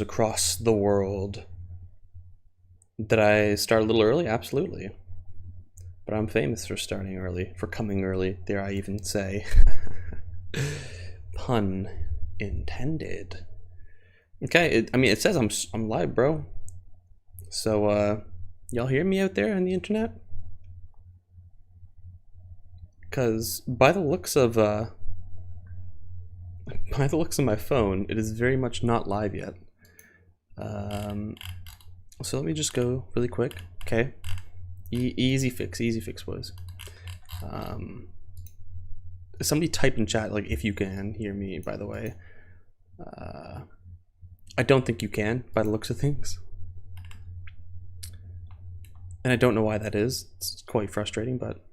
across the world. Did I start a little early? Absolutely. But I'm famous for starting early, for coming early, dare I even say. Pun intended. Okay, it says I'm live, bro. So, y'all hear me out there on the internet? Because by the looks of my phone, it is very much not live yet. So let me just go really quick. Okay, easy fix, boys. Somebody type in chat like if you can hear me. By the way, I don't think you can by the looks of things, and I don't know why that is. It's quite frustrating, but.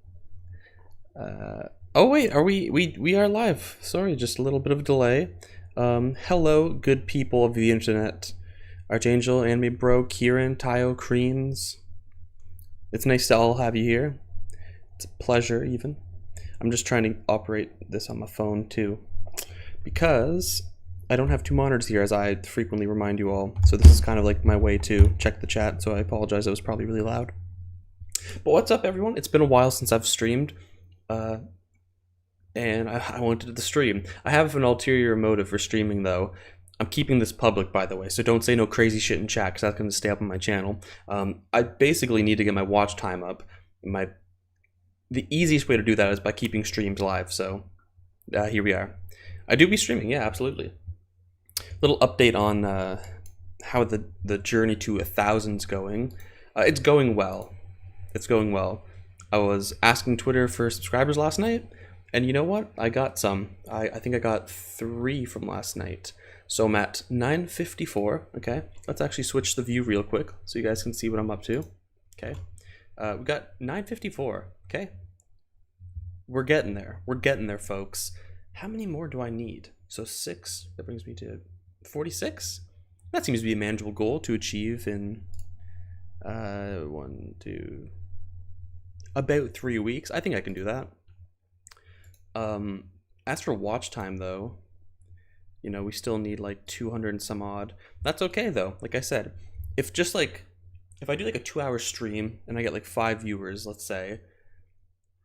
Oh wait, are we are live. Sorry, just a little bit of a delay. Hello, good people of the internet. Archangel, Anime Bro, Kieran, Tayo, Creams. It's nice to all have you here. It's a pleasure, even. I'm just trying to operate this on my phone too, because I don't have two monitors here, as I frequently remind you all. So this is kind of like my way to check the chat. So I apologize. It was probably really loud. But what's up, everyone? It's been a while since I've streamed. And I wanted to do the stream. I have an ulterior motive for streaming, though. I'm keeping this public, by the way, so don't say no crazy shit in chat, because that's going to stay up on my channel. I basically need to get my watch time up. The easiest way to do that is by keeping streams live, so here we are. I do be streaming, yeah, absolutely. Little update on how the journey to 1,000's going. It's going well. It's going well. I was asking Twitter for subscribers last night, and you know what? I got some. I think I got 3 from last night. So I'm at 954, okay? Let's actually switch the view real quick so you guys can see what I'm up to, okay? We got 954, okay? We're getting there. We're getting there, folks. How many more do I need? So 6, that brings me to 46? That seems to be a manageable goal to achieve in, 1, 2... about 3 weeks. I think I can do that. As for watch time, though, you know, we still need like 200 and some odd. That's okay, though. Like I said, if I do like a 2-hour stream and I get like 5 viewers, let's say,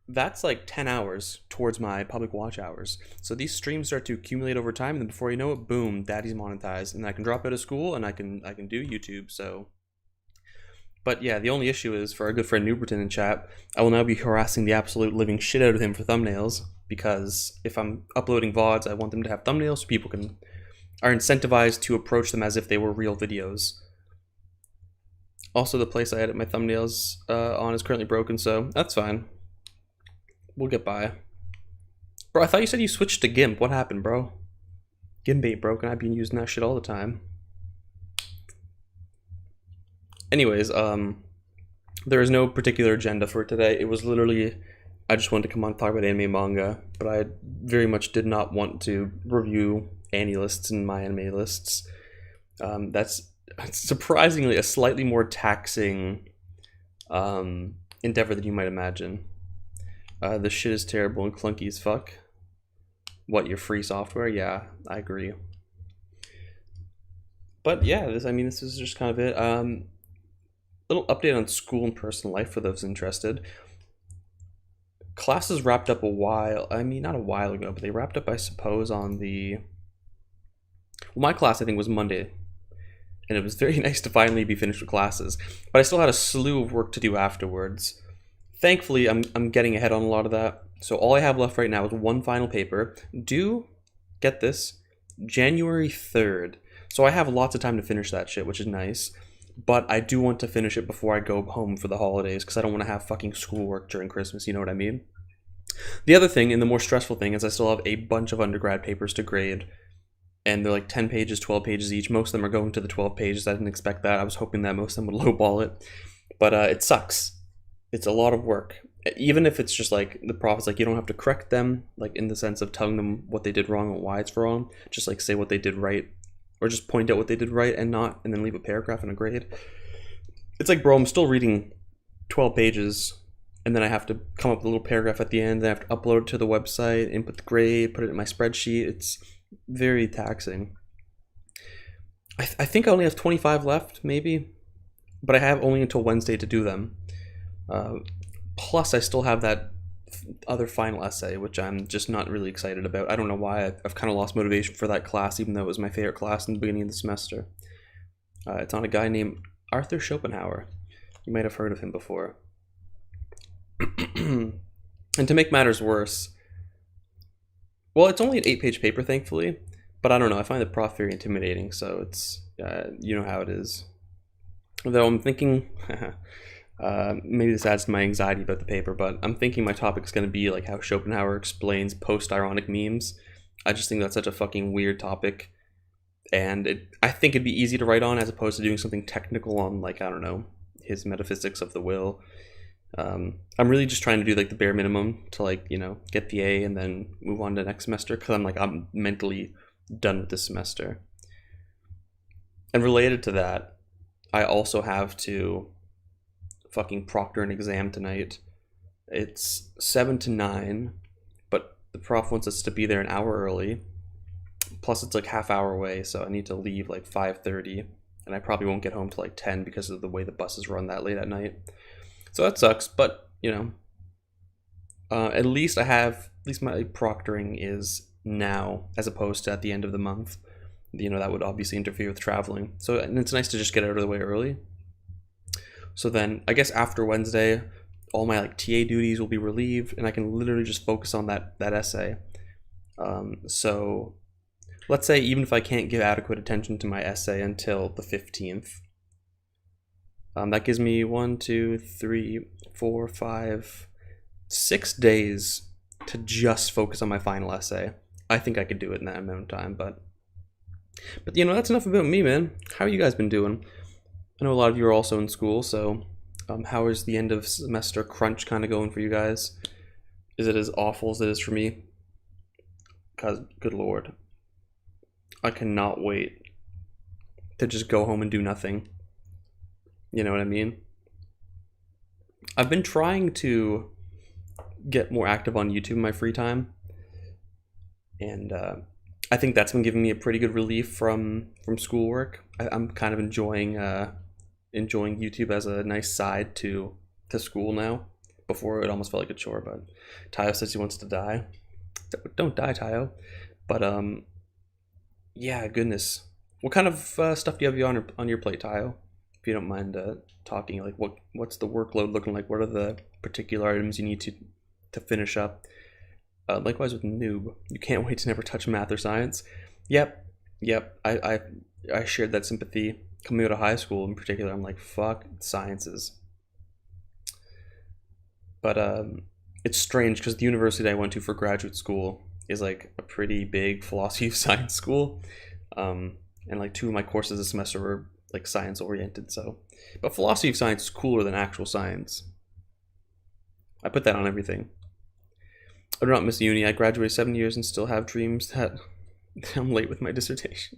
that's like 10 hours towards my public watch hours. So these streams start to accumulate over time, and then before you know it, boom, daddy's monetized, and I can drop out of school and I can do YouTube. So. But yeah, the only issue is, for our good friend Newberton in chat, I will now be harassing the absolute living shit out of him for thumbnails, because if I'm uploading VODs, I want them to have thumbnails so people are incentivized to approach them as if they were real videos. Also, the place I edit my thumbnails on is currently broken, so that's fine. We'll get by. Bro, I thought you said you switched to GIMP. What happenp, bro? GIMP ain't broken. I've been using that shit all the time. Anyways, there is no particular agenda for today. It was literally, I just wanted to come on and talk about anime manga, but I very much did not want to review AniLists and my anime lists. That's surprisingly a slightly more taxing endeavor than you might imagine. The shit is terrible and clunky as fuck. What, your free software? Yeah, I agree. But yeah, this is just kind of it. Little update on school and personal life for those interested. Classes wrapped up not a while ago, but they wrapped up, I suppose, on well, my class, I think, was Monday, and it was very nice to finally be finished with classes, but I still had a slew of work to do afterwards. Thankfully, I'm getting ahead on a lot of that, so all I have left right now is one final paper, due, get this, January 3rd, so I have lots of time to finish that shit, which is nice. But I do want to finish it before I go home for the holidays, because I don't want to have fucking schoolwork during Christmas, you know what I mean? The other thing, and the more stressful thing, is I still have a bunch of undergrad papers to grade, and they're like 10 pages, 12 pages each. Most of them are going to the 12 pages. I didn't expect that. I was hoping that most of them would lowball it. But it sucks. It's a lot of work. Even if it's just like, the prof is like, you don't have to correct them, like in the sense of telling them what they did wrong and why it's wrong. Just like say what they did right. Or just point out what they did right and not, and then leave a paragraph and a grade. It's like, bro, I'm still reading 12 pages, and then I have to come up with a little paragraph at the end, then I have to upload it to the website, input the grade, put it in my spreadsheet. It's very taxing. I think I only have 25 left, maybe, but I have only until Wednesday to do them. Uh, Plus, I still have that other final essay, which I'm just not really excited about. I don't know why. I've kind of lost motivation for that class, even though it was my favorite class in the beginning of the semester. It's on a guy named Arthur Schopenhauer. You might have heard of him before. And to make matters worse, well, it's only an 8-page paper, thankfully, but I don't know. I find the prof very intimidating, so it's, you know how it is. Though I'm thinking, maybe this adds to my anxiety about the paper, but I'm thinking my topic is going to be like how Schopenhauer explains post-ironic memes. I just think that's such a fucking weird topic, and I think it'd be easy to write on as opposed to doing something technical on, like, I don't know, his metaphysics of the will. I'm really just trying to do like the bare minimum to, like, you know, get the A and then move on to next semester, because I'm mentally done with this semester. And related to that, I also have to fucking proctor an exam tonight. It's 7 to 9, but the prof wants us to be there an hour early. Plus it's like half hour away, so I need to leave like 5:30, and I probably won't get home till like 10 because of the way the buses run that late at night. So that sucks, but you know, at least my proctoring is now as opposed to at the end of the month. You know, that would obviously interfere with traveling. So, and it's nice to just get out of the way early. So then I guess after Wednesday, all my like TA duties will be relieved, and I can literally just focus on that essay. So let's say even if I can't give adequate attention to my essay until the 15th, that gives me 1, 2, 3, 4, 5, 6 days to just focus on my final essay. I think I could do it in that amount of time, but you know, that's enough about me, man. How you guys been doing? I know a lot of you are also in school, so how is the end of semester crunch kind of going for you guys? Is it as awful as it is for me? Because, good lord, I cannot wait to just go home and do nothing. You know what I mean? I've been trying to get more active on YouTube in my free time, and I think that's been giving me a pretty good relief from schoolwork. I'm kind of enjoying YouTube as a nice side to school now. Before it almost felt like a chore, but Tayo says he wants to die. Don't die, Tayo. But yeah, goodness. What kind of stuff do you have on your plate, Tayo? If you don't mind talking, like what's the workload looking like? What are the particular items you need to finish up? Likewise with noob, you can't wait to never touch math or science. Yep. I shared that sympathy coming out of high school in particular. I'm like, fuck sciences. But it's strange because the university I went to for graduate school is like a pretty big philosophy of science school, and like 2 of my courses this semester were like science oriented. So, but philosophy of science is cooler than actual science. I put that on everything. I do not miss uni. I graduated 7 years and still have dreams that I'm late with my dissertation.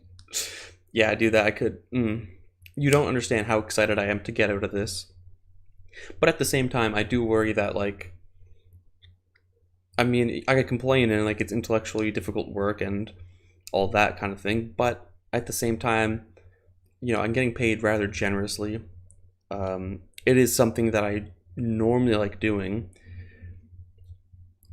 Yeah, I do that. I could. You don't understand how excited I am to get out of this. But at the same time, I do worry that, like, I mean, I could complain and like it's intellectually difficult work and all that kind of thing. But at the same time, you know, I'm getting paid rather generously. It is something that I normally like doing.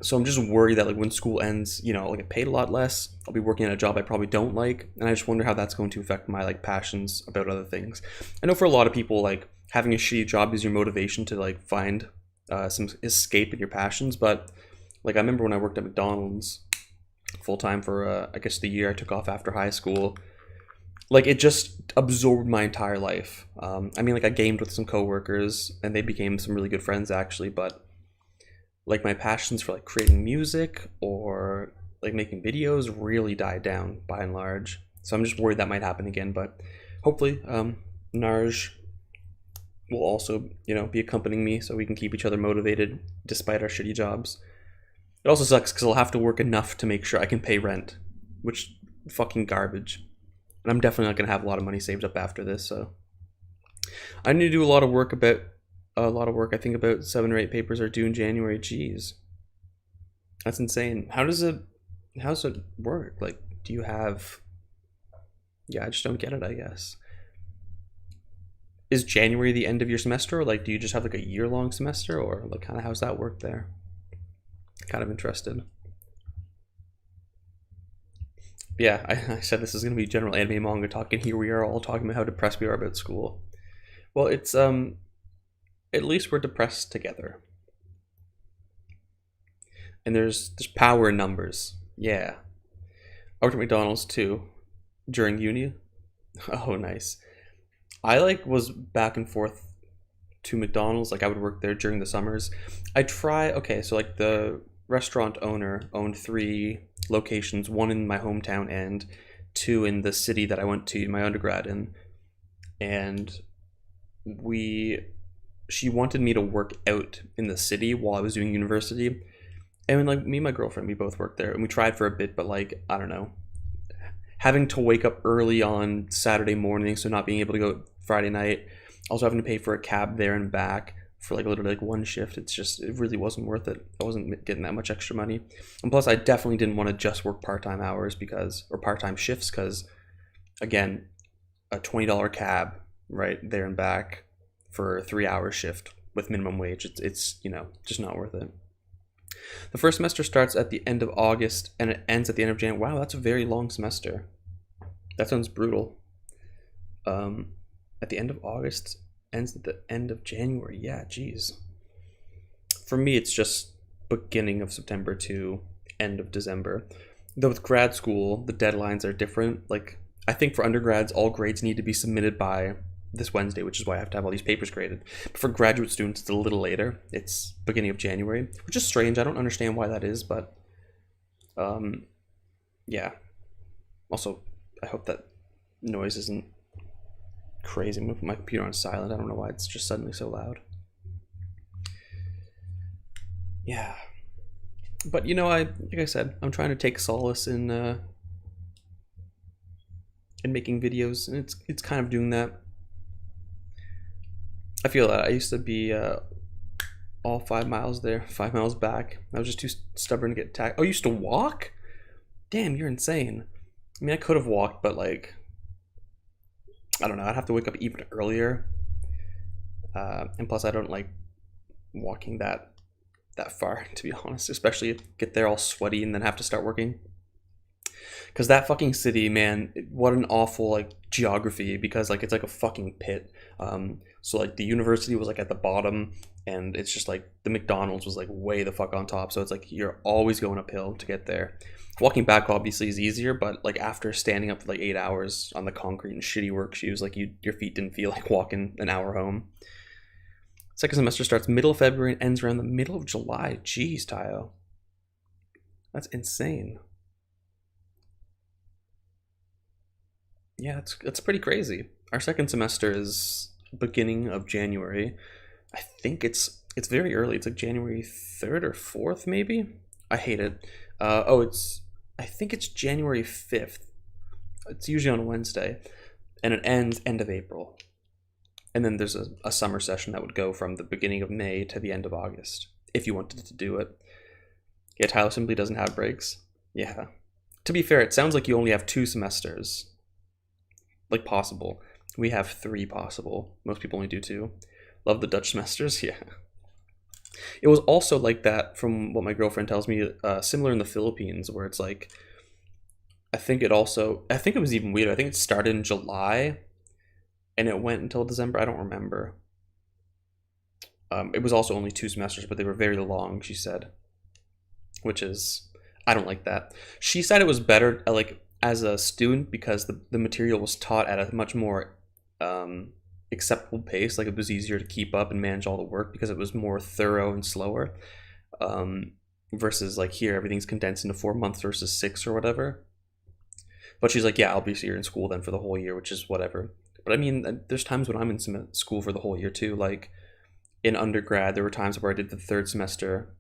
So I'm just worried that like when school ends, you know, like I paid a lot less. I'll be working at a job I probably don't like, and I just wonder how that's going to affect my like passions about other things. I know for a lot of people, like having a shitty job is your motivation to like find some escape in your passions. But like I remember when I worked at McDonald's full time for I guess the year I took off after high school. Like it just absorbed my entire life. I mean, like I gamed with some coworkers, and they became some really good friends actually, but like my passions for like creating music or like making videos really died down by and large. So I'm just worried that might happen again, but hopefully Narj will also, you know, be accompanying me so we can keep each other motivated despite our shitty jobs. It also sucks because I'll have to work enough to make sure I can pay rent, which fucking garbage. And I'm definitely not going to have a lot of money saved up after this, so I need to do a lot of work. I think about 7 or 8 papers are due in January. Jeez, that's insane. How does it work? Like, do you have Yeah, I just don't get it, I guess. Is January the end of your semester, or like do you just have like a year-long semester, or like kind of how's that work there? Kind of interested. Yeah, I said this is gonna be general anime manga talk, and here we are all talking about how depressed we are about school. Well, it's at least we're depressed together, and there's power in numbers. Yeah, I worked at McDonald's too during uni. Oh, nice. I like was back and forth to McDonald's. Like I would work there during the summers. I try. Okay, so like the restaurant owner owned three locations, one in my hometown and two in the city that I went to my undergrad in. And we, she wanted me to work out in the city while I was doing university. And like me and my girlfriend, we both worked there, and we tried for a bit, but like I don't know, having to wake up early on Saturday morning, so not being able to go Friday night, also having to pay for a cab there and back for like literally like one shift. It's just it really wasn't worth it. I wasn't getting that much extra money, and plus I definitely didn't want to just work part-time hours because or part-time shifts because again, a $20 cab right there and back for a 3 hour shift with minimum wage. It's you know just not worth it. The first semester starts at the end of August and it ends at the end of January. Wow, that's a very long semester. That sounds brutal. At the end of August, ends at the end of January. Yeah, geez. For me, it's just beginning of September to end of December. Though with grad school, the deadlines are different. Like, I think for undergrads, all grades need to be submitted by this Wednesday, which is why I have to have all these papers graded. But for graduate students, it's a little later. It's beginning of January, which is strange. I don't understand why that is, but yeah. Also, I hope that noise isn't crazy. I'm gonna put my computer on silent. I don't know why it's just suddenly so loud. Yeah, but you know, I like I said, I'm trying to take solace in making videos, and it's kind of doing that. I feel that I used to be all 5 miles there, 5 miles back. I was just too stubborn to get attacked. Oh, you used to walk? Damn, you're insane. I mean, I could have walked, but like, I don't know. I'd have to wake up even earlier, and plus, I don't like walking that far, to be honest. Especially get there all sweaty and then have to start working. Because that fucking city, man, what an awful like geography. Because like it's like a fucking pit. So like the university was like at the bottom, and it's just like the McDonald's was like way the fuck on top. So it's like you're always going uphill to get there. Walking back obviously is easier, but like after standing up for like 8 hours on the concrete and shitty work shoes, like your feet didn't feel like walking an hour home. Second semester starts middle of February and ends around the middle of July. Jeez, Tayo. That's insane. Yeah, that's pretty crazy. Our second semester is beginning of January. I think it's very early. It's like January 3rd or 4th, maybe. I hate it. It's I think it's January 5th. It's usually on a Wednesday, and it ends end of April. And then there's a summer session that would go from the beginning of May to the end of August, if you wanted to do it. Yeah, Tyler simply doesn't have breaks. Yeah. To be fair, it sounds like you only have 2 semesters. Like possible. We have 3 possible. Most people only do 2. Love the Dutch semesters, yeah. It was also like that, from what my girlfriend tells me, similar in the Philippines, where it's like, I think it was even weirder. I think it started in July, and it went until December. I don't remember. It was also only 2 semesters, but they were very long, she said. Which is, I don't like that. She said it was better, like, as a student because the material was taught at a much more acceptable pace. Like it was easier to keep up and manage all the work because it was more thorough and slower, versus like here everything's condensed into 4 months versus 6 or whatever. But she's like, yeah, I'll be here in school then for the whole year, which is whatever. But I mean, there's times when I'm in school for the whole year too. Like in undergrad, there were times where I did the third semester,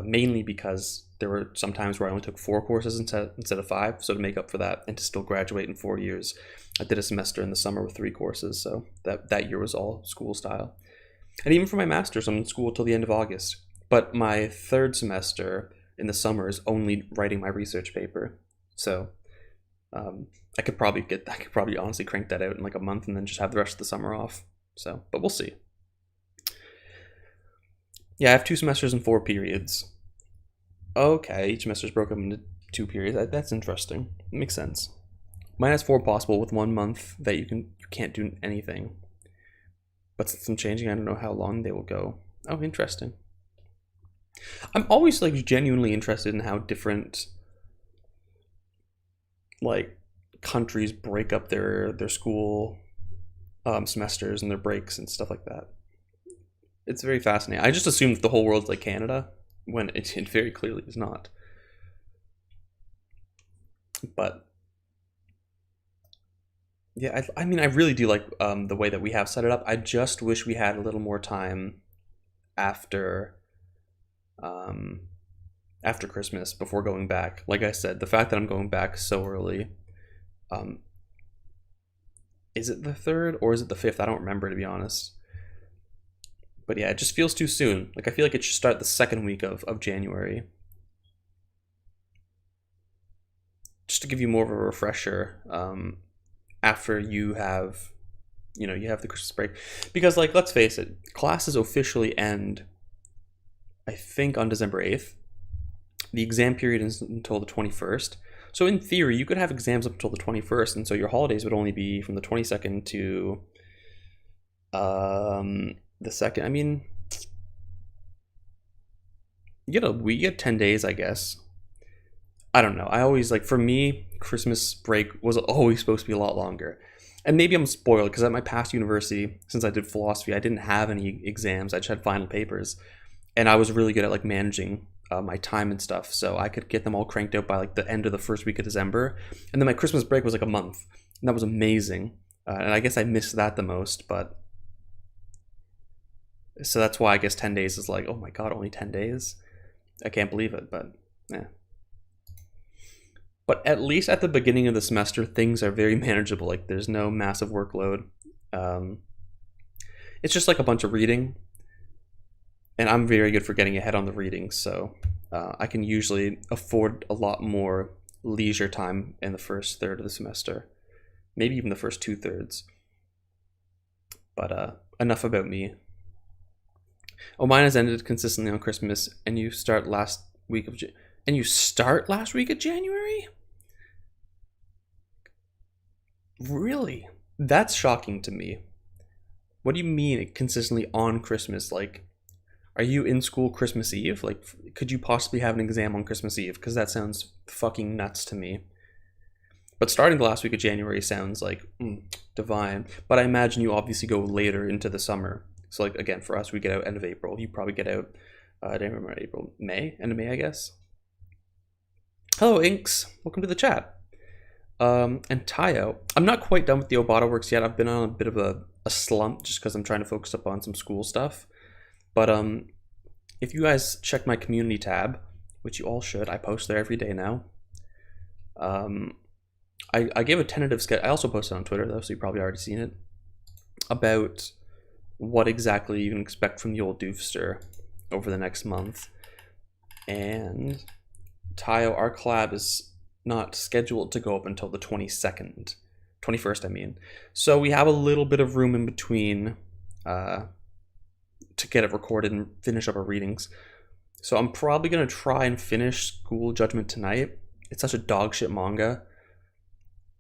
mainly because there were some times where I only took 4 courses instead of 5. So to make up for that and to still graduate in 4 years, I did a semester in the summer with 3 courses. So that year was all school style. And even for my master's, I'm in school till the end of August. But my third semester in the summer is only writing my research paper. So I could probably honestly crank that out in like a month and then just have the rest of the summer off. So, but we'll see. Yeah, I have 2 semesters and 4 periods. Okay, each semester's broken up into 2 periods. That's interesting. Makes sense. Mine has 4 possible with 1 month that you can't do anything. But since I'm changing, I don't know how long they will go. Oh, interesting. I'm always like genuinely interested in how different like countries break up their school semesters and their breaks and stuff like that. It's very fascinating. I just assumed the whole world's like Canada when it very clearly is not. But yeah, I mean, I really do like the way that we have set it up. I just wish we had a little more time after um, after Christmas before going back. Like I said, the fact that I'm going back so early, um, is it the third or is it the fifth? I don't remember, to be honest. But yeah, it just feels too soon. Like I feel like it should start the second week of January. Just to give you more of a refresher, after you have you have the Christmas break. Because like let's face it, classes officially end I think on December 8th. The exam period is until the 21st. So in theory, you could have exams up until the 21st, and so your holidays would only be from the 22nd to the second. I mean, we get 10 days, I guess. I don't know. I always like, for me, Christmas break was always supposed to be a lot longer. And maybe I'm spoiled because at my past university, since I did philosophy, I didn't have any exams. I just had final papers, and I was really good at like managing my time and stuff, so I could get them all cranked out by like the end of the first week of December. And then my Christmas break was like a month, and that was amazing. And I guess I missed that the most, but so that's why I guess 10 days is like, oh my god, only 10 days. I can't believe it, but yeah. But at least at the beginning of the semester, things are very manageable. Like there's no massive workload. Um, it's just like a bunch of reading, and I'm very good for getting ahead on the reading, so I can usually afford a lot more leisure time in the first third of the semester, maybe even the first 2/3. But enough about me. Oh, mine has ended consistently on Christmas, and you start last week of January? Really? That's shocking to me. What do you mean consistently on Christmas? Like, are you in school Christmas Eve? Like, could you possibly have an exam on Christmas Eve? Because that sounds fucking nuts to me. But starting the last week of January sounds like divine. But I imagine you obviously go later into the summer. So, like, again, for us, we get out end of April. You probably get out, I don't remember, April, May? End of May, I guess. Hello, Inks. Welcome to the chat. And Tayo. I'm not quite done with the Obata works yet. I've been on a bit of a slump just because I'm trying to focus up on some school stuff. But if you guys check my community tab, which you all should, I post there every day now. I gave a tentative sketch. I also posted on Twitter though, so you've probably already seen it, about what exactly you can expect from the old doofster over the next month. And Tayo, our collab is not scheduled to go up until the 21st, I mean. So we have a little bit of room in between to get it recorded and finish up our readings. So I'm probably going to try and finish School Judgment tonight. It's such a dog shit manga.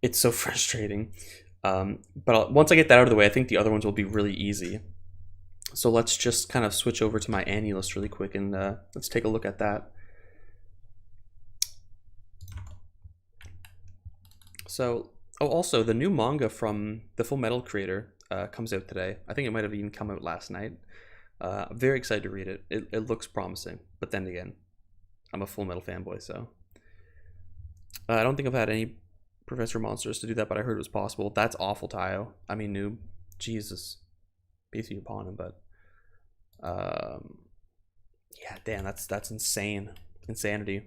It's so frustrating. But once I get that out of the way, I think the other ones will be really easy. So let's just kind of switch over to my Annie list really quick and let's take a look at that. So, oh, also the new manga from the Full Metal creator comes out today. I think it might have even come out last night. I'm very excited to read it. It looks promising, but then again, I'm a Full Metal fanboy, so I don't think I've had any Professor Monsters to do that, but I heard it was possible. That's awful, Tayo. I mean, noob. Jesus, peace be upon him. But yeah, damn, that's insane, insanity.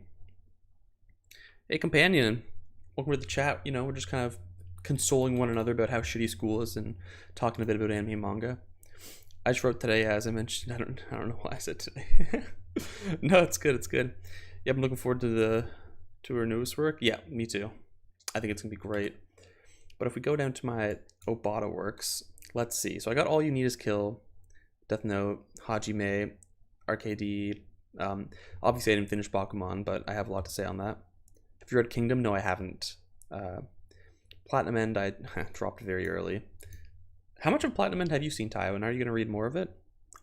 Hey, companion, welcome to the chat. You know, we're just kind of consoling one another about how shitty school is and talking a bit about anime and manga. I just wrote today, as I mentioned. I don't know why I said today. No, it's good. It's good. Yeah, I'm looking forward to her newest work. Yeah, me too. I think it's gonna be great. But if we go down to my Obata works, let's see. So I got All You Need Is Kill, Death Note, Hajime, RKD. Obviously I didn't finish Bakuman, but I have a lot to say on that. Have you read Kingdom? No, I haven't. Platinum End I dropped very early. How much of Platinum End have you seen, Tayo? And are you going to read more of it?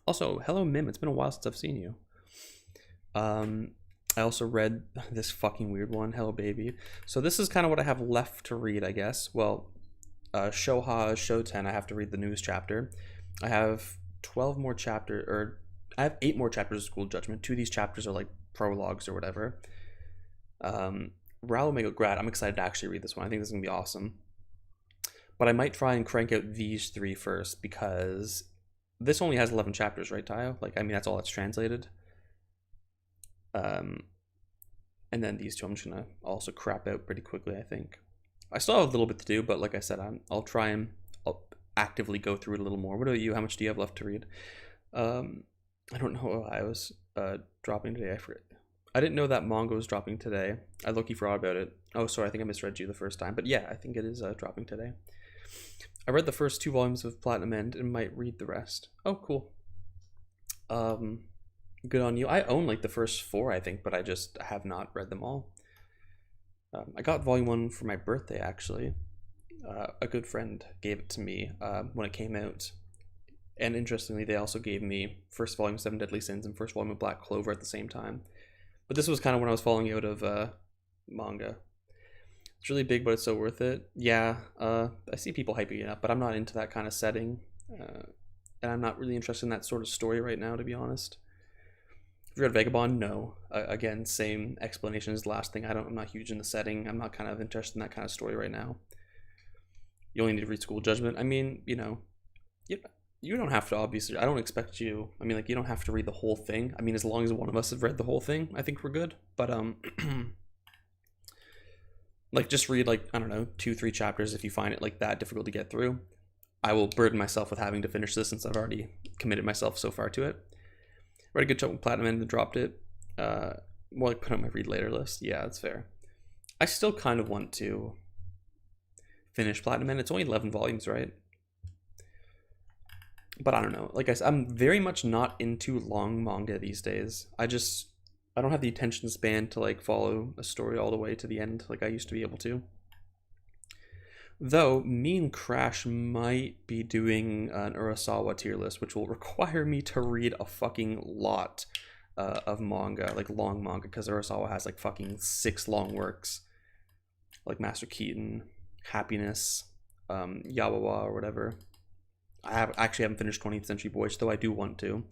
Also, hello Mim, it's been a while since I've seen you. I also read this fucking weird one, Hello Baby. So this is kind of what I have left to read, I guess. Well, Shoha Shoten, I have to read the newest chapter. I have 12 more chapters, or I have 8 more chapters of School Judgment. 2 of these chapters are like prologues or whatever. Raul Omega Grad, I'm excited to actually read this one. I think this is going to be awesome. But I might try and crank out these 3 first, because this only has 11 chapters, right, Tayo? Like, I mean, that's all that's translated. And then these 2 I'm just going to also crap out pretty quickly, I think. I still have a little bit to do, but like I said, I'll try and I'll actively go through it a little more. What about you? How much do you have left to read? I don't know. I was dropping today. I forget. I didn't know that manga was dropping today. I low-key forgot about it. Oh, sorry. I think I misread you the first time. But yeah, I think it is dropping today. I read the first 2 volumes of Platinum End and might read the rest. Oh, cool. Good on you. I own like the first 4, I think, but I just have not read them all. I got volume 1 for my birthday, actually. A good friend gave it to me when it came out. And interestingly, they also gave me first volume of 7 Deadly Sins and first volume of Black Clover at the same time. But this was kind of when I was falling out of manga. It's really big, but it's so worth it. Yeah, I see people hyping it up, but I'm not into that kind of setting. And I'm not really interested in that sort of story right now, to be honest. Have you read Vagabond? No. Again, same explanation as the last thing. I'm not huge in the setting. I'm not kind of interested in that kind of story right now. You only need to read School Judgment. I mean, you know, you don't have to, obviously. I don't expect you. I mean, like, you don't have to read the whole thing. I mean, as long as one of us have read the whole thing, I think we're good. But like, just read, like, I don't know, 2-3 chapters if you find it like that difficult to get through. I will burden myself with having to finish this since I've already committed myself so far to it. Read a good chunk with Platinum End and dropped it. Well, like, put on my read later list. Yeah, that's fair. I still kind of want to finish Platinum End. It's only 11 volumes, right? But I don't know. Like I said, I'm very much not into long manga these days. I don't have the attention span to like follow a story all the way to the end like I used to be able to. Though me and Crash might be doing an Urasawa tier list, which will require me to read a fucking lot of manga, like long manga, because Urasawa has like fucking 6 long works, like Master Keaton, Happiness, Yawawa or whatever. I actually haven't finished 20th Century Boys, though I do want to.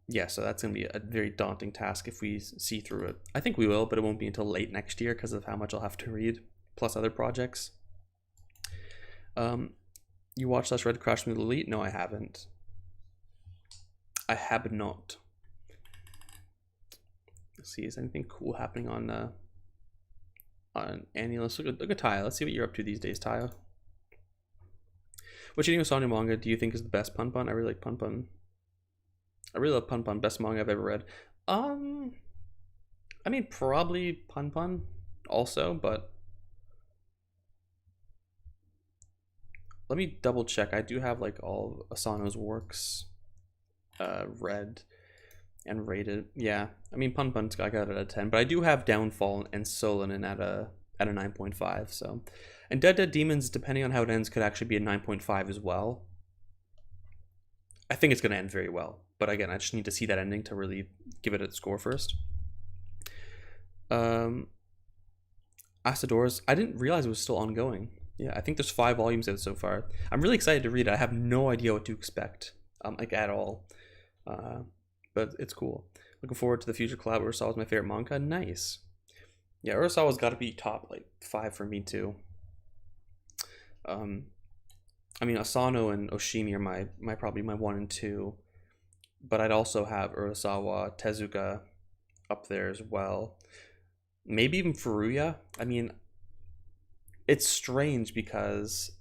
Yeah, so that's going to be a very daunting task if we see through it. I think we will, but it won't be until late next year because of how much I'll have to read, plus other projects. You watched last Red Crash from the Elite? No, I haven't. I have not. Let's see, is anything cool happening on Annie? Let's look at Taya. Let's see what you're up to these days, Taya. Which Sony manga do you think is the best? Pun Pun? I really like Pun Pun. I really love Pun Pun. Best manga I've ever read. I mean, probably Pun Pun also, but let me double check. I do have like all Asano's works read and rated. Yeah, I mean, Pun Pun's got it at a 10, but I do have Downfall and Solanin at a 9.5. So, and Dead Demons, depending on how it ends, could actually be a 9.5 as well. I think it's going to end very well, but again, I just need to see that ending to really give it a score first. Asadores, I didn't realize it was still ongoing. Yeah, I think there's 5 volumes out so far. I'm really excited to read it. I have no idea what to expect, like at all. But it's cool. Looking forward to the future collab. Urasawa's my favorite manga. Nice. Yeah, Urasawa's got to be top like 5 for me too. I mean, Asano and Oshimi are my probably my 1 and 2, but I'd also have Urasawa, Tezuka up there as well. Maybe even Furuya. I mean, it's strange because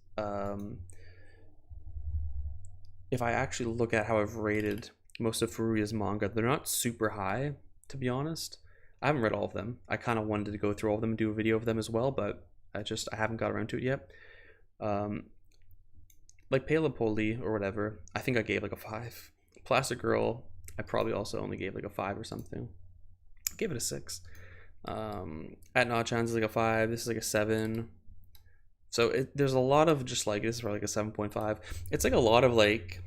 if I actually look at how I've rated most of Furuya's manga, they're not super high, to be honest. I haven't read all of them. I kind of wanted to go through all of them and do a video of them as well, but I haven't got around to it yet. Um, like Palapoli or whatever, I think I gave like a 5. Plastic Girl, I probably also only gave like a 5 or something. I gave it a 6. At Notchan's like a 5. This is like a 7. So there's a lot of just like, this is probably like a 7.5. It's like a lot of like,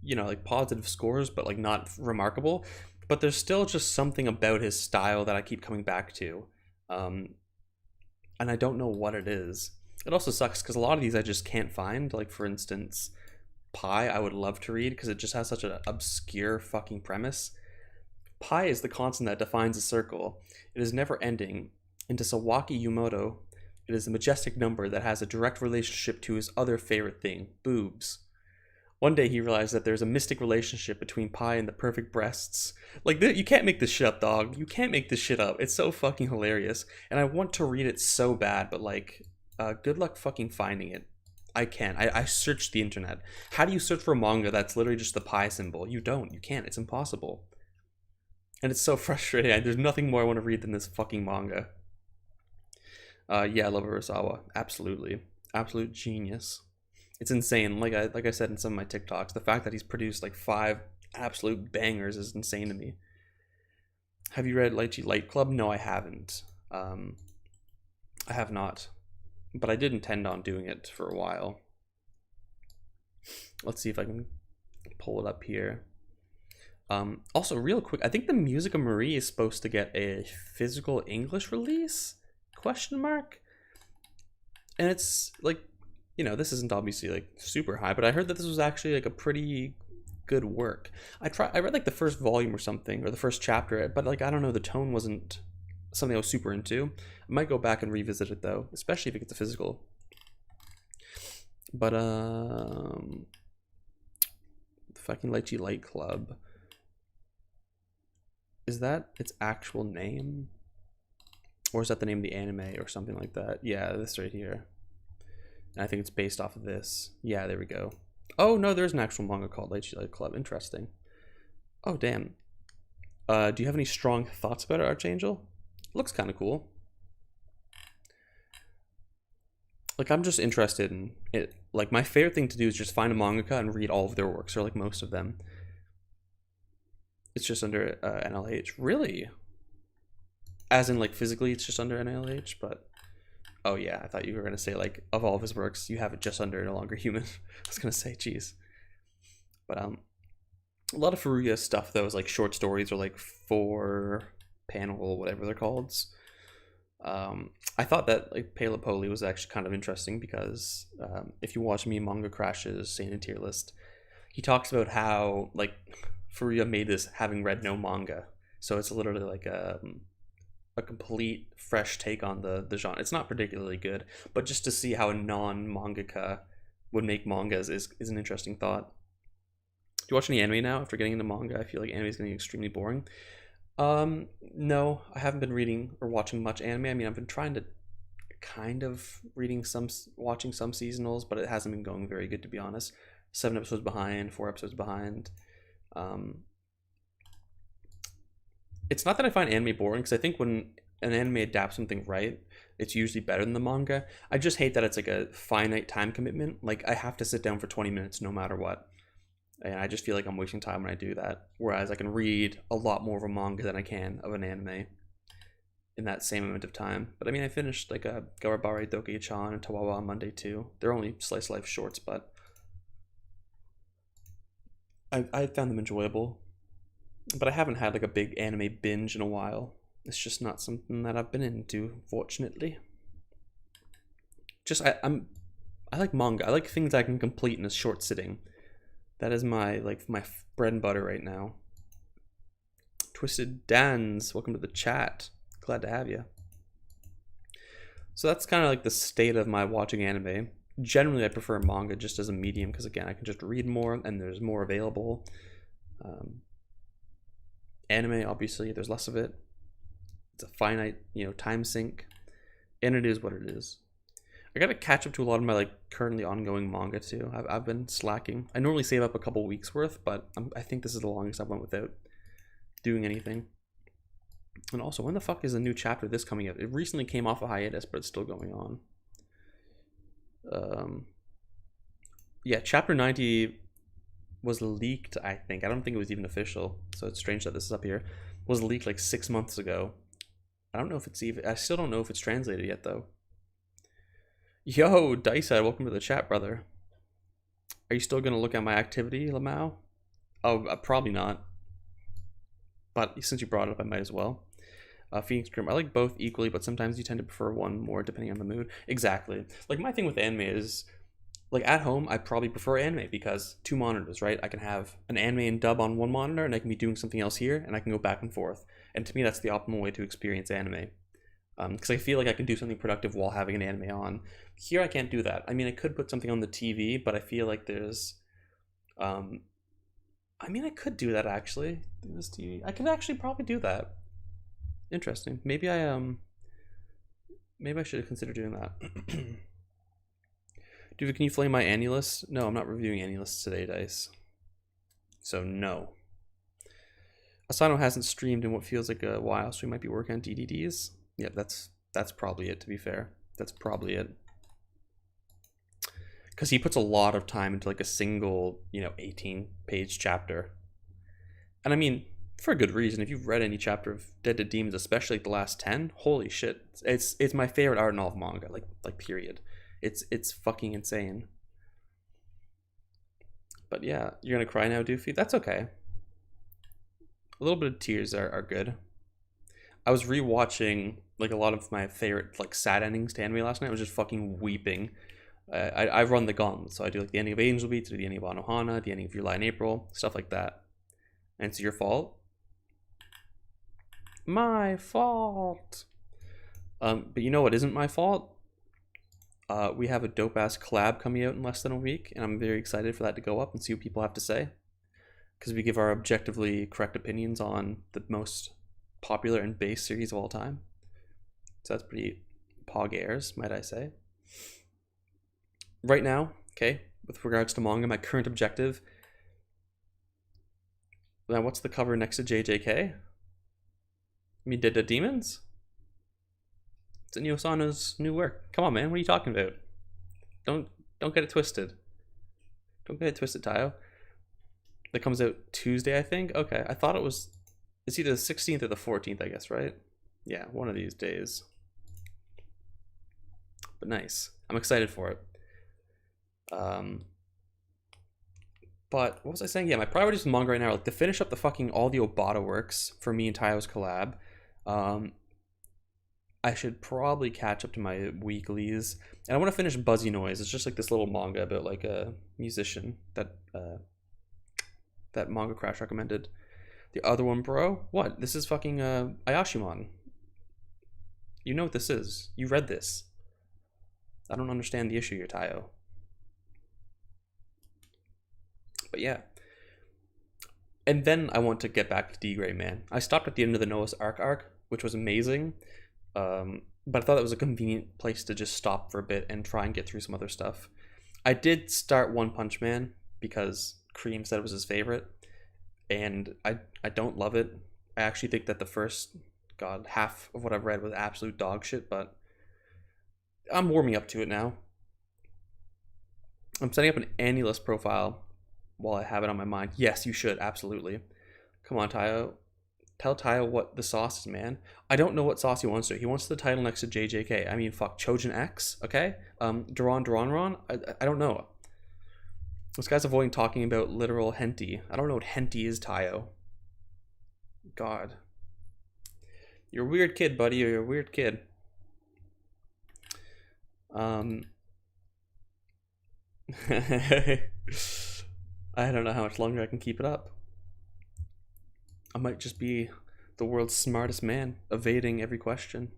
you know, like positive scores, but like not remarkable. But there's still just something about his style that I keep coming back to. And I don't know what it is. It also sucks because a lot of these I just can't find. Like, for instance, Pi, I would love to read because it just has such an obscure fucking premise. Pi is the constant that defines a circle. It is never ending. And to Sawaki Yumoto, it is a majestic number that has a direct relationship to his other favorite thing, boobs. One day he realized that there's a mystic relationship between Pi and the perfect breasts. Like, you can't make this shit up, dog. You can't make this shit up. It's so fucking hilarious. And I want to read it so bad, but like, good luck fucking finding it. I can't. I searched the internet. How do you search for a manga that's literally just the Pi symbol? You don't. You can't. It's impossible. And it's so frustrating. There's nothing more I want to read than this fucking manga. Yeah, I love Urasawa. Absolutely. Absolute genius. It's insane. Like I said in some of my TikToks, the fact that he's produced like 5 absolute bangers is insane to me. Have you read Lychee Light Club? No, I haven't. I have not. But I did intend on doing it for a while. Let's see if I can pull it up here. Also, real quick, I think the Music of Marie is supposed to get a physical English release? Question mark? And it's like, you know, this isn't obviously like super high, but I heard that this was actually like a pretty good work. I read like the first volume or something, or the first chapter, but like, I don't know, the tone wasn't something I was super into. I might go back and revisit it though, especially if it gets a physical. But fucking Lychee Light Club. Is that its actual name? Or is that the name of the anime or something like that? Yeah, this right here. And I think it's based off of this. Yeah, there we go. Oh, no, there's an actual manga called Lychee Light Club. Interesting. Oh, damn. Do you have any strong thoughts about it, Archangel? Looks kind of cool. Like, I'm just interested in it. Like, my favorite thing to do is just find a mangaka and read all of their works, or like most of them. It's just under NLH. Really? As in, like, physically it's just under NLH, but... Oh yeah, I thought you were going to say, like, of all of his works, you have it just under No Longer Human. I was going to say, geez. But, a lot of Furuya stuff, though, is, like, short stories or, like, 4-panel, whatever they're called. I thought that, like, Palapoli was actually kind of interesting because if you watch me Manga Crash's Seinen tier list, he talks about how, like, Furuya made this having read no manga. So it's literally, like, a complete fresh take on the genre. It's not particularly good, but just to see how a non-mangaka would make mangas is an interesting thought. Do you watch any anime now after getting into manga? I feel like anime is getting extremely boring. No, I haven't been reading or watching much anime. I mean, I've been trying to kind of watching some seasonals, but it hasn't been going very good, to be honest. 7 episodes behind, 4 episodes behind. It's not that I find anime boring, because I think when an anime adapts something right, it's usually better than the manga. I just hate that it's like a finite time commitment. Like, I have to sit down for 20 minutes no matter what. And I just feel like I'm wasting time when I do that. Whereas I can read a lot more of a manga than I can of an anime in that same amount of time. But I mean, I finished like a Gawabare Dokei-chan and Tawawa on Monday too. They're only slice of life shorts, but I found them enjoyable. But I haven't had like a big anime binge in a while. It's just not something that I've been into, fortunately. Just I like manga. I like things I can complete in a short sitting. That is my bread and butter right now. Twisted Dans, welcome to the chat. Glad to have you. So that's kind of like the state of my watching anime. Generally, I prefer manga just as a medium because, again, I can just read more and there's more available. Anime, obviously, there's less of it. It's a finite, time sink, and it is what it is. I gotta catch up to a lot of my currently ongoing manga too. I've been slacking. I normally save up a couple weeks worth, but I think this is the longest I went without doing anything. And also, when the fuck is a new chapter of this coming out? It recently came off a hiatus, but it's still going on. Yeah, chapter 90 was leaked, I think. I don't think it was even official, so it's strange that this is up here. Was leaked like 6 months ago. I don't know if it's even... I still don't know if it's translated yet, though. Yo, Dicehead, welcome to the chat, brother. Are you still going to look at my activity, Lamau? Oh, probably not. But since you brought it up, I might as well. Phoenix Grim, I like both equally, but sometimes you tend to prefer one more depending on the mood. Exactly. Like, my thing with anime is, like, at home, I probably prefer anime because 2 monitors, right? I can have an anime and dub on one monitor, and I can be doing something else here, and I can go back and forth. And to me, that's the optimal way to experience anime. Because I feel like I can do something productive while having an anime on. Here, I can't do that. I mean, I could put something on the TV, but I feel like there's... I mean, I could do that, actually. This TV. I could actually probably do that. Interesting. Maybe I should have considered doing that. Dude, can you flame my annulus? No, I'm not reviewing annulus today, Dice. So, no. Asano hasn't streamed in what feels like a while, so we might be working on DDDs. Yeah, that's probably it, to be fair. That's probably it. Because he puts a lot of time into like a single, 18-page chapter. And I mean, for a good reason. If you've read any chapter of Dead to Demons, especially like the last 10, holy shit. It's my favorite art novel manga, like period. It's fucking insane. But yeah, you're gonna cry now, Doofy? That's okay. A little bit of tears are good. I was rewatching like a lot of my favorite like sad endings to anime last night. I was just fucking weeping. I run the gauntlet, so I do like the ending of Angel Beats, the ending of Anohana, the ending of July and April, stuff like that. And it's your fault. My fault. But you know what isn't my fault? We have a dope ass collab coming out in less than a week, and I'm very excited for that to go up and see what people have to say. Because we give our objectively correct opinions on the most popular and base series of all time. So that's pretty pog airs, might I say. Right now, okay, with regards to manga, my current objective. Now, what's the cover next to JJK? I mean, Dead to Demons? It's Inyo Asano's new work. Come on, man, what are you talking about? Don't get it twisted. Don't get it twisted, Tayo. That comes out Tuesday, I think? Okay, I thought it's either the 16th or the 14th, I guess, right? Yeah, one of these days. But nice. I'm excited for it. But what was I saying? Yeah, my priorities with manga right now are like to finish up the fucking all the Obata works for me and Tayo's collab. I should probably catch up to my weeklies, and I want to finish Buzzy Noise. It's just like this little manga about like a musician that Manga Crash recommended. The other one, bro, what? This is fucking Ayashimon. You know what this is. You read this. I don't understand the issue here, Tayo. But yeah. And then I want to get back to D-Gray, man. I stopped at the end of the Noah's Ark, which was amazing. But I thought that was a convenient place to just stop for a bit and try and get through some other stuff. I did start One Punch Man because Cream said it was his favorite. And I don't love it. I actually think that the first, half of what I've read was absolute dog shit, but I'm warming up to it now. I'm setting up an Annulus profile while I have it on my mind. Yes, you should, absolutely. Come on, Tayo. Tell Tayo what the sauce is, man. I don't know what sauce he wants to. He wants the title next to JJK. I mean, fuck, Chojin X, okay? Duran. I don't know. This guy's avoiding talking about literal hentai. I don't know what hentai is, Tayo. God. You're a weird kid, buddy. You're a weird kid. I don't know how much longer I can keep it up. I might just be the world's smartest man, evading every question.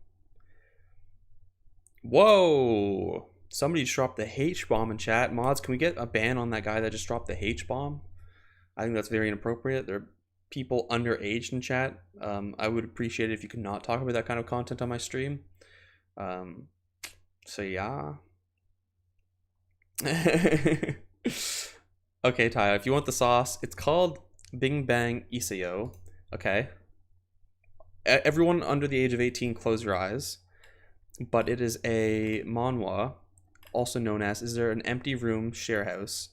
Whoa! Somebody just dropped the H-bomb in chat. Mods, can we get a ban on that guy that just dropped the H-bomb? I think that's very inappropriate. There are people underage in chat. I would appreciate it if you could not talk about that kind of content on my stream. So yeah. Okay, Taya, if you want the sauce, it's called Bing Bang Isayo. Okay. Everyone under the age of 18, close your eyes. But it is a manhwa, also known as Is There an Empty Room Share House?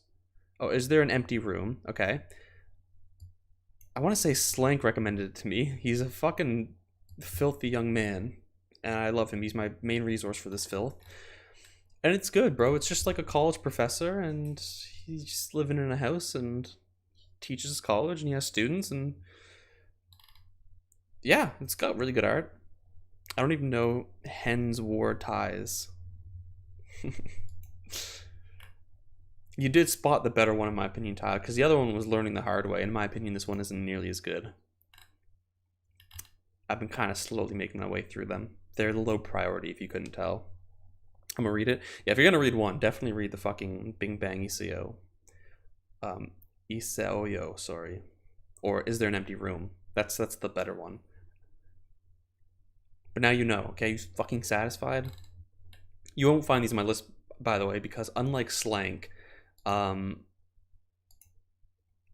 Oh, Is There an Empty Room? Okay. I want to say Slank recommended it to me. He's a fucking filthy young man, and I love him. He's my main resource for this filth. And it's good, bro. It's just like a college professor, and he's just living in a house and teaches college, and he has students, and yeah, it's got really good art. I don't even know Hens Wore Ties. You did spot the better one, in my opinion, Tyler, because the other one was Learning the Hard Way. In my opinion, this one isn't nearly as good. I've been kind of slowly making my way through them. They're low priority, if you couldn't tell. I'm gonna read it. Yeah, if you're gonna read one, definitely read the fucking Bing Bang Iseo. Iseoyo, sorry. Or Is There an Empty Room? That's the better one. But now you know, okay? You fucking satisfied? You won't find these on my list, by the way, because unlike Slank, I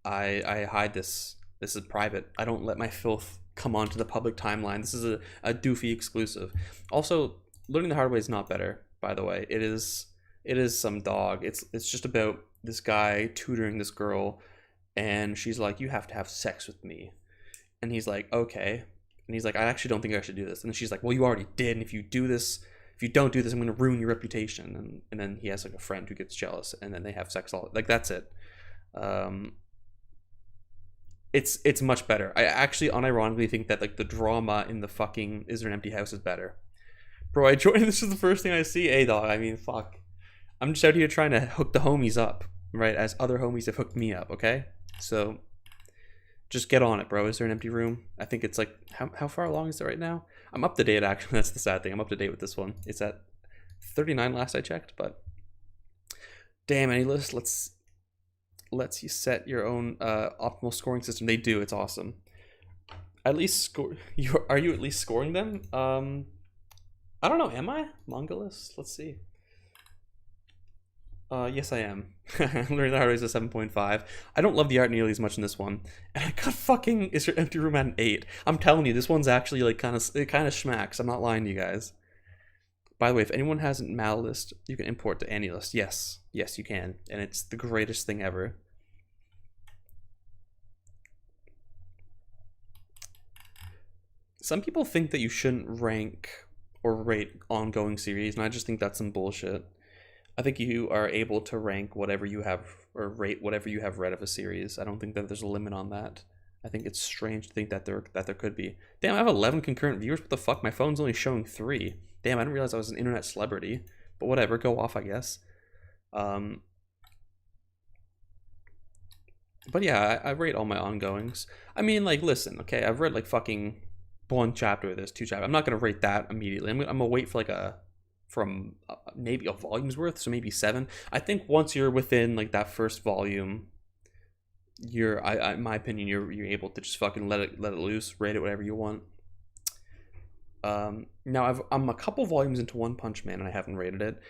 hide this. This is private. I don't let my filth come onto the public timeline. This is a doofy exclusive. Also, Learning the Hard Way is not better, by the way. It is some dog. It's just about this guy tutoring this girl, and she's like, "You have to have sex with me," and he's like, "Okay," and he's like, "I actually don't think I should do this," and then she's like, "Well, you already did, and if you don't do this, I'm going to ruin your reputation." And then he has like a friend who gets jealous, and then they have sex all like that's it. It's much better. I actually unironically think that like the drama in the fucking Is There an Empty House is better. Bro, I joined. This is the first thing I see. Hey, dog. I mean, fuck. I'm just out here trying to hook the homies up, right? As other homies have hooked me up. Okay, so just get on it, bro. Is There an Empty Room? I think it's like how far along is it right now? I'm up to date, actually. That's the sad thing. I'm up to date with this one. It's at 39 last I checked, but damn, any list lets you set your own optimal scoring system. They do. It's awesome. At least score. Are you at least scoring them? I don't know. Am I manga list? Let's see. Yes, I am. Learning the Hard Way is a 7.5. I don't love the art nearly as much in this one, and I got fucking Is There an Empty Room at an 8. I'm telling you, this one's actually like kind of schmacks. I'm not lying to you guys. By the way, if anyone hasn't Malist, you can import to AniList. Yes, you can, and it's the greatest thing ever. Some people think that you shouldn't rank or rate ongoing series, and I just think that's some bullshit. I think you are able to rank whatever you have or rate whatever you have read of a series. I don't think that there's a limit on that. I think it's strange to think that there could be. Damn, I have 11 concurrent viewers. What the fuck? My phone's only showing 3. Damn, I didn't realize I was an internet celebrity. But whatever, go off, I guess. But yeah, I rate all my ongoings. I mean, like, listen, okay, I've read like fucking 1 chapter of this, 2 chapters. I'm not gonna rate that immediately. I'm gonna wait for like maybe a volume's worth, so maybe 7. I think once you're within like that first volume, in my opinion, you're able to just fucking let it loose, rate it whatever you want. Now I'm a couple volumes into One Punch Man and I haven't rated it,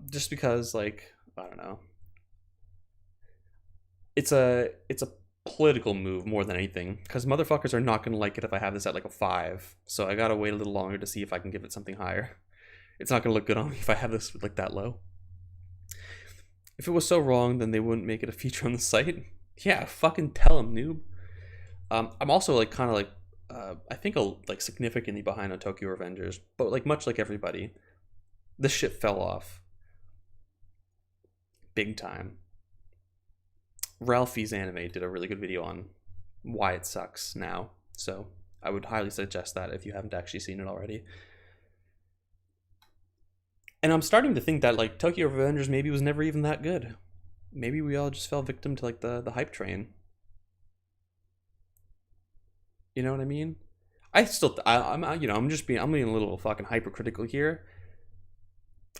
just because like I don't know. It's a political move more than anything, because motherfuckers are not gonna like it if I have this at like a 5. So I gotta wait a little longer to see if I can give it something higher. It's not gonna look good on me if I have this like that low. If it was so wrong, then they wouldn't make it a feature on the site. Yeah, fucking tell them, noob. I'm also like kind of like I think like significantly behind on Tokyo Revengers, but like much like everybody, this shit fell off big time. Ralphie's Anime did a really good video on why it sucks now, so I would highly suggest that if you haven't actually seen it already. And I'm starting to think that like Tokyo Revengers maybe was never even that good. Maybe we all just fell victim to like the hype train. You know what I mean? I'm being a little fucking hypercritical here.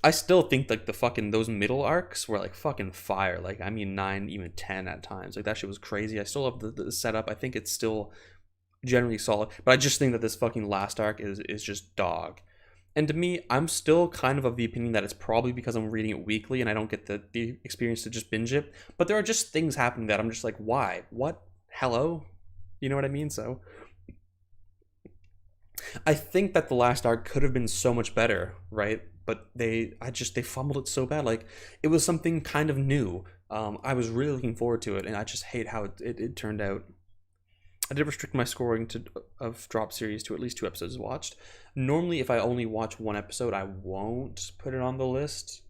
I still think like the fucking those middle arcs were like fucking fire. Like I mean 9, even 10 at times. Like that shit was crazy. I still love the setup. I think it's still generally solid, but I just think that this fucking last arc is just dog. And to me, I'm still kind of the opinion that it's probably because I'm reading it weekly and I don't get the experience to just binge it. But there are just things happening that I'm just like, why? What? Hello? You know what I mean? So I think that the last arc could have been so much better, right? But they fumbled it so bad. Like, it was something kind of new. I was really looking forward to it, and I just hate how it turned out. I did restrict my scoring of drop series to at least 2 episodes watched. Normally, if I only watch one episode, I won't put it on the list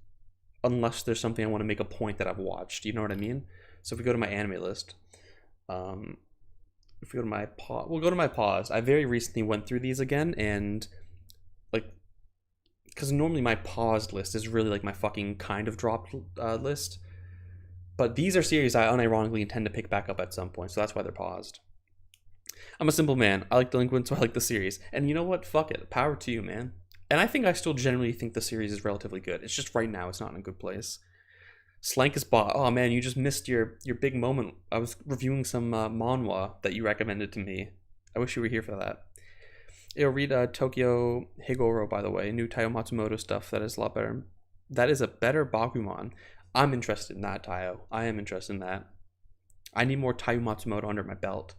unless there's something I want to make a point that I've watched. You know what I mean? So if we go to my anime list, if we go to my pause, we'll go to my pause. I very recently went through these again, and like, because normally my paused list is really like my fucking kind of dropped list, but these are series I unironically intend to pick back up at some point, so that's why they're paused. I'm a simple man. I like Delinquent, so I like the series. And you know what? Fuck it. Power to you, man. And I think I still generally think the series is relatively good. It's just right now it's not in a good place. Slank is bought. Oh man, you just missed your big moment. I was reviewing some manhwa that you recommended to me. I wish you were here for that. Yo, read Tokyo Higoro, by the way. New Taiyo Matsumoto stuff that is a lot better. That is a better Bakuman. I'm interested in that, Taiyo. I am interested in that. I need more Taiyo Matsumoto under my belt.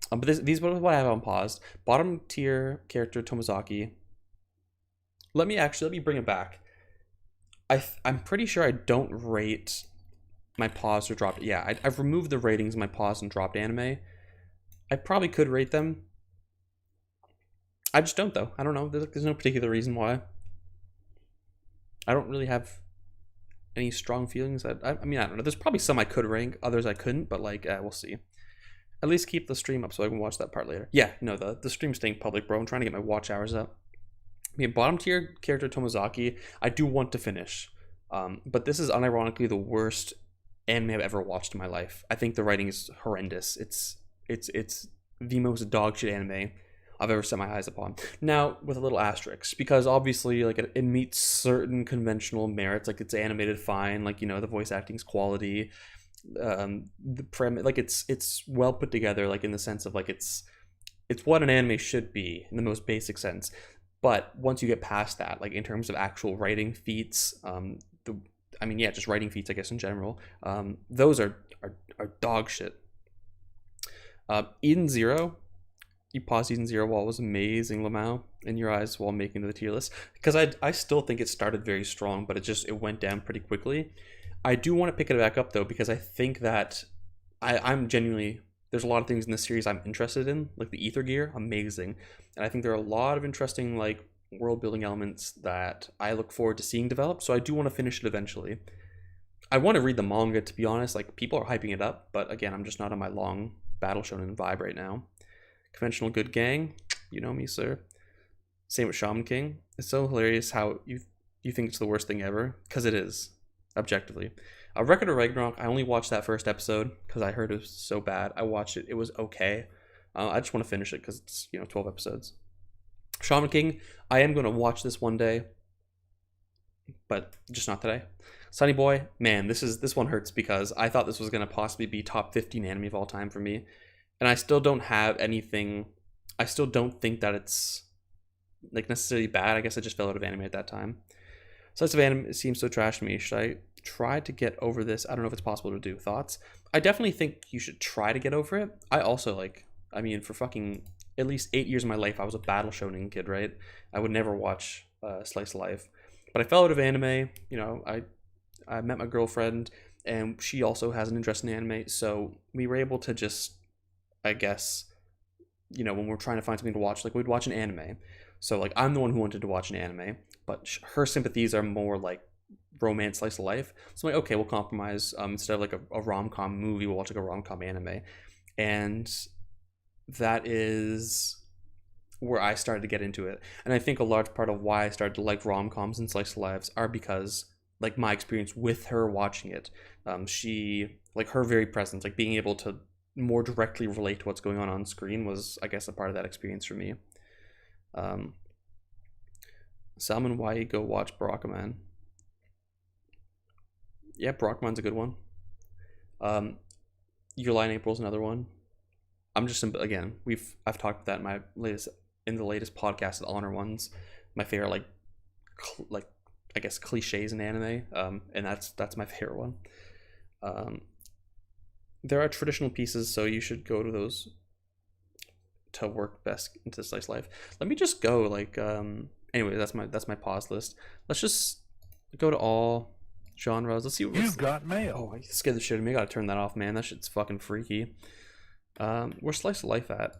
But these are what I have on paused. Bottom tier character Tomozaki. Let me bring it back. I'm pretty sure I don't rate my paused or dropped. Yeah, I've removed the ratings of my paused and dropped anime. I probably could rate them. I just don't, though. I don't know. There's no particular reason why. I don't really have any strong feelings. I mean, I don't know. There's probably some I could rank, others I couldn't, but like, we'll see. At least keep the stream up so I can watch that part later. Yeah, no, the stream's staying public, bro. I'm trying to get my watch hours up. I mean, bottom tier character Tomozaki, I do want to finish. But this is unironically the worst anime I've ever watched in my life. I think the writing is horrendous. It's the most dog shit anime I've ever set my eyes upon. Now, with a little asterisk, because obviously, like, it meets certain conventional merits. Like, it's animated fine. Like, you know, the voice acting's quality. The premise, like, it's well put together, like, in the sense of like it's what an anime should be in the most basic sense. But once you get past that, like in terms of actual writing feats, just writing feats, I guess, in general, those are dog shit. Eden Zero, you paused Eden Zero while it was amazing, Lamau, in your eyes while making the tier list, because I still think it started very strong, but it went down pretty quickly. I do want to pick it back up though, because I think that I'm genuinely, there's a lot of things in this series I'm interested in, like the Ether Gear, amazing, and I think there are a lot of interesting like world building elements that I look forward to seeing develop. So I do want to finish it eventually. I want to read the manga, to be honest. Like, people are hyping it up, but again, I'm just not on my long battle shonen vibe right now. Conventional good gang, you know me, sir. Same with Shaman King. It's so hilarious how you think it's the worst thing ever, because it is. Objectively. Record of Ragnarok, I only watched that first episode because I heard it was so bad. I watched it. It was okay. I just want to finish it because it's, 12 episodes. Shaman King, I am going to watch this one day, but just not today. Sunny Boy, man, this one hurts because I thought this was going to possibly be top 15 anime of all time for me, and I still don't have anything. I still don't think that it's like necessarily bad. I guess I just fell out of anime at that time. Slice of Anime seems so trash to me. Should I try to get over this? I don't know if it's possible to do. Thoughts? I definitely think you should try to get over it. I also for fucking at least 8 years of my life, I was a battle shonen kid, right? I would never watch Slice of Life. But I fell out of anime. I met my girlfriend, and she also has an interest in anime. So we were able to just, I guess, when we're trying to find something to watch, like, we'd watch an anime. So, like, I'm the one who wanted to watch an anime, but her sympathies are more like romance, slice of life. So I'm like, okay, we'll compromise. Instead of like a rom-com movie, we'll watch like a rom-com anime. And that is where I started to get into it. And I think a large part of why I started to like rom-coms and slice of lives are because, like, my experience with her watching it. She, like, her very presence, like, being able to more directly relate to what's going on screen was, I guess, a part of that experience for me. Salmon, why you go watch Barakaman? Yeah, Barakaman's a good one. Your Lie in April's another one. I'm just, again, I've talked about that in the latest podcast, the Honor ones. My favorite, like I guess, cliches in anime, and that's my favorite one. There are traditional pieces, so you should go to those. to work best into slice life. Let me just go like anyway, that's my pause list. Let's just go to all genres. Let's see what You've got mail. Oh, I scared the shit out of me. I gotta turn that off, man. That shit's fucking freaky. Where's slice of life at?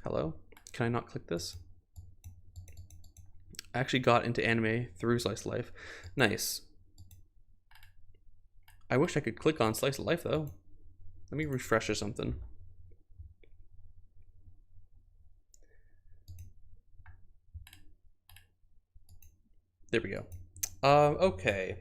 Hello? Can I not click this? I actually got into anime through slice of life. Nice. I wish I could click on slice of life though. Let me refresh or something. There we go. Okay.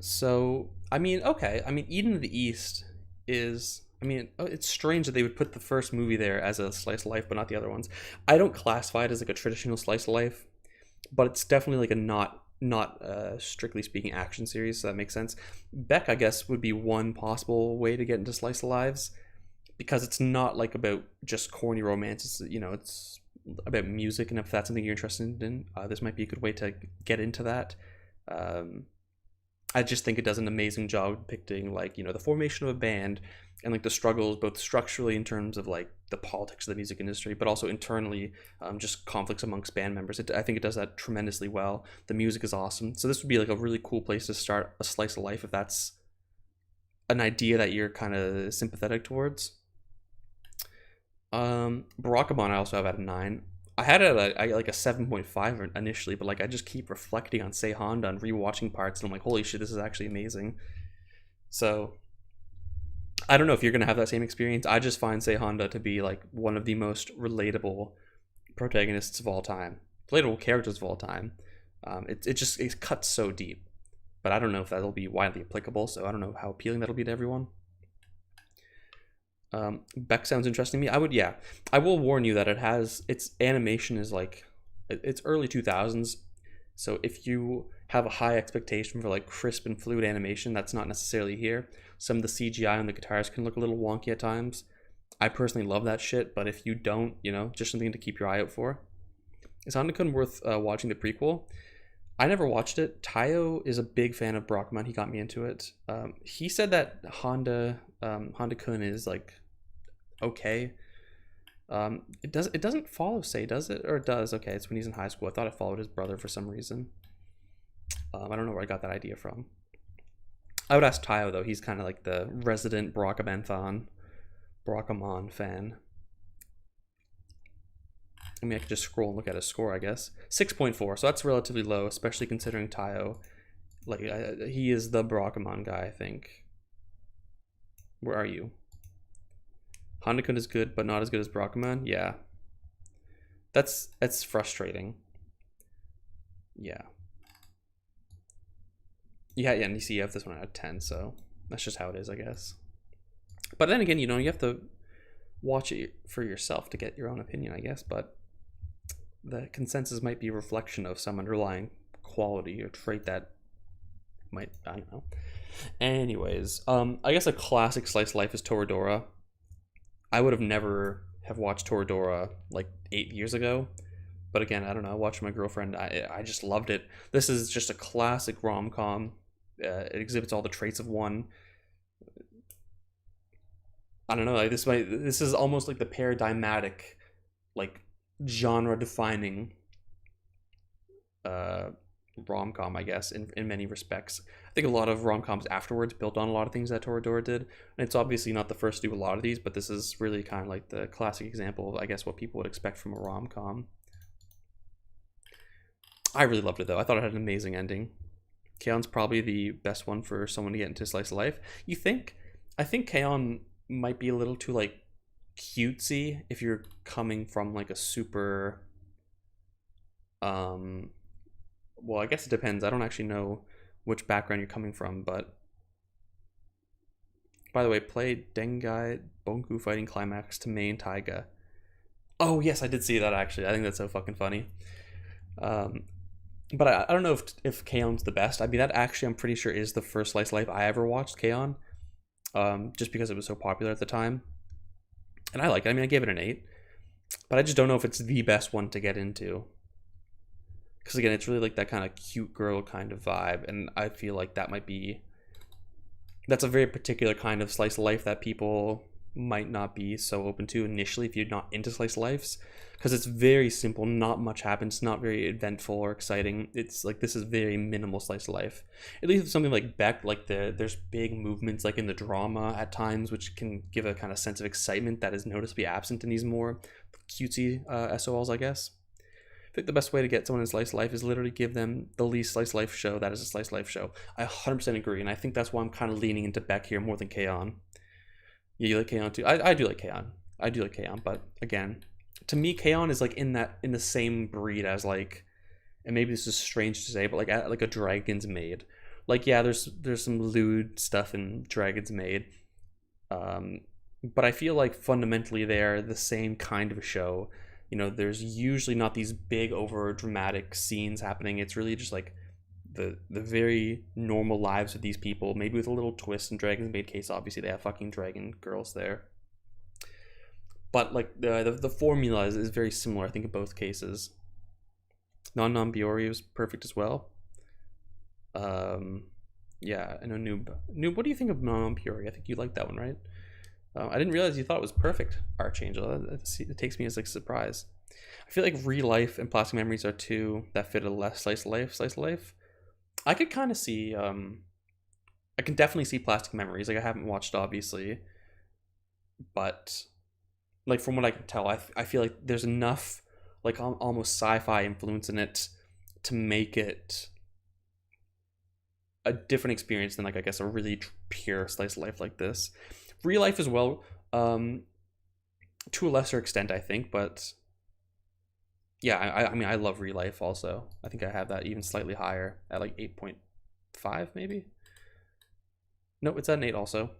So, I mean, okay. I mean, Eden of the East is... I mean, it's strange that they would put the first movie there as a slice of life, but not the other ones. I don't classify it as like a traditional slice of life, but it's definitely like a not strictly speaking action series, so that makes sense. Beck, I guess, would be one possible way to get into slice of lives, because it's not like about just corny romance. It's, you know, it's about music, and if that's something you're interested in, this might be a good way to get into that. I just think it does an amazing job depicting, like, you know, the formation of a band and like the struggles both structurally in terms of like the politics of the music industry, but also internally, just conflicts amongst band members. I think it does that tremendously well. The music is awesome, so this would be like a really cool place to start a slice of life if that's an idea that you're kind of sympathetic towards. Barakamon I also have at a 9. I had it at like a 7.5 initially, but like I just keep reflecting on Sei Honda and rewatching parts, and I'm like, holy shit, this is actually amazing. So I don't know if you're gonna have that same experience. I just find Sei Honda to be like one of the most relatable protagonists of all time, relatable characters of all time. It cuts so deep, but I don't know if that'll be widely applicable. So I don't know how appealing that'll be to everyone. Beck sounds interesting to me. I will warn you that its animation is like, it's early 2000s, so if you have a high expectation for like crisp and fluid animation, that's not necessarily here. Some of the CGI on the guitars can look a little wonky at times. I personally love that shit, but if you don't, you know, just something to keep your eye out for. Is Honda-kun worth watching the prequel? I never watched it. Tayo is a big fan of Brockman. He got me into it. He said that Honda-kun is like okay. It doesn't follow Sei, does it? Or it does? Okay, it's when he's in high school. I thought it followed his brother for some reason. I don't know where I got that idea from. I would ask Tayo though. He's kind of like the resident Brockamon fan. I mean, I could just scroll and look at his score, I guess. 6.4, so that's relatively low, especially considering Tayo. Like, he is the Brockamon guy, I think. Where are you? Honda-kun is good, but not as good as Brockamon? Yeah. That's frustrating. Yeah. Yeah, and you see you have this one out of 10, so that's just how it is, I guess. But then again, you know, you have to watch it for yourself to get your own opinion, I guess, but the consensus might be a reflection of some underlying quality or trait that might, I don't know. Anyways, I guess a classic slice of life is Toradora. I would have never have watched Toradora like 8 years ago, but again, I don't know, I watched my girlfriend. I just loved it. This is just a classic rom-com. It exhibits all the traits of one. I don't know, like this is almost like the paradigmatic, like genre defining rom-com, I guess, in many respects. I think a lot of rom-coms afterwards built on a lot of things that Toradora did, and it's obviously not the first to do a lot of these, but this is really kind of like the classic example of, I guess, what people would expect from a rom-com. I really loved it though. I thought it had an amazing ending. K-on's probably the best one for someone to get into slice of life. You think? I think K-on might be a little too like cutesy if you're coming from like a super well, I guess it depends. I don't actually know which background you're coming from, but by the way, play Dengai Bonku Fighting Climax to main Taiga. Oh yes, I did see that actually. I think that's so fucking funny. But I don't know if K-on's the best. I mean, that actually I'm pretty sure is the first slice of life I ever watched, K-on. Just because it was so popular at the time. And I like it. I mean, I gave it an 8. But I just don't know if it's the best one to get into. Because again, it's really like that kind of cute girl kind of vibe. And I feel like that might be That's a very particular kind of slice of life that people might not be so open to initially if you're not into slice of lives, because it's very simple, not much happens, not very eventful or exciting. It's like this is very minimal slice of life. At least with something like Beck, like there's big movements like in the drama at times, which can give a kind of sense of excitement that is noticeably absent in these more cutesy SOLs, I guess. I think the best way to get someone in slice of life is literally give them the least slice of life show that is a slice of life show. I 100% agree, and I think that's why I'm kind of leaning into Beck here more than K-On! Yeah, you like K-On! Too? I do like K-On!. I do like K-On!, but again, to me, K-On! Is like in the same breed as like, and maybe this is strange to say, but like a Dragon's Maid. Like yeah, there's some lewd stuff in Dragon's Maid, but I feel like fundamentally they're the same kind of a show. You know, there's usually not these big over dramatic scenes happening. It's really just like the very normal lives of these people, maybe with a little twist. In Dragon's Maid case, obviously they have fucking dragon girls there, but like the formula is very similar, I think, in both cases. Non Biori was perfect as well. Yeah, I know Noob. What do you think of Non Biori? I think you liked that one, right? I didn't realize you thought it was perfect, Archangel. It takes me as like a surprise. I feel like Real Life and Plastic Memories are two that fit a less slice of life. I could kind of see, I can definitely see Plastic Memories. Like I haven't watched obviously, but like from what I can tell, I feel like there's enough like almost sci-fi influence in it to make it a different experience than like I guess a really pure slice of life like this. Real Life as well, to a lesser extent, I think, but yeah, I mean, I love Real Life also. I think I have that even slightly higher at like 8.5 maybe. No, it's at an 8 also.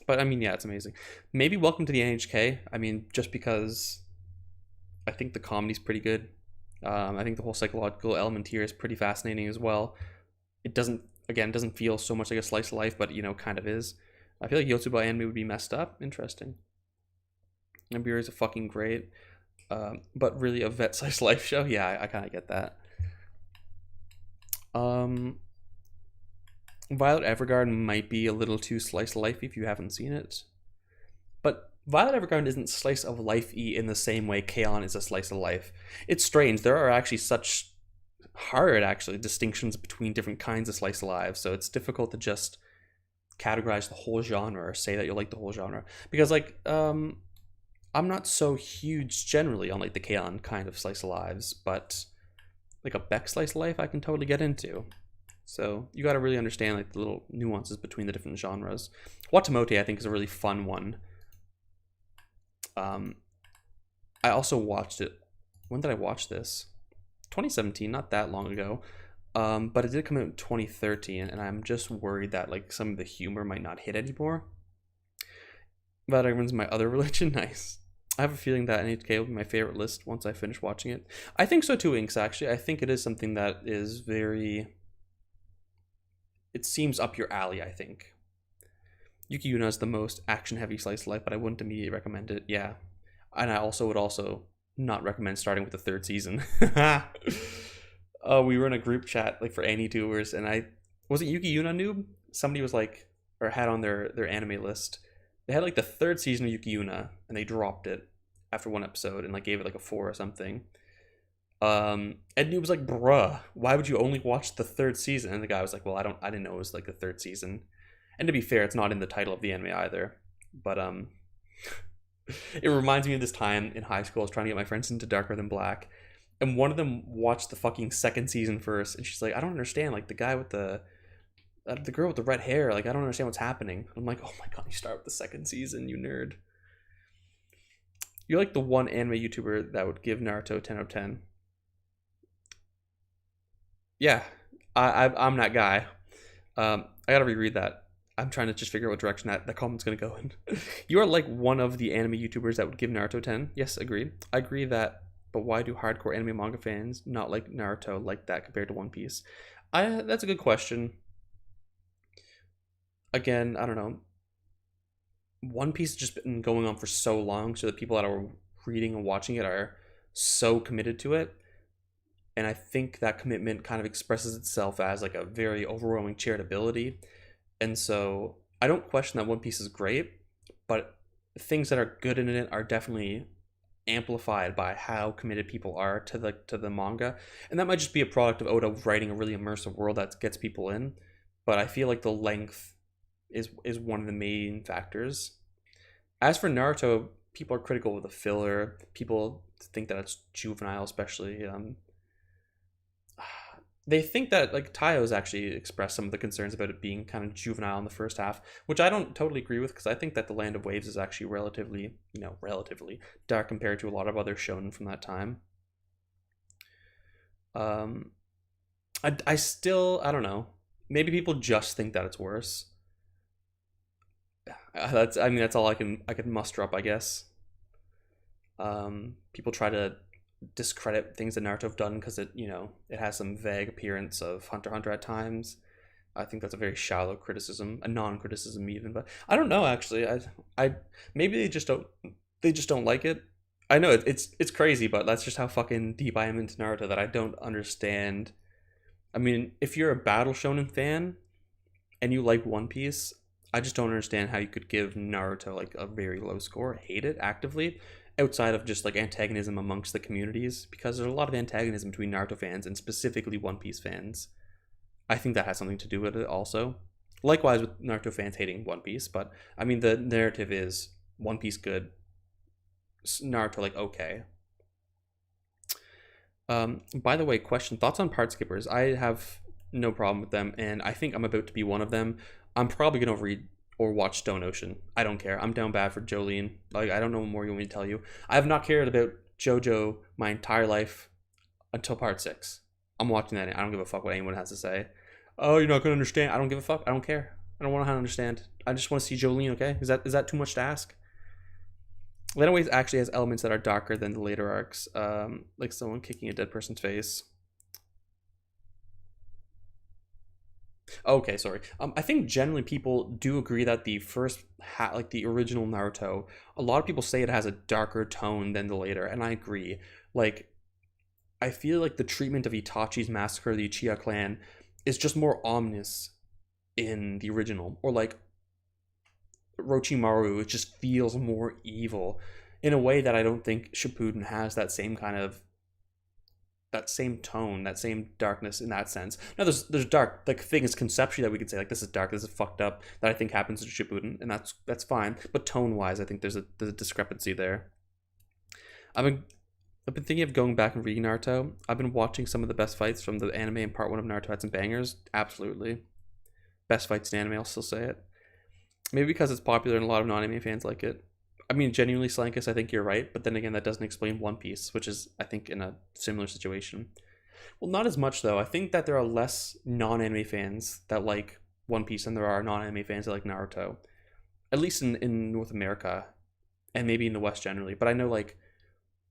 But I mean, yeah, it's amazing. Maybe Welcome to the NHK. I mean, just because I think the comedy's pretty good. I think the whole psychological element here is pretty fascinating as well. It doesn't feel so much like a slice of life, but you know, kind of is. I feel like Yotsuba anime would be messed up. Interesting. Nibiru is a fucking great, but really a vet slice of life show. Yeah, I kind of get that. Violet Evergarden might be a little too slice of life if you haven't seen it, but Violet Evergarden isn't slice of life-y in the same way K-On! Is a slice of life. It's strange. There are actually such hard distinctions between different kinds of slice of lives, so it's difficult to just categorize the whole genre or say that you like the whole genre, because like I'm not so huge generally on like the K-On! Kind of slice of lives, but like a Beck slice of life I can totally get into. So you got to really understand like the little nuances between the different genres. Watamote I think is a really fun one. I also watched it. When did I watch this? 2017, not that long ago. But it did come out in 2013, and I'm just worried that like some of the humor might not hit anymore. But everyone's my other religion. Nice. I have a feeling that NHK will be my favorite list once I finish watching it. I think so too, Inks, actually. I think it is something that is very... It seems up your alley, I think. Yuki Yuna is the most action-heavy slice of life, but I wouldn't immediately recommend it. Yeah. And I also would not recommend starting with the third season. We were in a group chat like for AniTubers, and was it Yuki Yuna Noob? Somebody was like, or had on their anime list. They had like the third season of Yuki Yuna, and they dropped it after one episode and like gave it like a 4 or something. And Noob was like, "Bruh, why would you only watch the third season?" And the guy was like, "Well, I didn't know it was like the third season." And to be fair, it's not in the title of the anime either. But it reminds me of this time in high school. I was trying to get my friends into Darker Than Black, and one of them watched the fucking second season first, and she's like, "I don't understand. Like the guy with the girl with the red hair. Like I don't understand what's happening." I'm like, "Oh my god, you start with the second season, you nerd." You're like the one anime YouTuber that would give Naruto 10 out of 10. Yeah, I'm that guy. I gotta reread that. I'm trying to just figure out what direction that comment's gonna go in. You are like one of the anime YouTubers that would give Naruto 10. Yes, agreed. I agree that, but why do hardcore anime manga fans not like Naruto like that compared to One Piece? That's a good question. Again, I don't know. One Piece has just been going on for so long, so the people that are reading and watching it are so committed to it. and I think that commitment kind of expresses itself as like a very overwhelming charitability. And so I don't question that One Piece is great, but things that are good in it are definitely amplified by how committed people are to the manga, and that might just be a product of Oda writing a really immersive world that gets people in. But I feel like the length is one of the main factors. As for Naruto, people are critical of the filler. People think that it's juvenile, especially. They think that like Tayo's actually expressed some of the concerns about it being kind of juvenile in the first half, which I don't totally agree with because I think that the Land of Waves is actually relatively, relatively dark compared to a lot of other shonen from that time. I still, I don't know. Maybe people just think that it's worse. That's all I can muster up, I guess. People try to discredit things that Naruto have done because it has some vague appearance of Hunter x Hunter at times. I think that's a very shallow criticism, a non-criticism even. But I don't know actually. I maybe they just don't like it. I know it's crazy, but that's just how fucking deep I am into Naruto that I don't understand. I mean, if you're a battle shonen fan and you like One Piece, I just don't understand how you could give Naruto like a very low score, hate it actively, outside of just like antagonism amongst the communities, because there's a lot of antagonism between Naruto fans and specifically One Piece fans. I think that has something to do with it also. Likewise with Naruto fans hating One Piece, but I mean the narrative is One Piece good, Naruto like okay. By the way, question: thoughts on part skippers? I have no problem with them, and I think I'm about to be one of them. I'm probably gonna read or watch Stone Ocean. I don't care. I'm down bad for Jolene. Like I don't know what more you want me to tell you. I have not cared about JoJo my entire life until part 6. I'm watching that. I don't give a fuck what anyone has to say. Oh, you're not gonna understand. I don't give a fuck. I don't care. I don't want to understand. I just want to see Jolene. Okay, is that too much to ask? Land actually has elements that are darker than the later arcs, like someone kicking a dead person's face. Okay, sorry. I think generally people do agree that the first, like the original Naruto, a lot of people say it has a darker tone than the later, and I agree. Like, I feel like the treatment of Itachi's massacre of the Uchiha clan is just more ominous in the original, or like Orochimaru, it just feels more evil in a way that I don't think Shippuden has that same kind of that same tone, that same darkness in that sense. Now there's dark like things conceptually that we could say like this is dark, this is fucked up that I think happens in Shippuden, and that's fine. But tone wise, I think there's a discrepancy there. I've been I've been thinking of going back and reading Naruto. I've been watching some of the best fights from the anime, and part 1 of Naruto had some bangers. Absolutely. Best fights in anime, I'll still say it. Maybe because it's popular and a lot of non-anime fans like it. I mean, genuinely, Slankus, I think you're right, but then again, that doesn't explain One Piece, which is, I think, in a similar situation. Well, not as much, though. I think that there are less non-anime fans that like One Piece than there are non-anime fans that like Naruto. At least in North America, and maybe in the West generally. But I know, like,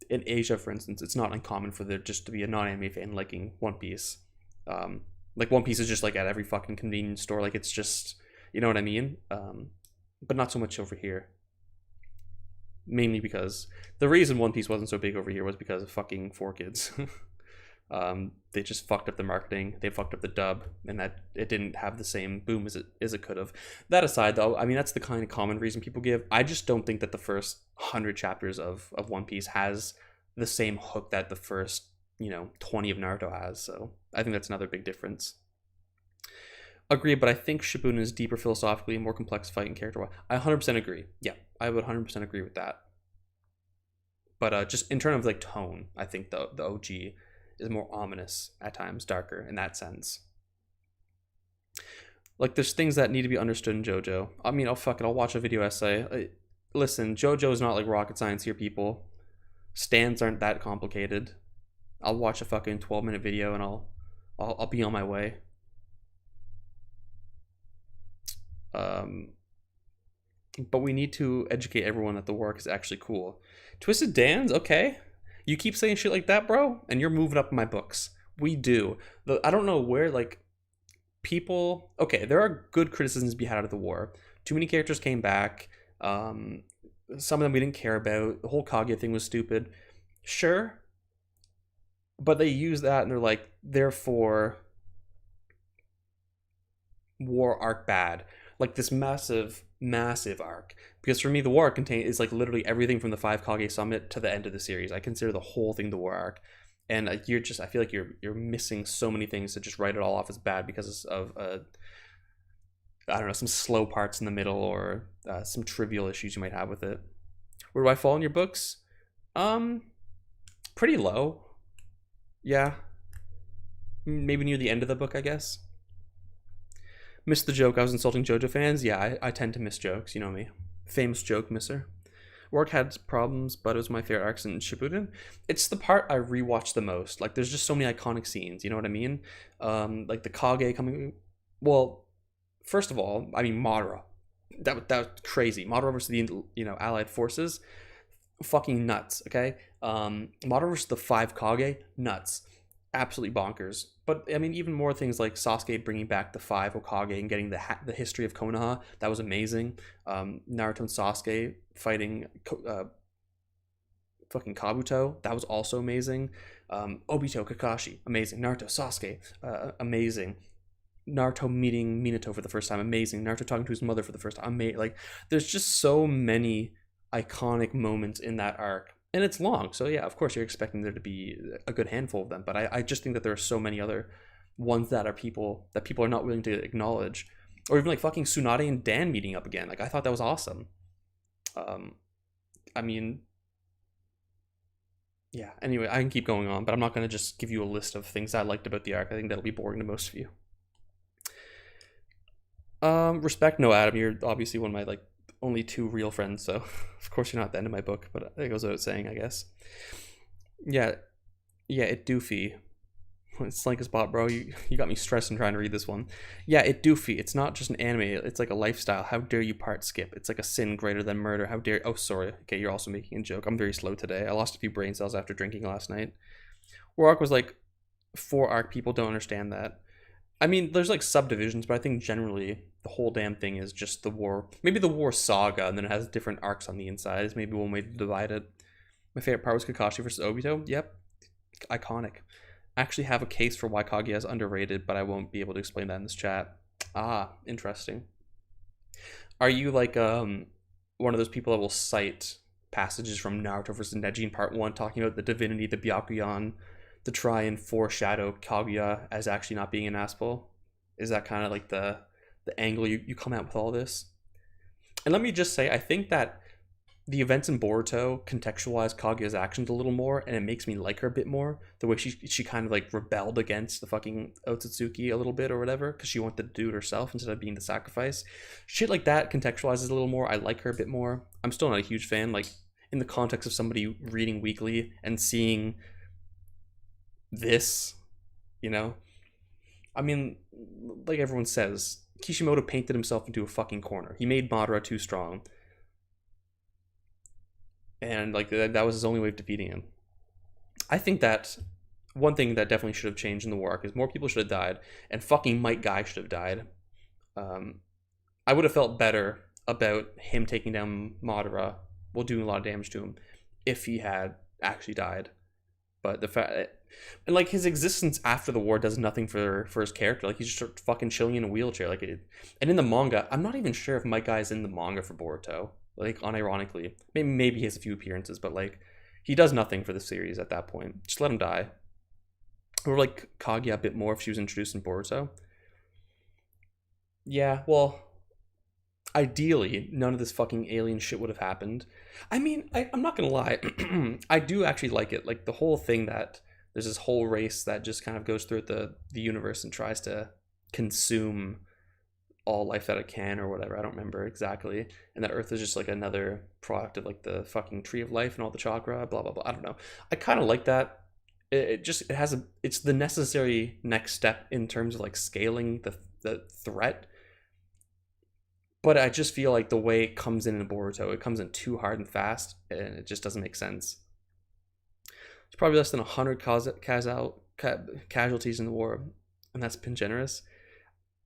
in Asia, for instance, it's not uncommon for there just to be a non-anime fan liking One Piece. Like, One Piece is just, like, at every fucking convenience store. Like, it's just, you know what I mean? But not so much over here. Mainly because the reason One Piece wasn't so big over here was because of fucking 4Kids. They just fucked up the marketing, they fucked up the dub, and that it didn't have the same boom as it could have. That aside, though, I mean, that's the kind of common reason people give. I just don't think that the first 100 chapters of One Piece has the same hook that the first 20 of Naruto has. So I think that's another big difference. Agree, but I think Shippuden is deeper philosophically and more complex fighting character. I 100% agree. Yeah, I would 100% agree with that. But just in terms of like tone, I think the OG is more ominous at times, darker in that sense. Like there's things that need to be understood in JoJo. I mean, I'll watch a video essay. Listen, JoJo is not like rocket science here, people. Stands aren't that complicated. I'll watch a fucking 12-minute video and I'll be on my way. But we need to educate everyone that the work is actually cool. Twisted Dan's okay. You keep saying shit like that, bro, and you're moving up in my books. We do. I don't know where like people. Okay, there are good criticisms to be had out of the war. Too many characters came back. Some of them we didn't care about. The whole Kaguya thing was stupid. Sure. But they use that and they're like, therefore, war arc bad. Like this massive, massive arc. Because for me, the war arc is like literally everything from the 5 Kage Summit to the end of the series. I consider the whole thing the war arc. And I feel like you're missing so many things to just write it all off as bad because of I don't know, some slow parts in the middle or some trivial issues you might have with it. Where do I fall in your books? Pretty low. Yeah. Maybe near the end of the book, I guess. Missed the joke. I was insulting JoJo fans. Yeah, I tend to miss jokes. You know me. Famous joke misser. Work had problems, but it was my favorite arc in Shippuden. It's the part I rewatch the most. Like, there's just so many iconic scenes. You know what I mean? Like the Kage coming. Well, first of all, I mean Madara. That was crazy. Madara versus the Allied forces. Fucking nuts. Okay. Madara versus the 5 Kage. Nuts. Absolutely bonkers. But I mean, even more things like Sasuke bringing back the 5 Hokage and getting the history of Konoha. That was amazing. Naruto and Sasuke fighting fucking Kabuto. That was also amazing. Obito, Kakashi, amazing. Naruto, Sasuke, amazing. Naruto meeting Minato for the first time, amazing. Naruto talking to his mother for the first time, amazing. Like, there's just so many iconic moments in that arc. And it's long, so yeah, of course you're expecting there to be a good handful of them. But I just think that there are so many other ones that people are not willing to acknowledge, or even like fucking Tsunade and Dan meeting up again. Like, I thought that was awesome. I mean, yeah. Anyway, I can keep going on, but I'm not going to just give you a list of things I liked about the arc. I think that'll be boring to most of you. Respect, no, Adam. You're obviously one of my like only 2 real friends, so of course you're not at the end of my book, but it goes without saying, I guess. Yeah, it doofy. It's like a spot, bro. You got me stressing trying to read this one. Yeah, it doofy. It's not just an anime. It's like a lifestyle. How dare you part skip? It's like a sin greater than murder. How dare... Oh, sorry. Okay, you're also making a joke. I'm very slow today. I lost a few brain cells after drinking last night. War arc was like 4 arc. People don't understand that. I mean, there's like subdivisions, but I think generally the whole damn thing is just the war. Maybe the war saga, and then it has different arcs on the inside. Is maybe one way to divide it. My favorite part was Kakashi versus Obito. Yep, iconic. I actually have a case for why Kaguya is underrated, but I won't be able to explain that in this chat. Ah, interesting. Are you like one of those people that will cite passages from Naruto versus Neji in Part 1 talking about the divinity, the Byakuyan, to try and foreshadow Kaguya as actually not being an asshole? Is that kind of like the angle you come out with all this? And let me just say, I think that the events in Boruto contextualize Kaguya's actions a little more, and it makes me like her a bit more. The way she kind of like rebelled against the fucking Otsutsuki a little bit or whatever, because she wanted to do it herself instead of being the sacrifice. Shit like that contextualizes a little more. I like her a bit more. I'm still not a huge fan. Like, in the context of somebody reading weekly and seeing this, I mean, like everyone says, Kishimoto painted himself into a fucking corner. He made Madara too strong, and like that was his only way of defeating him. I think that one thing that definitely should have changed in the war arc is more people should have died, and fucking Mike Guy should have died. I would have felt better about him taking down Madara while doing a lot of damage to him if he had actually died. But the fact, and like his existence after the war does nothing for his character. Like, he's just fucking chilling in a wheelchair. Like, and in the manga, I'm not even sure if Mike Guy is in the manga for Boruto. Like, unironically, maybe he has a few appearances, but like, he does nothing for the series at that point. Just let him die. Or like Kaguya a bit more if she was introduced in Boruto. Yeah, well, ideally, none of this fucking alien shit would have happened. I mean, I'm not gonna lie, I do actually like it. Like, the whole thing that there's this whole race that just kind of goes through the universe and tries to consume all life that it can or whatever. I don't remember exactly. And that Earth is just like another product of like the fucking tree of life and all the chakra, blah blah blah. I don't know. I kind of like that. It's the necessary next step in terms of like scaling the threat. But I just feel like the way it comes in Boruto, it comes in too hard and fast, and it just doesn't make sense. It's probably less than 100 casualties in the war, and that's been generous.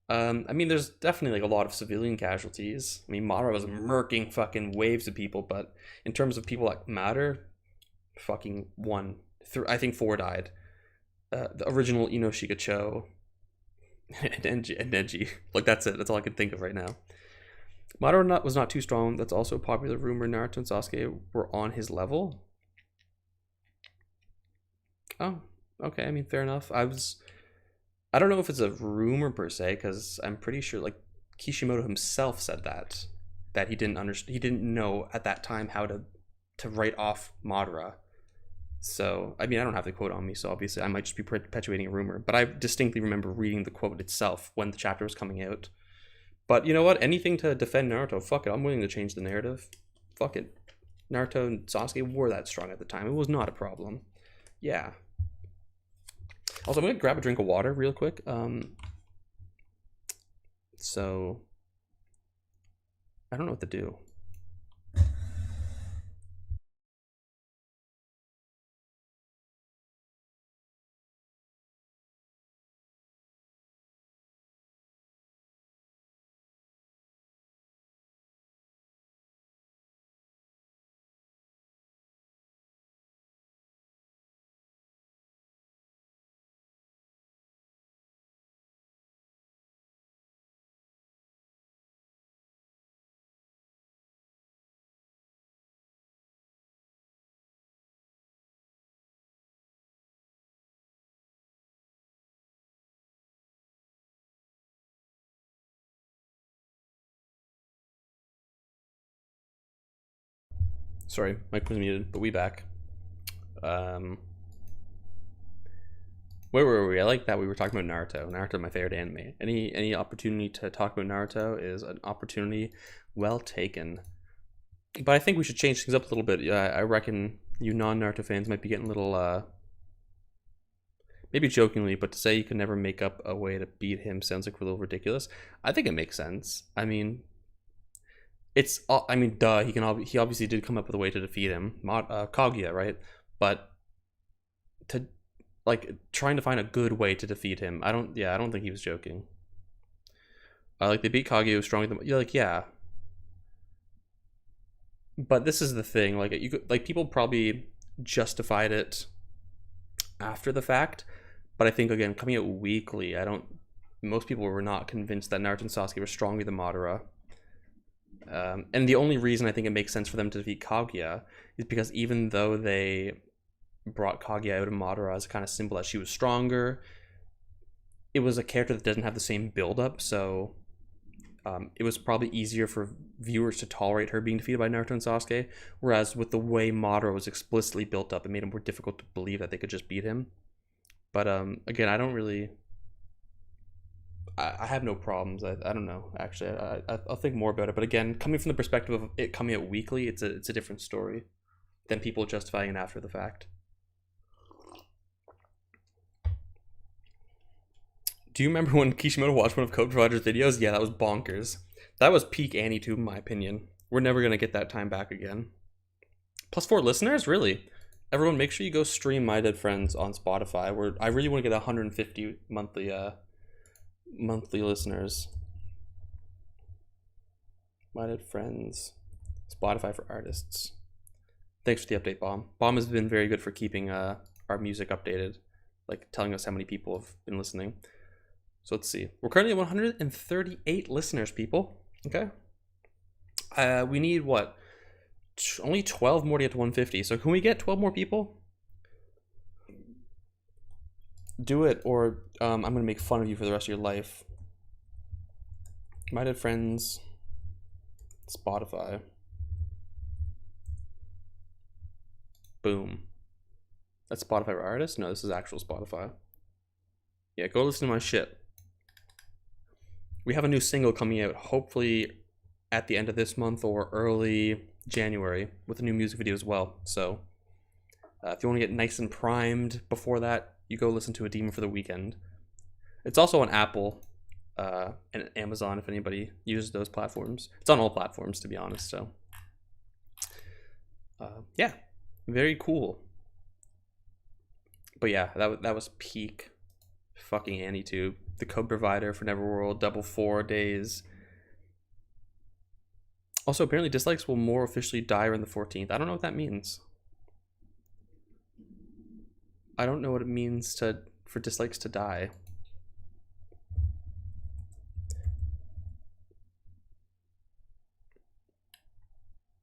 I mean, there's definitely like a lot of civilian casualties. I mean, Madara was murking fucking waves of people, but in terms of people that matter, fucking one. I think 4 died. the original Inoshika and Neji. Like that's it. That's all I can think of right now. Madara was not too strong. That's also a popular rumor. Naruto and Sasuke were on his level. Oh, okay. I mean, fair enough. I don't know if it's a rumor per se, because I'm pretty sure like Kishimoto himself said that he didn't understand, he didn't know at that time how to write off Madara. So I mean, I don't have the quote on me, so obviously I might just be perpetuating a rumor. But I distinctly remember reading the quote itself when the chapter was coming out. But you know what? Anything to defend Naruto. Fuck it. I'm willing to change the narrative. Fuck it. Naruto and Sasuke were that strong at the time. It was not a problem. Yeah. Also, I'm gonna grab a drink of water real quick. So I don't know what to do. Sorry, mic was muted, but we back. Where were we? I like that we were talking about Naruto. Naruto, my favorite anime. Any opportunity to talk about Naruto is an opportunity well taken. But I think we should change things up a little bit. I reckon you non-Naruto fans might be getting a little, maybe jokingly, but to say you could never make up a way to beat him sounds like a little ridiculous. I think it makes sense. I mean, duh. He obviously did come up with a way to defeat him, Kaguya, right? But to like trying to find a good way to defeat him, I don't think he was joking. Like they beat Kaguya, was stronger than, you're like, yeah. But this is the thing, like people probably justified it after the fact, but I think again coming out weekly, most people were not convinced that Naruto and Sasuke were stronger than Madara. And the only reason I think it makes sense for them to defeat Kaguya is because even though they brought Kaguya out of Madara as a kind of symbol that she was stronger, it was a character that doesn't have the same build-up, so it was probably easier for viewers to tolerate her being defeated by Naruto and Sasuke, whereas with the way Madara was explicitly built up, it made it more difficult to believe that they could just beat him. But again, I don't really... I have no problems. I don't know, actually. I'll think more about it. But again, coming from the perspective of it coming out weekly, it's a different story than people justifying it after the fact. Do you remember when Kishimoto watched one of Code Provider's videos? Yeah, that was bonkers. That was peak AniTube, in my opinion. We're never going to get that time back again. +4 listeners? Really? Everyone, make sure you go stream My Dead Friends on Spotify. I really want to get 150 monthly listeners. My Dead Friends. Spotify for artists. Thanks for the update, Bomb. Bomb has been very good for keeping our music updated. Like, telling us how many people have been listening. So let's see. We're currently at 138 listeners, people. Okay. We need what? Only 12 more to get to 150. So can we get 12 more people? Do it, or I'm going to make fun of you for the rest of your life. My Dead Friends. Spotify. Boom. That's Spotify for artists? No, this is actual Spotify. Yeah, go listen to my shit. We have a new single coming out, hopefully at the end of this month or early January, with a new music video as well. So if you want to get nice and primed before that, you go listen to A Demon for the Weekend. It's also on Apple and Amazon if anybody uses those platforms. It's on all platforms, to be honest. So yeah, very cool. But yeah, that was peak fucking AniTube. The Code Provider for Neverworld, double 4 days. Also, apparently dislikes will more officially die around the 14th. I don't know what that means. I don't know what it means to for dislikes to die.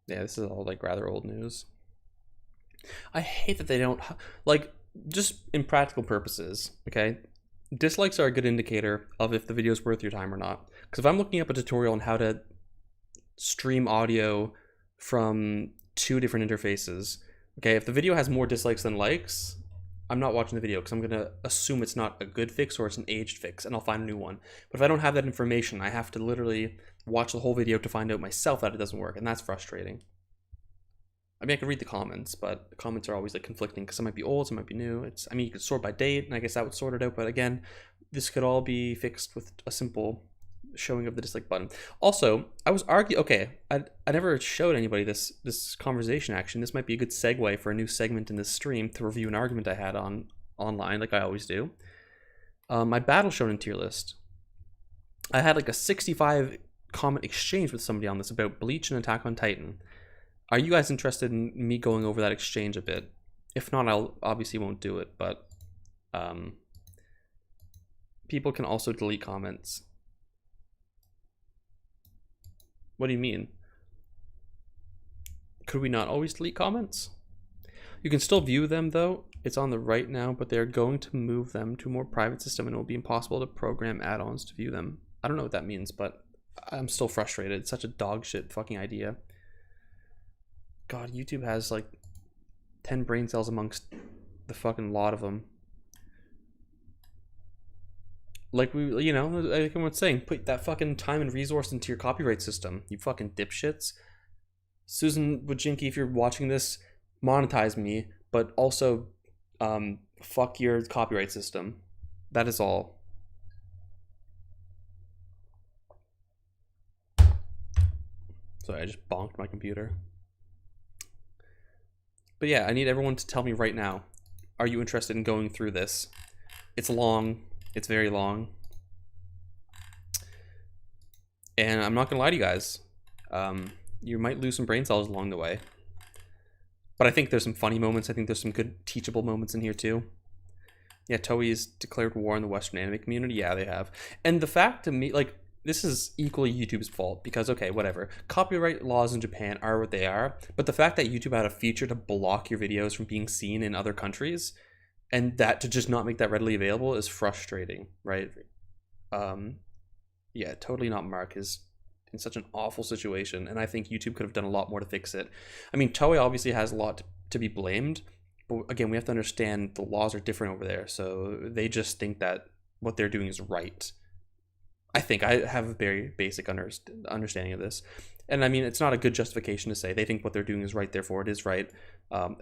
Yeah, this is all like rather old news. I hate that they don't, like, just in practical purposes, okay? Dislikes are a good indicator of if the video is worth your time or not. Because if I'm looking up a tutorial on how to stream audio from 2 different interfaces, okay, if the video has more dislikes than likes, I'm not watching the video because I'm going to assume it's not a good fix or it's an aged fix, and I'll find a new one. But if I don't have that information, I have to literally watch the whole video to find out myself that it doesn't work, and that's frustrating. I mean, I could read the comments, but the comments are always like conflicting because some might be old, some might be new. I mean, you could sort by date, and I guess that would sort it out. But again, this could all be fixed with a simple showing of the dislike button. Also, I was arguing. Okay, I never showed anybody this conversation. Actually, this might be a good segue for a new segment in this stream to review an argument I had online, like I always do. My battle shonen tier list. I had like a 65 comment exchange with somebody on this about Bleach and Attack on Titan. Are you guys interested in me going over that exchange a bit? If not, I'll obviously won't do it, but people can also delete comments. What do you mean? Could we not always delete comments? You can still view them though. It's on the right now, but they're going to move them to a more private system and it will be impossible to program add-ons to view them. I don't know what that means, but I'm still frustrated. It's such a dog shit fucking idea. God, YouTube has like 10 brain cells amongst the fucking lot of them. Like we, you know, like everyone's saying, put that fucking time and resource into your copyright system, you fucking dipshits. Susan Wojcinski, if you're watching this, monetize me, but also fuck your copyright system. That is all. Sorry, I just bonked my computer. But yeah, I need everyone to tell me right now, are you interested in going through this? It's long. It's very long. And I'm not going to lie to you guys. You might lose some brain cells along the way. But I think there's some funny moments. I think there's some good teachable moments in here too. Yeah, Toei's declared war on the Western anime community. Yeah, they have. And the fact to me, like, this is equally YouTube's fault because, okay, whatever. Copyright laws in Japan are what they are. But the fact that YouTube had a feature to block your videos from being seen in other countries and that to just not make that readily available is frustrating, right? Yeah, totally not Mark is in such an awful situation. And I think YouTube could have done a lot more to fix it. I mean, Toei obviously has a lot to be blamed. But again, we have to understand the laws are different over there. So they just think that what they're doing is right. I think I have a very basic understanding of this. And I mean, it's not a good justification to say they think what they're doing is right, therefore it is right.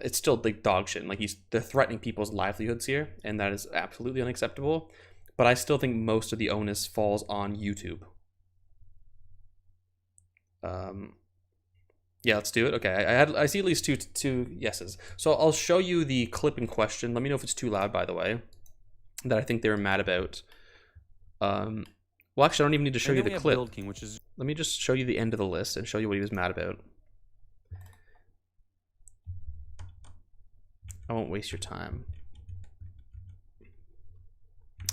It's still like dog shit. Like they're threatening people's livelihoods here, and that is absolutely unacceptable. But I still think most of the onus falls on YouTube. Yeah, let's do it. Okay, I see at least two yeses. So I'll show you the clip in question. Let me know if it's too loud, by the way, that I think they were mad about. Well, actually, I don't even need to show you the clip. King, which is... Let me just show you the end of the list and show you what he was mad about. I won't waste your time.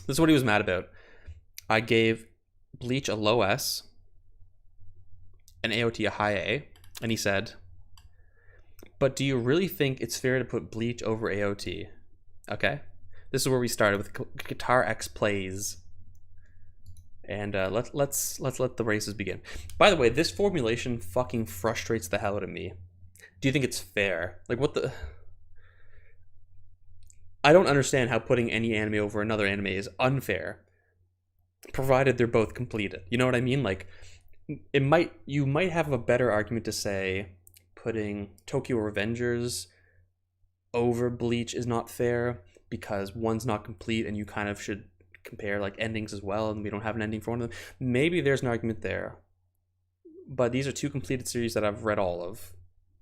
This is what he was mad about. I gave Bleach a low S, and AOT a high A, and he said, but do you really think it's fair to put Bleach over AOT? Okay. This is where we started with Guitar X Plays. And let's let the races begin. By the way, this formulation fucking frustrates the hell out of me. Do you think it's fair? Like, what the... I don't understand how putting any anime over another anime is unfair, provided they're both completed. You know what I mean? Like, you might have a better argument to say putting Tokyo Revengers over Bleach is not fair because one's not complete and you kind of should compare like endings as well, and we don't have an ending for one of them. Maybe there's an argument there, but these are two completed series that I've read all of,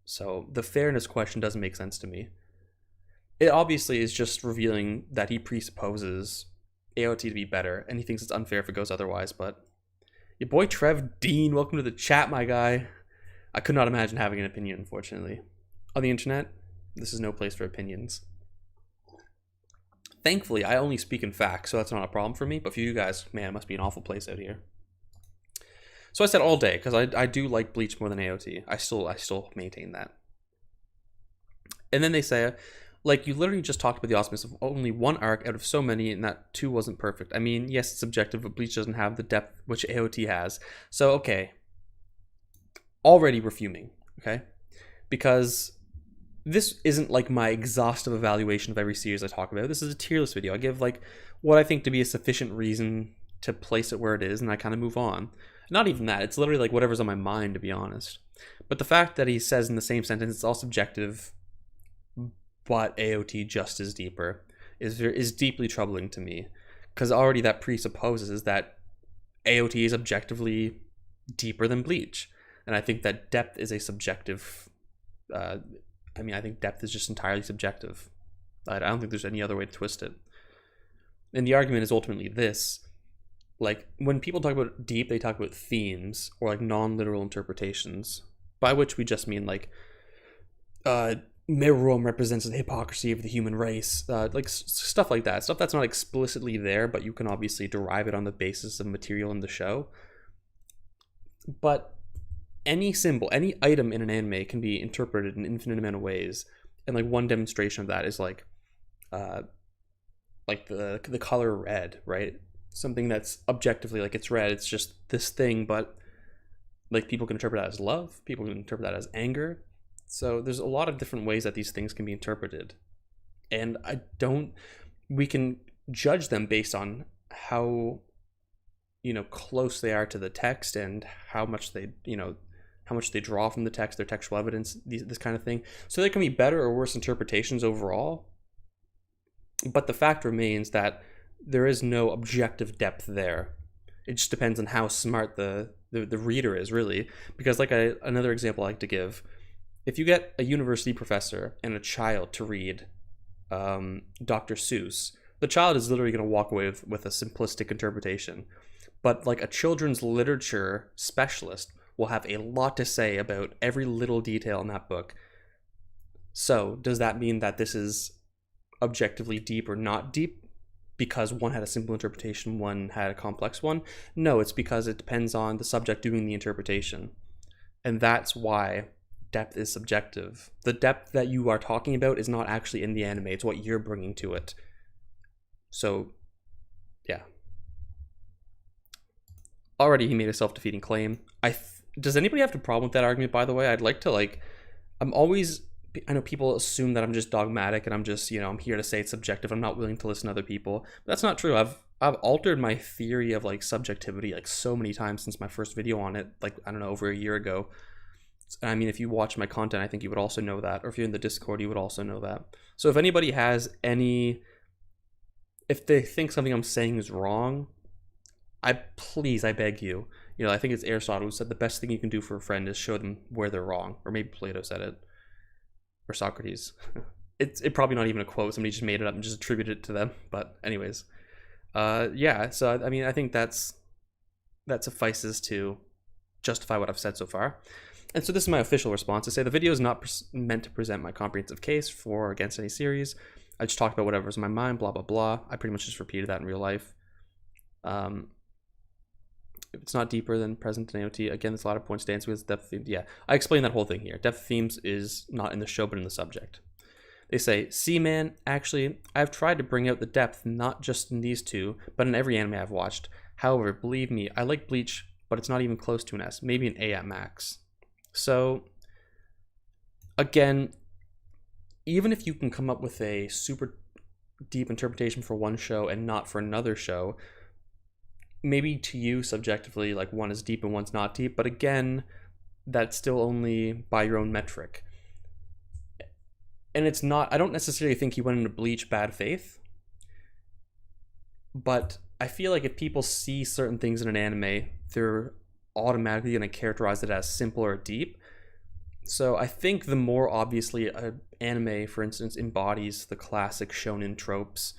so the fairness question doesn't make sense to me. It obviously is just revealing that he presupposes AOT to be better, and he thinks it's unfair if it goes otherwise. But your boy Trev Dean, welcome to the chat, my guy. I could not imagine having an opinion, unfortunately. On the internet, this is no place for opinions. Thankfully, I only speak in facts, so that's not a problem for me. But for you guys, man, it must be an awful place out here. So I said all day because I do like Bleach more than AOT. I still maintain that. And then they say, like, you literally just talked about the awesomeness of only one arc out of so many, and that 2 wasn't perfect. I mean, yes, it's subjective, but Bleach doesn't have the depth which AOT has. So, okay. Already we're fuming, okay? Because this isn't like my exhaustive evaluation of every series I talk about. This is a tier list video. I give like what I think to be a sufficient reason to place it where it is, and I kind of move on. Not even that. It's literally like whatever's on my mind, to be honest. But the fact that he says in the same sentence it's all subjective, but AOT just is deeper, is deeply troubling to me, because already that presupposes that AOT is objectively deeper than Bleach, and I think that depth is a subjective. I think depth is just entirely subjective. I don't think there's any other way to twist it. And the argument is ultimately this: like, when people talk about deep, they talk about themes or like non-literal interpretations, by which we just mean like, Meruem represents the hypocrisy of the human race, like stuff like that. Stuff that's not explicitly there, but you can obviously derive it on the basis of material in the show. But any symbol, any item in an anime can be interpreted in an infinite amount of ways, and like one demonstration of that is like the color red, right? Something that's objectively like it's red, it's just this thing, but like people can interpret that as love, people can interpret that as anger. So there's a lot of different ways that these things can be interpreted, and we can judge them based on how, close they are to the text and how much they draw from the text, their textual evidence, this kind of thing. So there can be better or worse interpretations overall, but the fact remains that there is no objective depth there. It just depends on how smart the reader is, really. Because like another example I like to give, if you get a university professor and a child to read Dr. Seuss, the child is literally going to walk away with a simplistic interpretation. But like a children's literature specialist will have a lot to say about every little detail in that book. So does that mean that this is objectively deep or not deep because one had a simple interpretation, one had a complex one? No, it's because it depends on the subject doing the interpretation. And that's why depth is subjective. The depth that you are talking about is not actually in the anime, it's what you're bringing to it. So, yeah. Already he made a self-defeating claim. Does anybody have a problem with that argument, by the way? I'd like to, I know people assume that I'm just dogmatic and I'm just, I'm here to say it's subjective. I'm not willing to listen to other people. But that's not true. I've altered my theory of like subjectivity like so many times since my first video on it, like, I don't know, over a year ago. I mean, if you watch my content, I think you would also know that. Or if you're in the Discord, you would also know that. So if anybody has if they think something I'm saying is wrong, I beg you. I think it's Aristotle who said the best thing you can do for a friend is show them where they're wrong. Or maybe Plato said it. Or Socrates. It's probably not even a quote. Somebody just made it up and just attributed it to them. But anyways. Yeah, so I mean, I think that suffices to justify what I've said so far. And so this is my official response. I say the video is not meant to present my comprehensive case for or against any series. I just talked about whatever's in my mind, blah, blah, blah. I pretty much just repeated that in real life. If it's not deeper than present in AOT, again, there's a lot of points to answer with depth themes. Yeah, I explained that whole thing here. Depth themes is not in the show, but in the subject. They say, see, man, actually, I've tried to bring out the depth, not just in these two, but in every anime I've watched. However, believe me, I like Bleach, but it's not even close to an S, maybe an A at max. So, again, even if you can come up with a super deep interpretation for one show and not for another show, maybe to you subjectively, like one is deep and one's not deep, but again, that's still only by your own metric. And it's not, I don't necessarily think he went into Bleach bad faith, but I feel like if people see certain things in an anime, they're automatically going to characterize it as simple or deep. So I think the more obviously an anime, for instance, embodies the classic shonen tropes,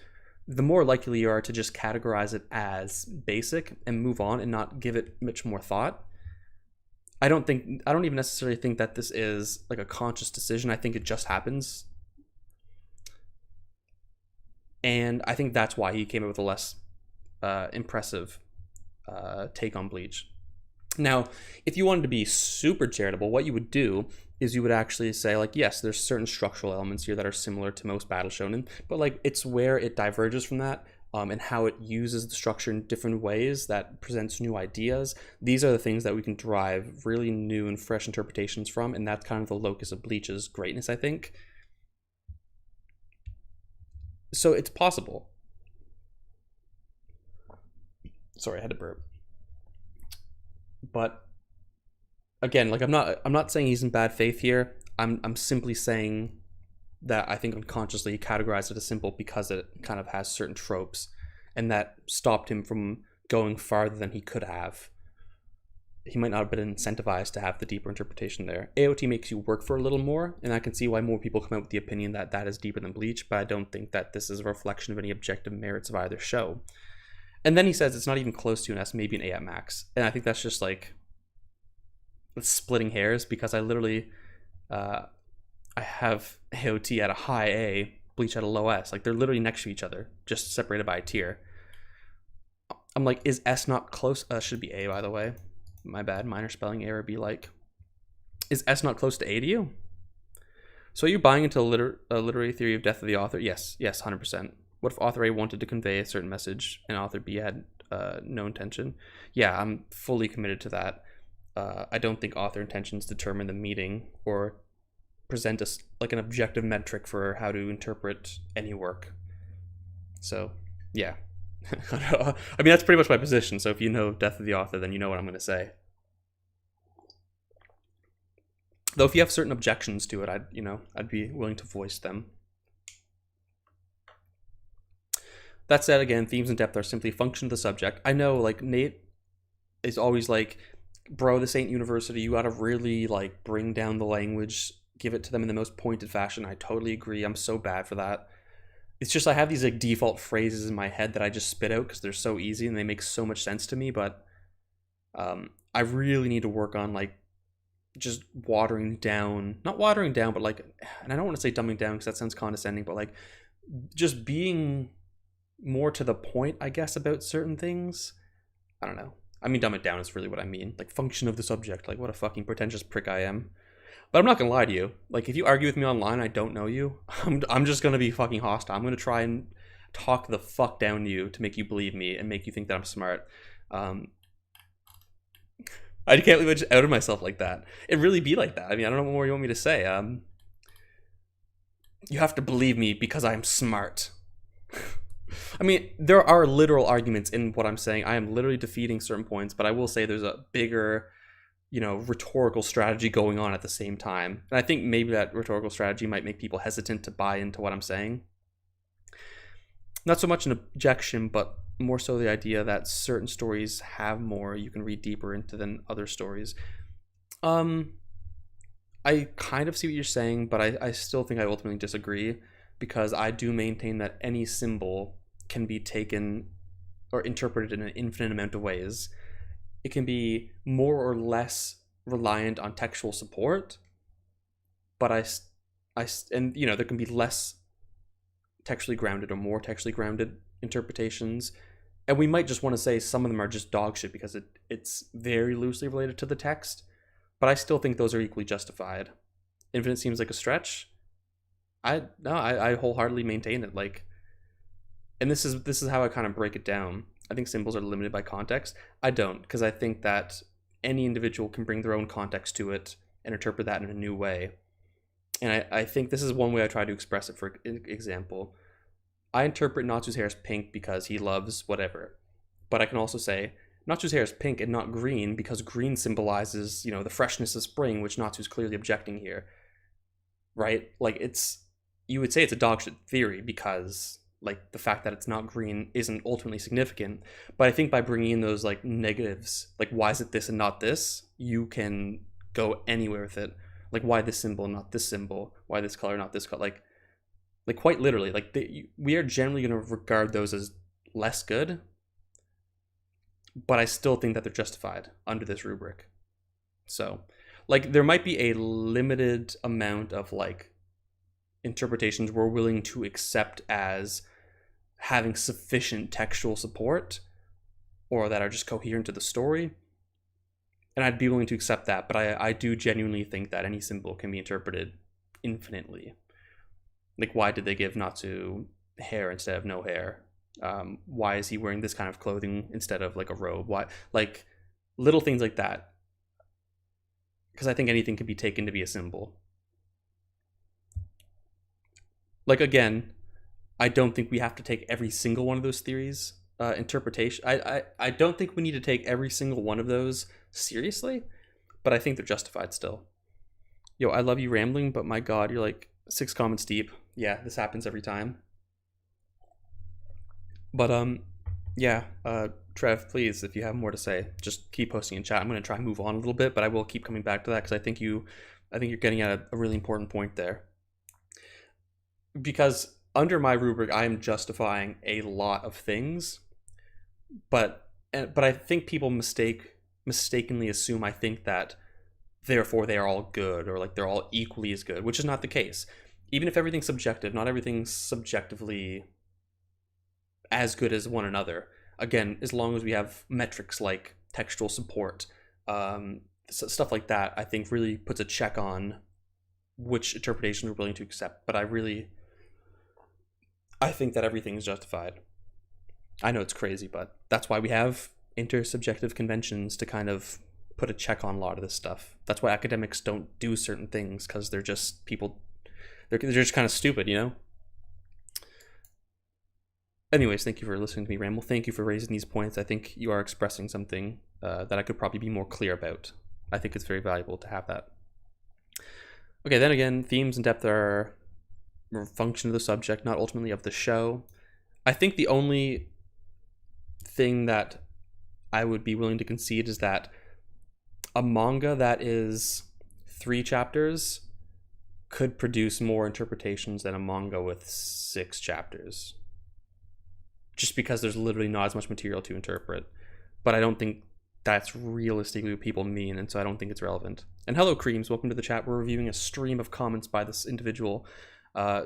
the more likely you are to just categorize it as basic and move on and not give it much more thought. I don't even necessarily think that this is like a conscious decision. I think it just happens. And I think that's why he came up with a less impressive take on Bleach. Now, if you wanted to be super charitable, what you would do is you would actually say, like, yes, there's certain structural elements here that are similar to most battle shonen, but like it's where it diverges from that, and how it uses the structure in different ways that presents new ideas. These are the things that we can derive really new and fresh interpretations from, and that's kind of the locus of Bleach's greatness, I think. So it's possible. Sorry, I had to burp. But again, like I'm not saying he's in bad faith here. I'm simply saying that I think unconsciously he categorized it as simple because it kind of has certain tropes, and that stopped him from going farther than he could have. He might not have been incentivized to have the deeper interpretation there. AOT makes you work for a little more, and I can see why more people come out with the opinion that that is deeper than Bleach, but I don't think that this is a reflection of any objective merits of either show. And then he says it's not even close to an S, maybe an A at max. And I think that's just like splitting hairs, because I literally I have AOT at a high A, Bleach at a low S. Like they're literally next to each other, just separated by a tier. I'm like, is S not close? Should be A, by the way. My bad, minor spelling error. Be like, is S not close to A to you? So are you buying into a literary theory of death of the author? Yes, 100%. What if author A wanted to convey a certain message and author B had no intention? Yeah, I'm fully committed to that. I don't think author intentions determine the meaning or present us like an objective metric for how to interpret any work. So, yeah. I mean, that's pretty much my position. So if you know death of the author, then you know what I'm going to say. Though if you have certain objections to it, I'd be willing to voice them. That said, again, themes and depth are simply a function of the subject. I know, like, Nate is always like, bro, this ain't university. You gotta really, like, bring down the language, give it to them in the most pointed fashion. I totally agree. I'm so bad for that. It's just I have these, like, default phrases in my head that I just spit out because they're so easy and they make so much sense to me, but I really need to work on, like, just watering down, not watering down, but, like, and I don't want to say dumbing down because that sounds condescending, but, like, just being more to the point, I guess, about certain things. I don't know. I mean, dumb it down is really what I mean. Like, function of the subject. Like, what a fucking pretentious prick I am. But I'm not gonna lie to you. Like, if you argue with me online, I don't know you. I'm just gonna be fucking hostile. I'm gonna try and talk the fuck down to you to make you believe me and make you think that I'm smart. I can't believe I just outed myself like that. It really be like that. I mean, I don't know what more you want me to say. You have to believe me because I'm smart. I mean, there are literal arguments in what I'm saying. I am literally defeating certain points, but I will say there's a bigger, rhetorical strategy going on at the same time. And I think maybe that rhetorical strategy might make people hesitant to buy into what I'm saying. Not so much an objection, but more so the idea that certain stories have more you can read deeper into than other stories. I kind of see what you're saying, but I still think I ultimately disagree, because I do maintain that any symbol can be taken or interpreted in an infinite amount of ways. It can be more or less reliant on textual support, but there can be less textually grounded or more textually grounded interpretations. And we might just want to say some of them are just dog shit because it's very loosely related to the text, but I still think those are equally justified. Infinite seems like a stretch. I wholeheartedly maintain it. Like, and this is how I kind of break it down. I think symbols are limited by context. I don't, because I think that any individual can bring their own context to it and interpret that in a new way. And I think this is one way I try to express it. For example, I interpret Natsu's hair as pink because he loves whatever. But I can also say Natsu's hair is pink and not green because green symbolizes, the freshness of spring, which Natsu's clearly objecting here. Right? Like, you would say it's a dog shit theory because, like, the fact that it's not green isn't ultimately significant. But I think by bringing in those, like, negatives, like, why is it this and not this, you can go anywhere with it. Like, why this symbol, not this symbol? Why this color, not this color? Like quite literally, like, we are generally going to regard those as less good, but I still think that they're justified under this rubric. So, like, there might be a limited amount of, like, interpretations we're willing to accept as having sufficient textual support or that are just coherent to the story. And I'd be willing to accept that, but I do genuinely think that any symbol can be interpreted infinitely. Like, why did they give Natsu hair instead of no hair? Why is he wearing this kind of clothing instead of like a robe? Why, like, little things like that? Because I think anything can be taken to be a symbol. Like, again, I don't think we have to take every single one of those theories interpretation. I don't think we need to take every single one of those seriously, but I think they're justified still. Yo, I love you rambling, but my god, you're like 6 comments deep. Yeah, this happens every time. But yeah, Trev, please, if you have more to say, just keep posting in chat. I'm gonna try and move on a little bit, but I will keep coming back to that because I think you're getting at a really important point there. Because under my rubric, I am justifying a lot of things, but I think people mistakenly assume I think that therefore they are all good or like they're all equally as good, which is not the case. Even if everything's subjective, not everything's subjectively as good as one another. Again, as long as we have metrics like textual support, stuff like that, I think really puts a check on which interpretation we're willing to accept. But I think that everything is justified. I know it's crazy, but that's why we have intersubjective conventions to kind of put a check on a lot of this stuff. That's why academics don't do certain things, because they're just people. They're just kind of stupid, you know? Anyways, thank you for listening to me ramble. Thank you for raising these points. I think you are expressing something that I could probably be more clear about. I think it's very valuable to have that. Okay, then again, themes and depth are a function of the subject, not ultimately of the show. I think the only thing that I would be willing to concede is that a manga that is 3 chapters could produce more interpretations than a manga with 6 chapters. Just because there's literally not as much material to interpret. But I don't think that's realistically what people mean, and so I don't think it's relevant. And hello, Creams, welcome to the chat. We're reviewing a stream of comments by this individual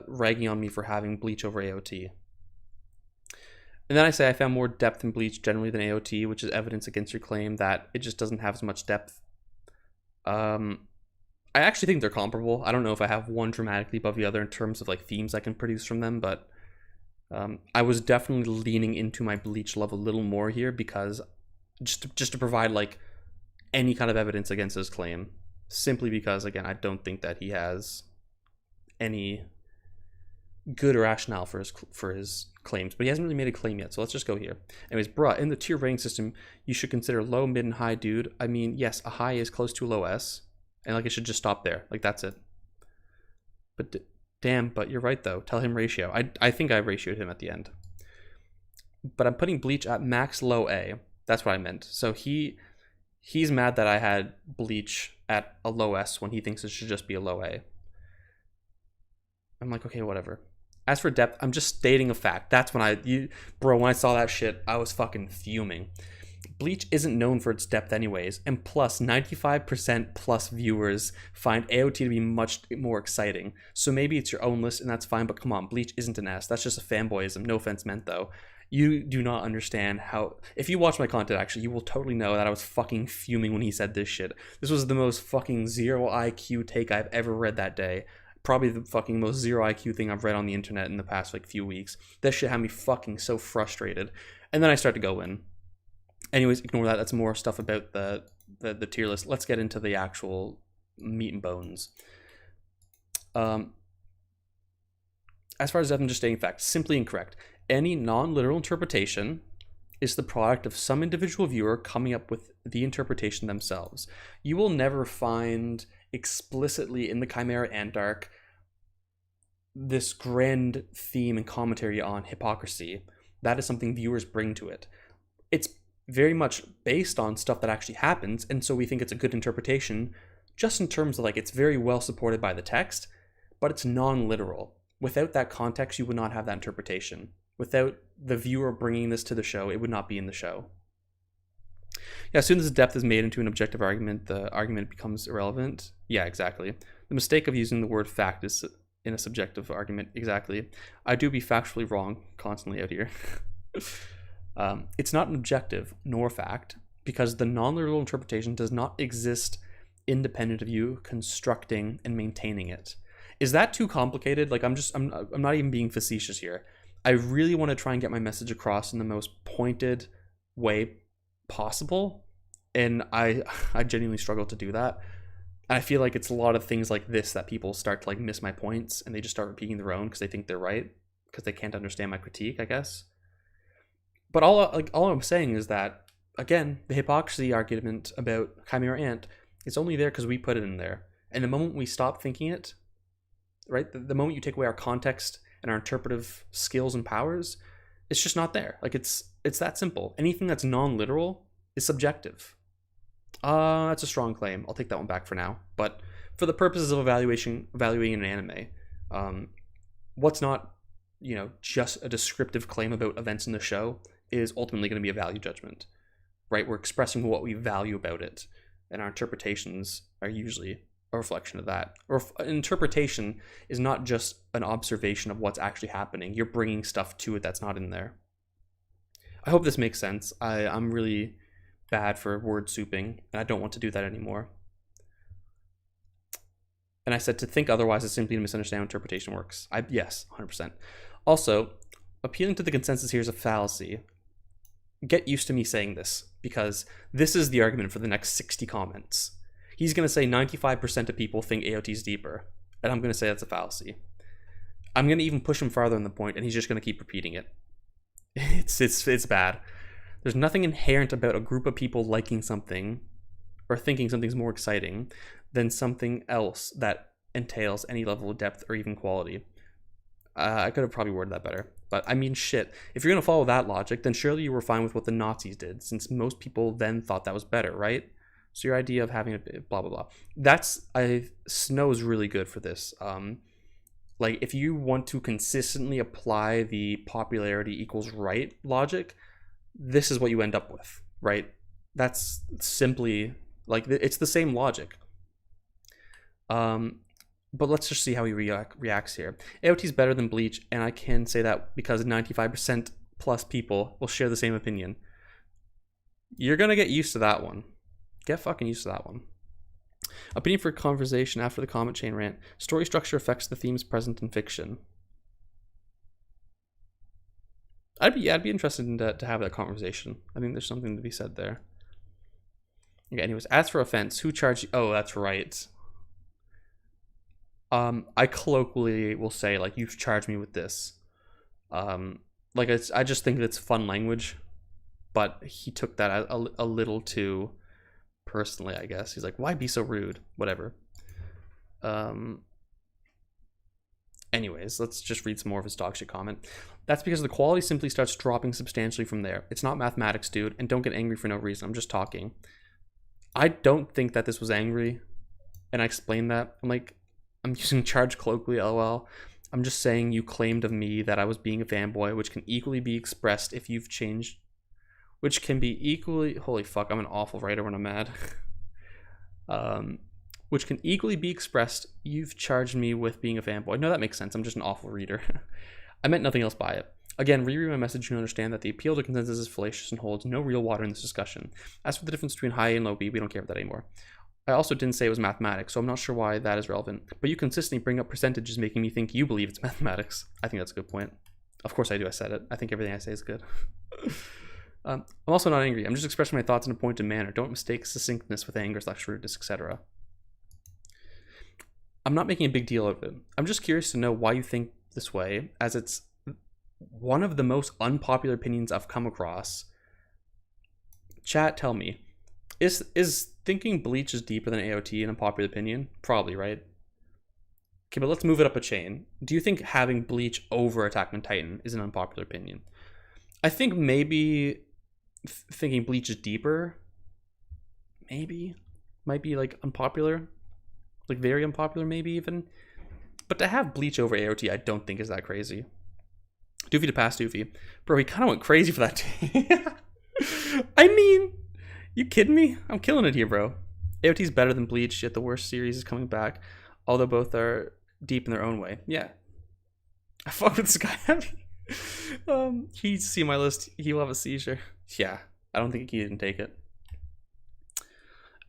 ragging on me for having Bleach over AOT. And then I say I found more depth in Bleach generally than AOT, which is evidence against your claim that it just doesn't have as much depth. I actually think they're comparable. I don't know if I have one dramatically above the other in terms of like themes I can produce from them, but I was definitely leaning into my Bleach love a little more here because just to provide like any kind of evidence against his claim, simply because again I don't think that he has any good rationale for his claims, but he hasn't really made a claim yet, so let's just go here. Anyways, bruh, in the tier rating system, you should consider low, mid, and high, dude. I mean, yes, a high is close to a low S, and like it should just stop there. Like, that's it. But damn, but you're right, though. Tell him ratio. I think I ratioed him at the end. But I'm putting Bleach at max low A. That's what I meant. So he's mad that I had Bleach at a low S when he thinks it should just be a low A. I'm like, okay, whatever. As for depth, I'm just stating a fact. That's when when I saw that shit, I was fucking fuming. Bleach isn't known for its depth anyways, and plus 95% plus viewers find AOT to be much more exciting. So maybe it's your own list and that's fine, but come on, Bleach isn't an S. That's just a fanboyism. No offense meant though. You do not understand how, if you watch my content actually, you will totally know that I was fucking fuming when he said this shit. This was the most fucking 0 IQ take I've ever read that day. Probably the fucking most 0 IQ thing I've read on the internet in the past like few weeks. That shit had me fucking so frustrated. And then I start to go in. Anyways, ignore that. That's more stuff about the tier list. Let's get into the actual meat and bones. As far as depth, I'm just stating facts. Simply incorrect. Any non-literal interpretation is the product of some individual viewer coming up with the interpretation themselves. You will never find explicitly in the Chimera Andark this grand theme and commentary on hypocrisy. That is something viewers bring to it. It's very much based on stuff that actually happens, and so we think it's a good interpretation just in terms of like it's very well supported by the text, but it's non-literal. Without that context, you would not have that interpretation. Without the viewer bringing this to the show, it would not be in the show. Yeah, as soon as the depth is made into an objective argument, the argument becomes irrelevant. Yeah, exactly. The mistake of using the word fact is in a subjective argument. Exactly. I do be factually wrong constantly out here. It's not an objective nor fact because the non-literal interpretation does not exist independent of you constructing and maintaining it. Is that too complicated? Like I'm not even being facetious here. I really want to try and get my message across in the most pointed way possible, and I genuinely struggle to do that. And I feel like it's a lot of things like this that people start to like miss my points, and they just start repeating their own because they think they're right because they can't understand my critique, I guess. But all I'm saying is that again, the hypocrisy argument about Chimera Ant is only there because we put it in there, and the moment we stop thinking it, right, the moment you take away our context and our interpretive skills and powers, it's just not there. Like it's that simple. Anything that's non-literal is subjective. That's a strong claim. I'll take that one back for now. But for the purposes of evaluating an anime, what's not, just a descriptive claim about events in the show is ultimately going to be a value judgment, right? We're expressing what we value about it, and our interpretations are usually a reflection of that. Or interpretation is not just an observation of what's actually happening. You're bringing stuff to it that's not in there. I hope this makes sense. I'm really bad for word souping, and I don't want to do that anymore. And I said to think otherwise is simply to misunderstand how interpretation works. Yes, 100%. Also, appealing to the consensus here is a fallacy. Get used to me saying this, because this is the argument for the next 60 comments. He's going to say 95% of people think AOT is deeper, and I'm going to say that's a fallacy. I'm going to even push him farther on the point, and he's just going to keep repeating it. It's bad. There's nothing inherent about a group of people liking something or thinking something's more exciting than something else that entails any level of depth or even quality. I could have probably worded that better. But I mean, shit. If you're going to follow that logic, then surely you were fine with what the Nazis did, since most people then thought that was better, right? So your idea of having a blah, blah, blah. Snow is really good for this. Like, if you want to consistently apply the popularity equals right logic, this is what you end up with, right? That's simply, like, it's the same logic. But let's just see how he reacts here. AOT is better than Bleach, and I can say that because 95% plus people will share the same opinion. You're going to get used to that one. Get fucking used to that one. Opinion for conversation after the comment chain rant. Story structure affects the themes present in fiction. I'd be interested in to have that conversation. I think there's something to be said there. Okay, anyways, as for offense, who charged you? Oh, that's right. I colloquially will say, like, you've charged me with this. I just think it's fun language, but he took that a little too personally, I guess. He's like, why be so rude? Whatever. Anyways, let's just read some more of his dog shit comment. That's because the quality simply starts dropping substantially from there. It's not mathematics, dude, and don't get angry for no reason. I'm just talking. I don't think that this was angry, and I explained that. I'm using charge colloquially, lol. I'm just saying you claimed of me that I was being a fanboy, which can equally be expressed if you've changed. Which can be equally... Holy fuck, I'm an awful writer when I'm mad. Which can equally be expressed, you've charged me with being a fanboy. No, that makes sense. I'm just an awful reader. I meant nothing else by it. Again, reread my message and understand that the appeal to consensus is fallacious and holds no real water in this discussion. As for the difference between high A and low B, we don't care about that anymore. I also didn't say it was mathematics, so I'm not sure why that is relevant. But you consistently bring up percentages, making me think you believe it's mathematics. I think that's a good point. Of course I do, I said it. I think everything I say is good. I'm also not angry. I'm just expressing my thoughts in a pointed manner. Don't mistake succinctness with anger / rudeness, etc. I'm not making a big deal of it. I'm just curious to know why you think this way, as it's one of the most unpopular opinions I've come across. Chat, tell me. Is thinking Bleach is deeper than AOT an unpopular opinion? Probably, right? Okay, but let's move it up a chain. Do you think having Bleach over Attack on Titan is an unpopular opinion? I think maybe thinking Bleach is deeper, maybe, might be like unpopular, like very unpopular maybe even. But to have Bleach over AOT, I don't think is that crazy. Doofy to pass Doofy. Bro, he kind of went crazy for that. I mean, you kidding me? I'm killing it here, bro. AOT is better than Bleach, yet the worst series is coming back. Although both are deep in their own way. Yeah. I fuck with this guy. He see my list, he will have a seizure. Yeah, I don't think he didn't take it.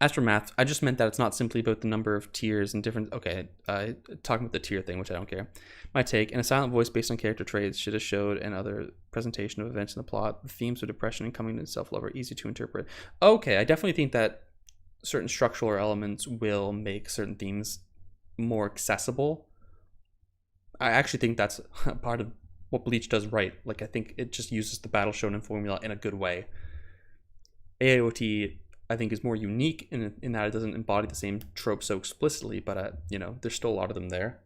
As for math, I just meant that it's not simply about the number of tiers and different... Okay, talking about the tier thing, which I don't care. My take, in a silent voice based on character traits, should have showed and other presentation of events in the plot. The themes of depression and coming to self-love are easy to interpret. Okay, I definitely think that certain structural elements will make certain themes more accessible. I actually think that's part of what Bleach does right. Like, I think it just uses the battle shonen formula in a good way. AOT, I think, is more unique in that it doesn't embody the same tropes so explicitly, but you know, there's still a lot of them there.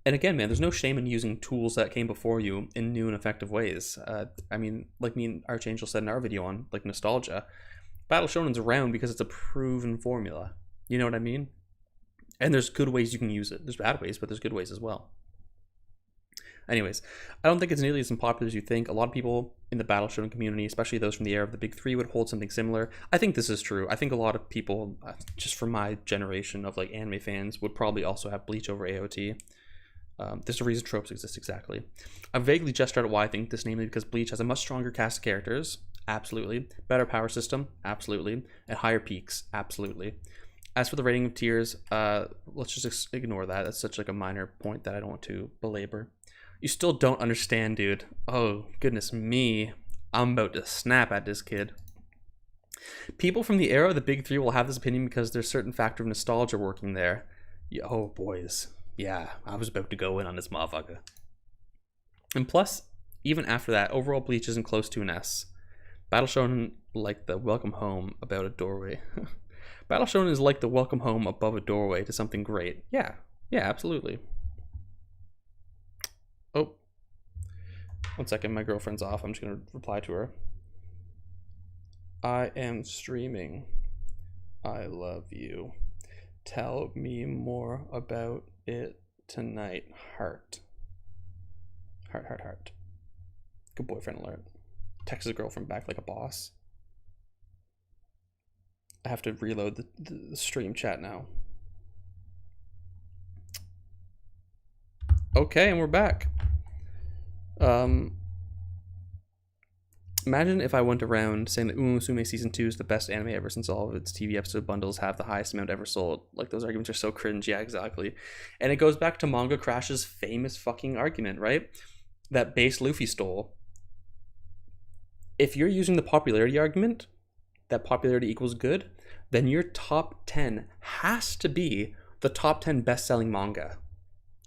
And again, man, there's no shame in using tools that came before you in new and effective ways. I mean, like me and Archangel said in our video on like nostalgia, battle shonen's around because it's a proven formula. You know what I mean? And there's good ways you can use it. There's bad ways, but there's good ways as well. Anyways, I don't think it's nearly as unpopular as you think. A lot of people in the battle shonen community, especially those from the era of the big three, would hold something similar. I think this is true. I think a lot of people, just from my generation of like anime fans, would probably also have Bleach over AOT. There's a reason tropes exist exactly. I've vaguely gestured at why I think this, namely because Bleach has a much stronger cast of characters, absolutely. Better power system, absolutely. And higher peaks, absolutely. As for the rating of tiers, let's just ignore that. That's such like a minor point that I don't want to belabor. You still don't understand, dude. Oh, goodness me. I'm about to snap at this kid. People from the era of the big three will have this opinion because there's a certain factor of nostalgia working there. Oh, boys. Yeah, I was about to go in on this motherfucker. And plus, even after that, overall Bleach isn't close to an S. Battle Shonen like the welcome home about a doorway. Battle Shonen is like the welcome home above a doorway to something great. Yeah, absolutely. Oh, 1 second, my girlfriend's off. I'm just gonna reply to her. I am streaming. I love you. Tell me more about it tonight. Heart. Heart. Good boyfriend alert. Text his girlfriend back like a boss. I have to reload the stream chat now. Okay, and we're back. Imagine if I went around saying that Umusume Season 2 is the best anime ever since all of its TV episode bundles have the highest amount ever sold. Like, those arguments are so cringe. Yeah, exactly. And it goes back to Manga Crash's famous fucking argument, right? That base Luffy stole. If you're using the popularity argument, that popularity equals good, then your top 10 has to be the top 10 best-selling manga.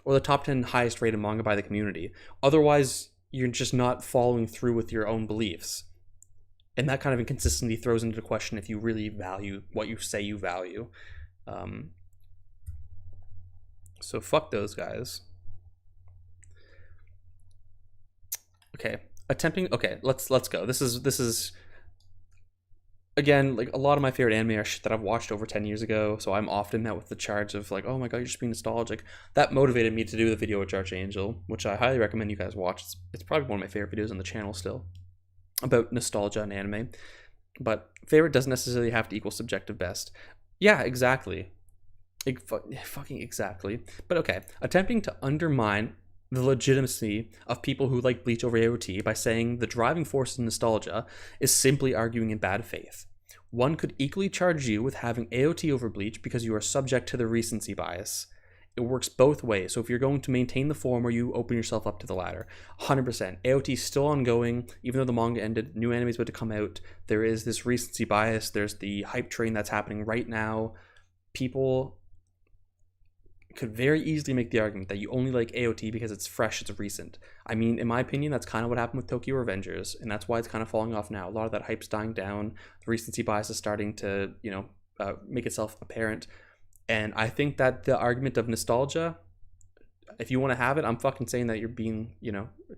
Or the top 10 highest rated manga by the community. Otherwise, you're just not following through with your own beliefs. And that kind of inconsistency throws into question if you really value what you say you value. So fuck those guys. Okay, let's go. This is again, like, a lot of my favorite anime are shit that I've watched over 10 years ago, so I'm often met with the charge of like, oh my god, you're just being nostalgic. That motivated me to do the video with Archangel, which I highly recommend you guys watch. It's probably one of my favorite videos on the channel still, about nostalgia and anime. But favorite doesn't necessarily have to equal subjective best. Yeah, exactly. Fucking exactly. But okay, attempting to undermine the legitimacy of people who like Bleach over AOT by saying the driving force in nostalgia is simply arguing in bad faith. One could equally charge you with having AOT over Bleach because you are subject to the recency bias. It works both ways, so if you're going to maintain the former, you open yourself up to the latter. 100%. AOT is still ongoing, even though the manga ended, new anime is about to come out. There is this recency bias, there's the hype train that's happening right now. People could very easily make the argument that you only like AOT because it's fresh, it's recent. I mean, in my opinion, that's kind of what happened with Tokyo Revengers, and that's why it's kind of falling off now. A lot of that hype's dying down. The recency bias is starting to, make itself apparent. And I think that the argument of nostalgia, if you want to have it, I'm fucking saying that you're being,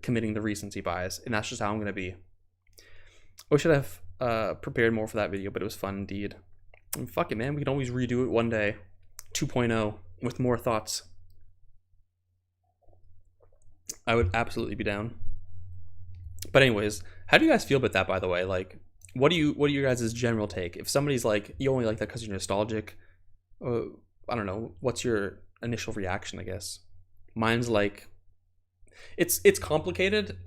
committing the recency bias, and that's just how I'm going to be. I wish I'd have prepared more for that video, but it was fun indeed. And fuck it, man, we can always redo it one day. 2.0. With more thoughts. I would absolutely be down. But anyways, how do you guys feel about that, by the way? Like, what are your guys' general take? If somebody's like, you only like that because you're nostalgic, I don't know, what's your initial reaction, I guess. Mine's like, it's complicated.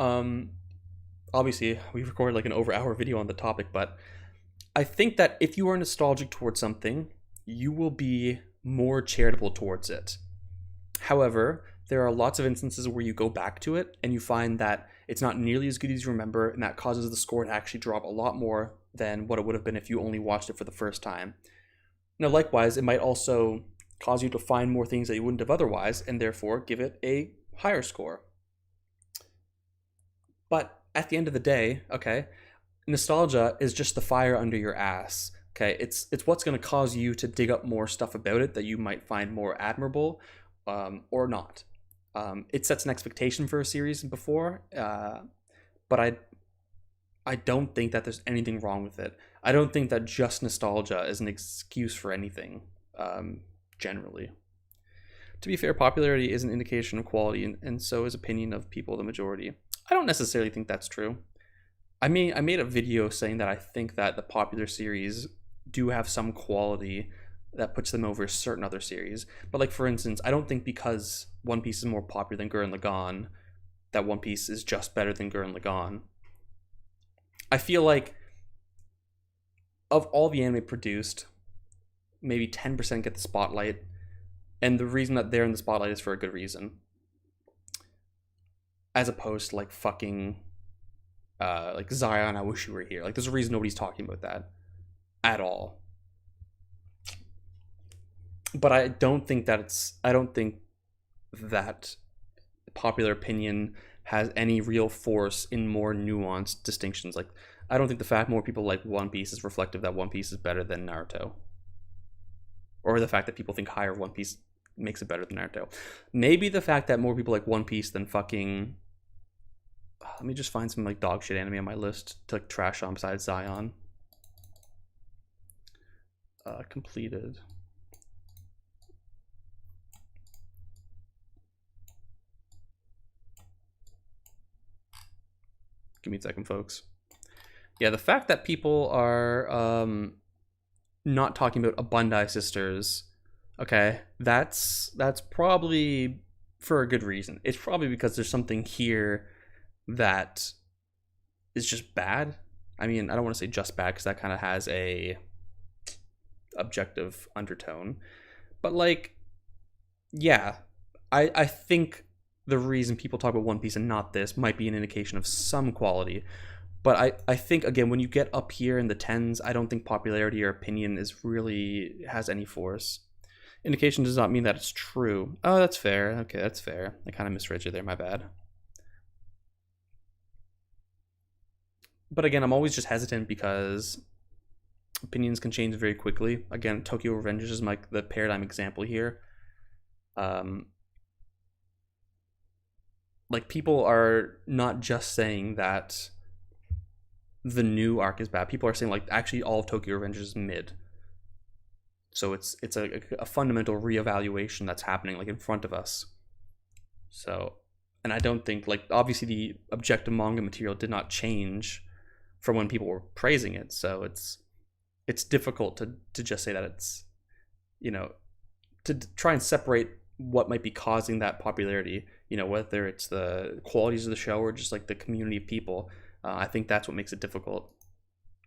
Obviously, we recorded like an over-hour video on the topic, but I think that if you are nostalgic towards something, you will be more charitable towards it. However, there are lots of instances where you go back to it and you find that it's not nearly as good as you remember, and that causes the score to actually drop a lot more than what it would have been if you only watched it for the first time. Now, likewise, it might also cause you to find more things that you wouldn't have otherwise, and therefore give it a higher score. But at the end of the day, okay, nostalgia is just the fire under your ass. Okay, it's what's going to cause you to dig up more stuff about it that you might find more admirable, or not. It sets an expectation for a series before, but I don't think that there's anything wrong with it. I don't think that just nostalgia is an excuse for anything, generally. To be fair, popularity is an indication of quality, and so is opinion of people, the majority. I don't necessarily think that's true. I made a video saying that I think that the popular series do have some quality that puts them over certain other series. But like, for instance, I don't think because One Piece is more popular than Gurren Lagann that One Piece is just better than Gurren Lagann. I feel like of all the anime produced, maybe 10% get the spotlight, and the reason that they're in the spotlight is for a good reason. As opposed to like fucking like Zion, I wish you were here. Like, there's a reason nobody's talking about that at all. But I don't think that popular opinion has any real force in more nuanced distinctions. Like, I don't think the fact more people like One Piece is reflective that One Piece is better than Naruto, or the fact that people think higher One Piece makes it better than Naruto. Maybe the fact that more people like One Piece than fucking, let me just find some like dog shit anime on my list to like trash on besides Zion. Completed. Give me a second, folks. Yeah, the fact that people are not talking about a Bandai Sisters, okay, that's probably for a good reason. It's probably because there's something here that is just bad. I mean, I don't want to say just bad because that kind of has a objective undertone, but like, yeah, I think the reason people talk about One Piece and not this might be an indication of some quality. But I think, again, when you get up here in the tens, I don't think popularity or opinion has any force. Indication does not mean that it's true. Oh, that's fair. Okay, that's fair. I kind of misread you there, my bad. But again, I'm always just hesitant because opinions can change very quickly. Again, Tokyo Revengers is the paradigm example here. Like, people are not just saying that the new arc is bad. People are saying like actually all of Tokyo Revengers is mid. So it's a fundamental reevaluation that's happening like in front of us. So, and I don't think, like, obviously the objective manga material did not change from when people were praising it. So it's difficult to just say that it's, you know, to try and separate what might be causing that popularity, you know, whether it's the qualities of the show or just like the community of people. I think that's what makes it difficult.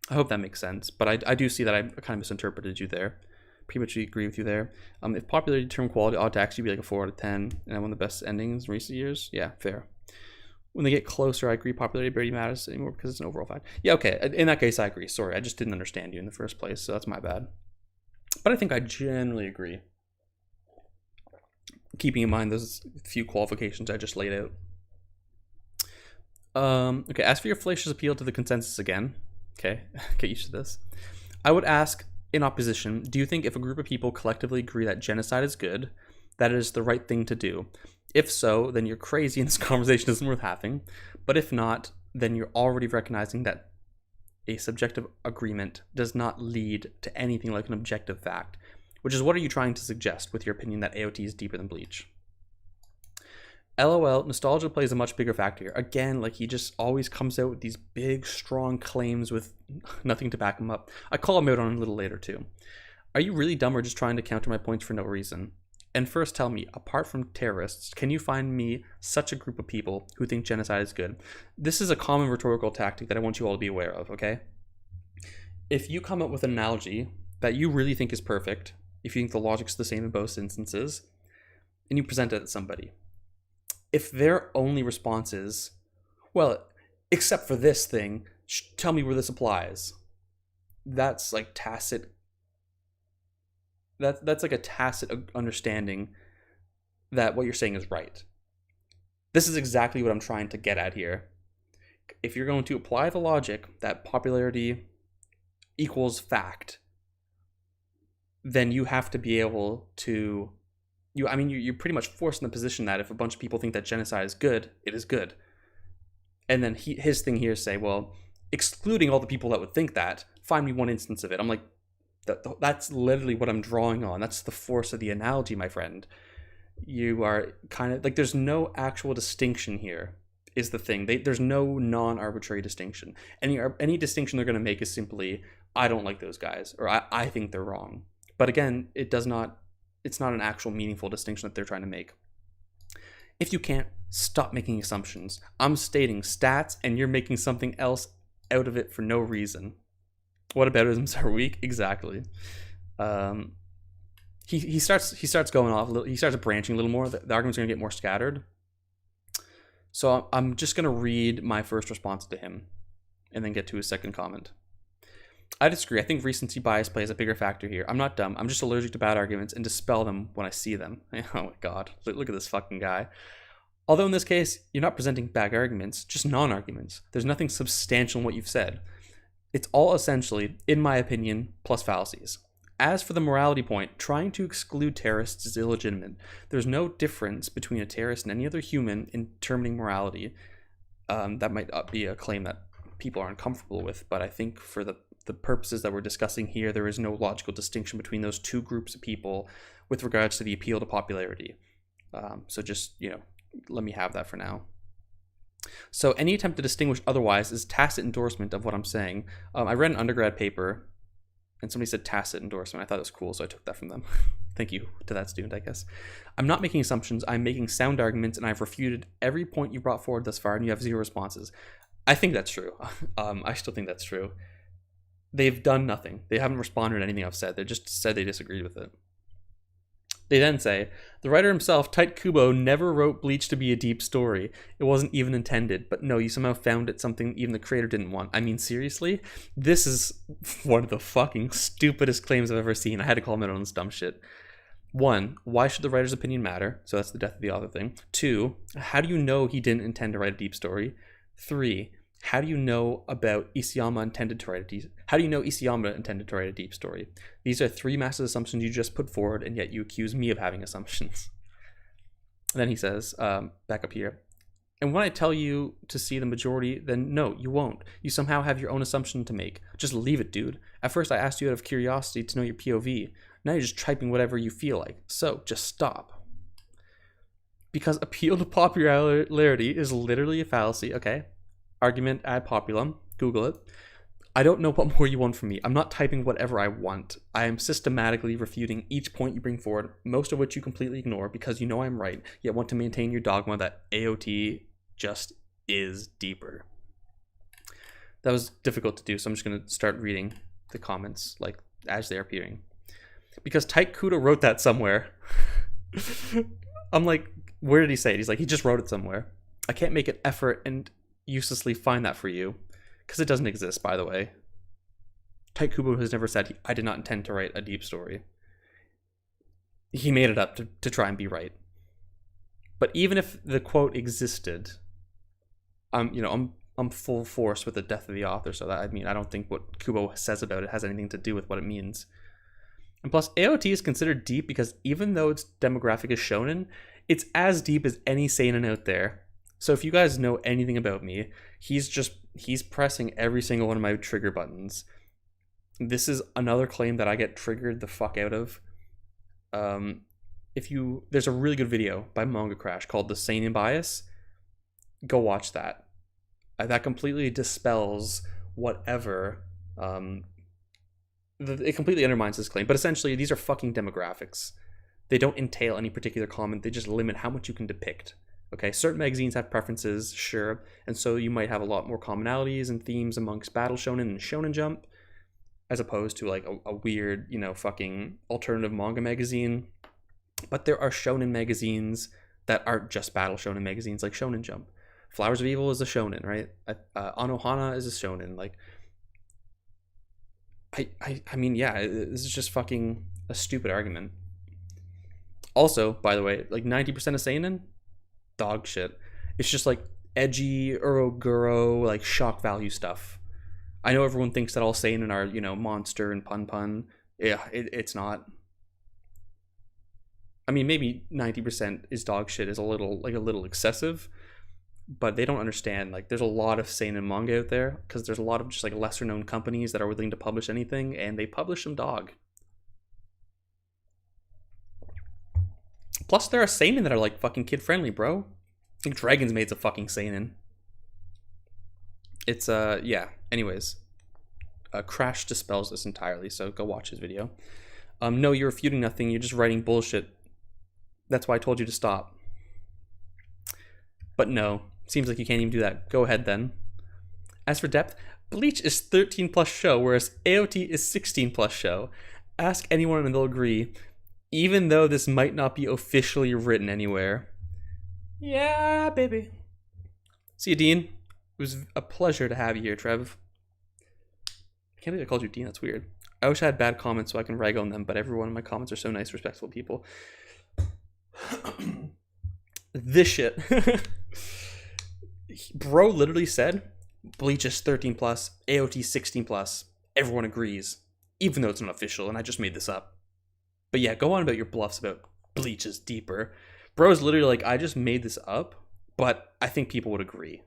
I hope that makes sense. But I do see that I kind of misinterpreted you there. Pretty much agree with you there. If popularity term quality ought to actually be like a 4 out of 10 and one of the best endings in recent years, yeah, fair. When they get closer, I agree popularity barely matters anymore because it's an overall fact. Yeah, okay, in that case I agree. Sorry, I just didn't understand you in the first place, so that's my bad. But I think I generally agree, keeping in mind those few qualifications I just laid out. Okay, as for your fallacious appeal to the consensus again, okay, get used to this. I would ask, in opposition, do you think if a group of people collectively agree that genocide is good, that it is the right thing to do? If so, then you're crazy and this conversation isn't worth having. But if not, then you're already recognizing that a subjective agreement does not lead to anything like an objective fact. Which is, what are you trying to suggest with your opinion that AOT is deeper than Bleach? LOL, nostalgia plays a much bigger factor here. Again, like, he just always comes out with these big, strong claims with nothing to back him up. I call him out on it a little later, too. Are you really dumb or just trying to counter my points for no reason? And first tell me, apart from terrorists, can you find me such a group of people who think genocide is good? This is a common rhetorical tactic that I want you all to be aware of, okay? If you come up with an analogy that you really think is perfect, if you think the logic's the same in both instances, and you present it to somebody, if their only response is, well, except for this thing, tell me where this applies, that's like tacit. That's like a tacit understanding that what you're saying is right. This is exactly what I'm trying to get at here. If you're going to apply the logic that popularity equals fact, then you have to be able to, you're pretty much forced in the position that if a bunch of people think that genocide is good, it is good. And then his thing here is say, well, excluding all the people that would think that, find me one instance of it. I'm like, that's literally what I'm drawing on. That's the force of the analogy, my friend. You are kind of like, there's no actual distinction here is the thing. There's no non-arbitrary distinction. Any distinction they're going to make is simply, I don't like those guys, or I think they're wrong. But again, it's not an actual meaningful distinction that they're trying to make. If you can't, stop making assumptions. I'm stating stats and you're making something else out of it for no reason. Whataboutisms are weak. Exactly. He starts going off. He starts branching a little more. The argument's going to get more scattered. So I'm just going to read my first response to him and then get to his second comment. I disagree. I think recency bias plays a bigger factor here. I'm not dumb. I'm just allergic to bad arguments and dispel them when I see them. Oh my god. Look at this fucking guy. Although in this case, you're not presenting bad arguments, just non-arguments. There's nothing substantial in what you've said. It's all essentially, in my opinion, plus fallacies. As for the morality point, trying to exclude terrorists is illegitimate. There's no difference between a terrorist and any other human in determining morality. That might be a claim that people are uncomfortable with, but I think for the purposes that we're discussing here, there is no logical distinction between those two groups of people with regards to the appeal to popularity. So just, let me have that for now. So any attempt to distinguish otherwise is tacit endorsement of what I'm saying. I read an undergrad paper and somebody said tacit endorsement. I thought it was cool, so I took that from them. Thank you to that student, I guess. I'm not making assumptions. I'm making sound arguments, and I've refuted every point you brought forward thus far, and you have 0 responses. I think that's true. I still think that's true. They've done nothing. They haven't responded to anything I've said. They just said they disagreed with it. They then say, the writer himself, Tite Kubo, never wrote Bleach to be a deep story. It wasn't even intended. But no, you somehow found it something even the creator didn't want. I mean, seriously? This is one of the fucking stupidest claims I've ever seen. I had to call him out on this dumb shit. 1, why should the writer's opinion matter? So that's the death of the author thing. 2, how do you know he didn't intend to write a deep story? 3, how do you know about Isayama intended to write a deep? How do you know Isayama intended to write a deep story? These are 3 massive assumptions you just put forward, and yet you accuse me of having assumptions. And then he says, back up here, and when I tell you to see the majority, then no, you won't. You somehow have your own assumption to make. Just leave it, dude. At first I asked you out of curiosity to know your POV. Now you're just typing whatever you feel like. So just stop. Because appeal to popularity is literally a fallacy, okay? Argument ad populum, Google it. I don't know what more you want from me. I'm not typing whatever I want. I am systematically refuting each point you bring forward, most of which you completely ignore because you know I'm right, yet want to maintain your dogma that AOT just is deeper. That was difficult to do, so I'm just going to start reading the comments like as they're appearing. Because Tite Kudo wrote that somewhere. I'm like, where did he say it? He's like, he just wrote it somewhere. I can't make an effort and uselessly find that for you because it doesn't exist, by the way. Tite Kubo has never said I did not intend to write a deep story. He made it up to try and be right. But even if the quote existed, I'm full force with the death of the author, so that I don't think what Kubo says about it has anything to do with what it means. And plus, AOT is considered deep because even though its demographic is shonen, it's as deep as any seinen out there. So if you guys know anything about me, he's pressing every single one of my trigger buttons. This is another claim that I get triggered the fuck out of. There's a really good video by Manga Crash called The Seinen Bias. Go watch that. That completely dispels whatever. It completely undermines this claim. But essentially, these are fucking demographics. They don't entail any particular comment. They just limit how much you can depict. Okay, certain magazines have preferences, sure, and so you might have a lot more commonalities and themes amongst Battle Shonen and Shonen Jump, as opposed to like a weird, fucking alternative manga magazine. But there are shonen magazines that aren't just Battle Shonen magazines, like Shonen Jump. Flowers of Evil is a shonen, right? Anohana is a shonen. Like, I mean, yeah, this is just fucking a stupid argument. Also, by the way, like 90% of seinen, dog shit. It's just like edgy uroguro, like shock value stuff. I know everyone thinks that all seinen are, monster and pun. Yeah, it's not. I mean, maybe 90% is dog shit is a little excessive, but they don't understand. Like, there's a lot of seinen manga out there because there's a lot of just like lesser known companies that are willing to publish anything, and they publish some dog. Plus, there are seinen that are like fucking kid friendly, bro. I think Dragon's Maid's a fucking seinen. It's yeah. Anyways, Crash dispels this entirely, so go watch his video. No, you're refuting nothing. You're just writing bullshit. That's why I told you to stop. But no, seems like you can't even do that. Go ahead then. As for depth, Bleach is 13 plus show, whereas AOT is 16 plus show. Ask anyone and they'll agree, even though this might not be officially written anywhere. Yeah, baby. See you, Dean. It was a pleasure to have you here, Trev. I can't believe I called you Dean. That's weird. I wish I had bad comments so I can rag on them, but every one of my comments are so nice, respectful people. This shit. Bro literally said Bleach is 13 plus, AOT 16 plus. Everyone agrees, even though it's not official, and I just made this up. But yeah, go on about your bluffs about Bleach is deeper. Bro's literally like, I just made this up, but I think people would agree.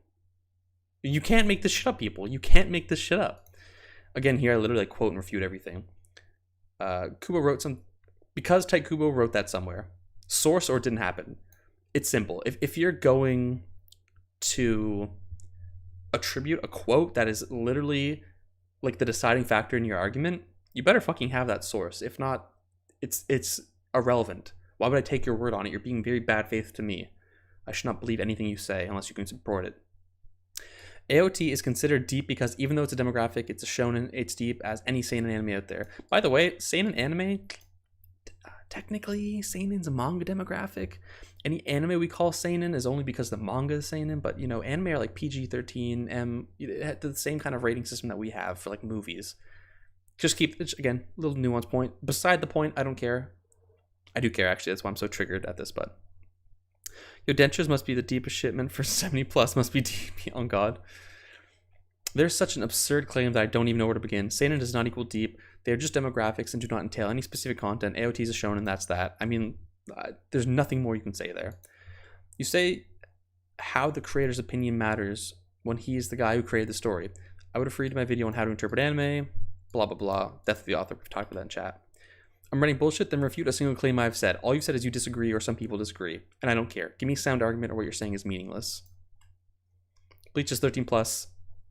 You can't make this shit up, people. You can't make this shit up. Again, here I literally like quote and refute everything. Kubo wrote some... Because Type Kubo wrote that somewhere. Source or it didn't happen. It's simple. If you're going to attribute a quote that is literally like the deciding factor in your argument, you better fucking have that source. If not, it's irrelevant. Why would I take your word on it? You're being very bad faith to me. I should not believe anything you say unless you can support it. AOT is considered deep because even though it's a demographic, it's a shonen, it's deep as any seinen anime out there. By the way, seinen anime, technically seinen's a manga demographic. Any anime we call seinen is only because the manga is seinen, but anime are like PG-13, M, the same kind of rating system that we have for like movies. Just keep, again, a little nuance point. Beside the point, I don't care. I do care, actually. That's why I'm so triggered at this, but... Your dentures must be the deepest shipment for 70 plus must be deep. Oh God. There's such an absurd claim that I don't even know where to begin. Seinen does not equal deep. They are just demographics and do not entail any specific content. AOT is a shonen, that's that. I mean, there's nothing more you can say there. You say how the creator's opinion matters when he is the guy who created the story. I would refer you to my video on how to interpret anime, blah, blah, blah. Death of the author. We've talked about that in chat. I'm writing bullshit, then refute a single claim I've said. All you've said is you disagree or some people disagree. And I don't care. Give me a sound argument or what you're saying is meaningless. Bleach is 13 plus,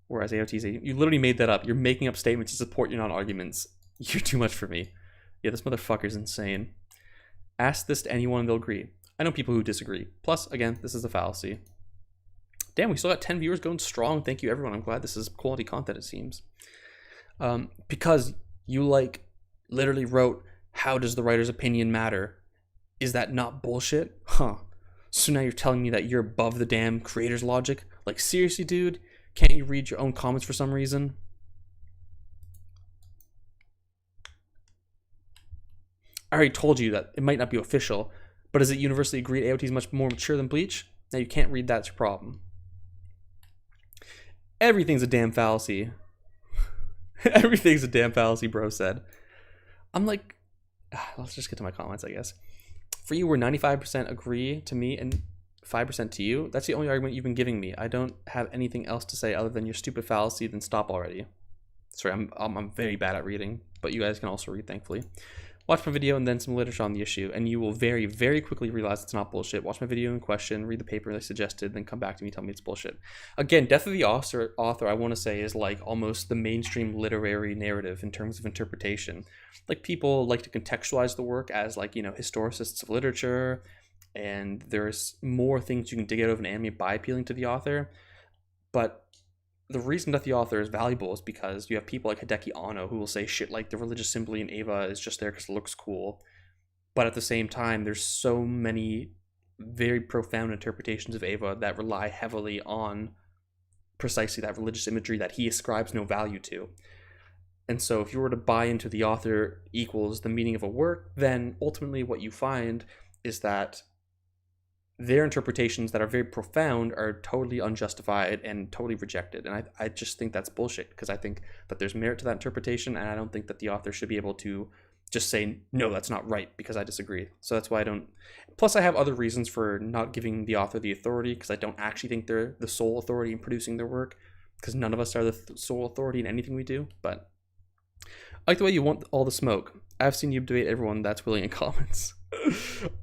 whereas AOT is 18. You literally made that up. You're making up statements to support your non-arguments. You're too much for me. Yeah, this motherfucker's insane. Ask this to anyone and they'll agree. I know people who disagree. Plus, again, this is a fallacy. Damn, we still got 10 viewers going strong. Thank you, everyone. I'm glad this is quality content, it seems. Because you, literally wrote... How does the writer's opinion matter? Is that not bullshit? Huh. So now you're telling me that you're above the damn creator's logic? Like, seriously, dude? Can't you read your own comments for some reason? I already told you that it might not be official, but is it universally agreed AOT is much more mature than Bleach? Now you can't read, that's your problem. Everything's a damn fallacy. Everything's a damn fallacy, bro said. I'm like... Let's just get to my comments, I guess. For you, where 95% agree to me and 5% to you, that's the only argument you've been giving me. I don't have anything else to say other than your stupid fallacy, then stop already. Sorry, I'm very bad at reading, but you guys can also read, thankfully. Watch my video and then some literature on the issue, and you will very, very quickly realize it's not bullshit. Watch my video in question, read the paper I suggested, then come back to me and tell me it's bullshit. Again, Death of the Author, I want to say, is like almost the mainstream literary narrative in terms of interpretation. Like, people like to contextualize the work as, like, you know, historicists of literature, and there's more things you can dig out of an anime by appealing to the author. But the reason that the author is valuable is because you have people like Hideki Anno who will say shit like the religious symbol in Eva is just there because it looks cool. But at the same time, there's so many very profound interpretations of Eva that rely heavily on precisely that religious imagery that he ascribes no value to. And so if you were to buy into the author equals the meaning of a work, then ultimately what you find is that their interpretations that are very profound are totally unjustified and totally rejected. And I just think that's bullshit, because I think that there's merit to that interpretation, and I don't think that the author should be able to just say, no, that's not right, because I disagree. So that's why I don't. Plus, I have other reasons for not giving the author the authority, because I don't actually think they're the sole authority in producing their work, because none of us are the sole authority in anything we do. But I like the way you want all the smoke. I've seen you debate everyone that's willing in comments.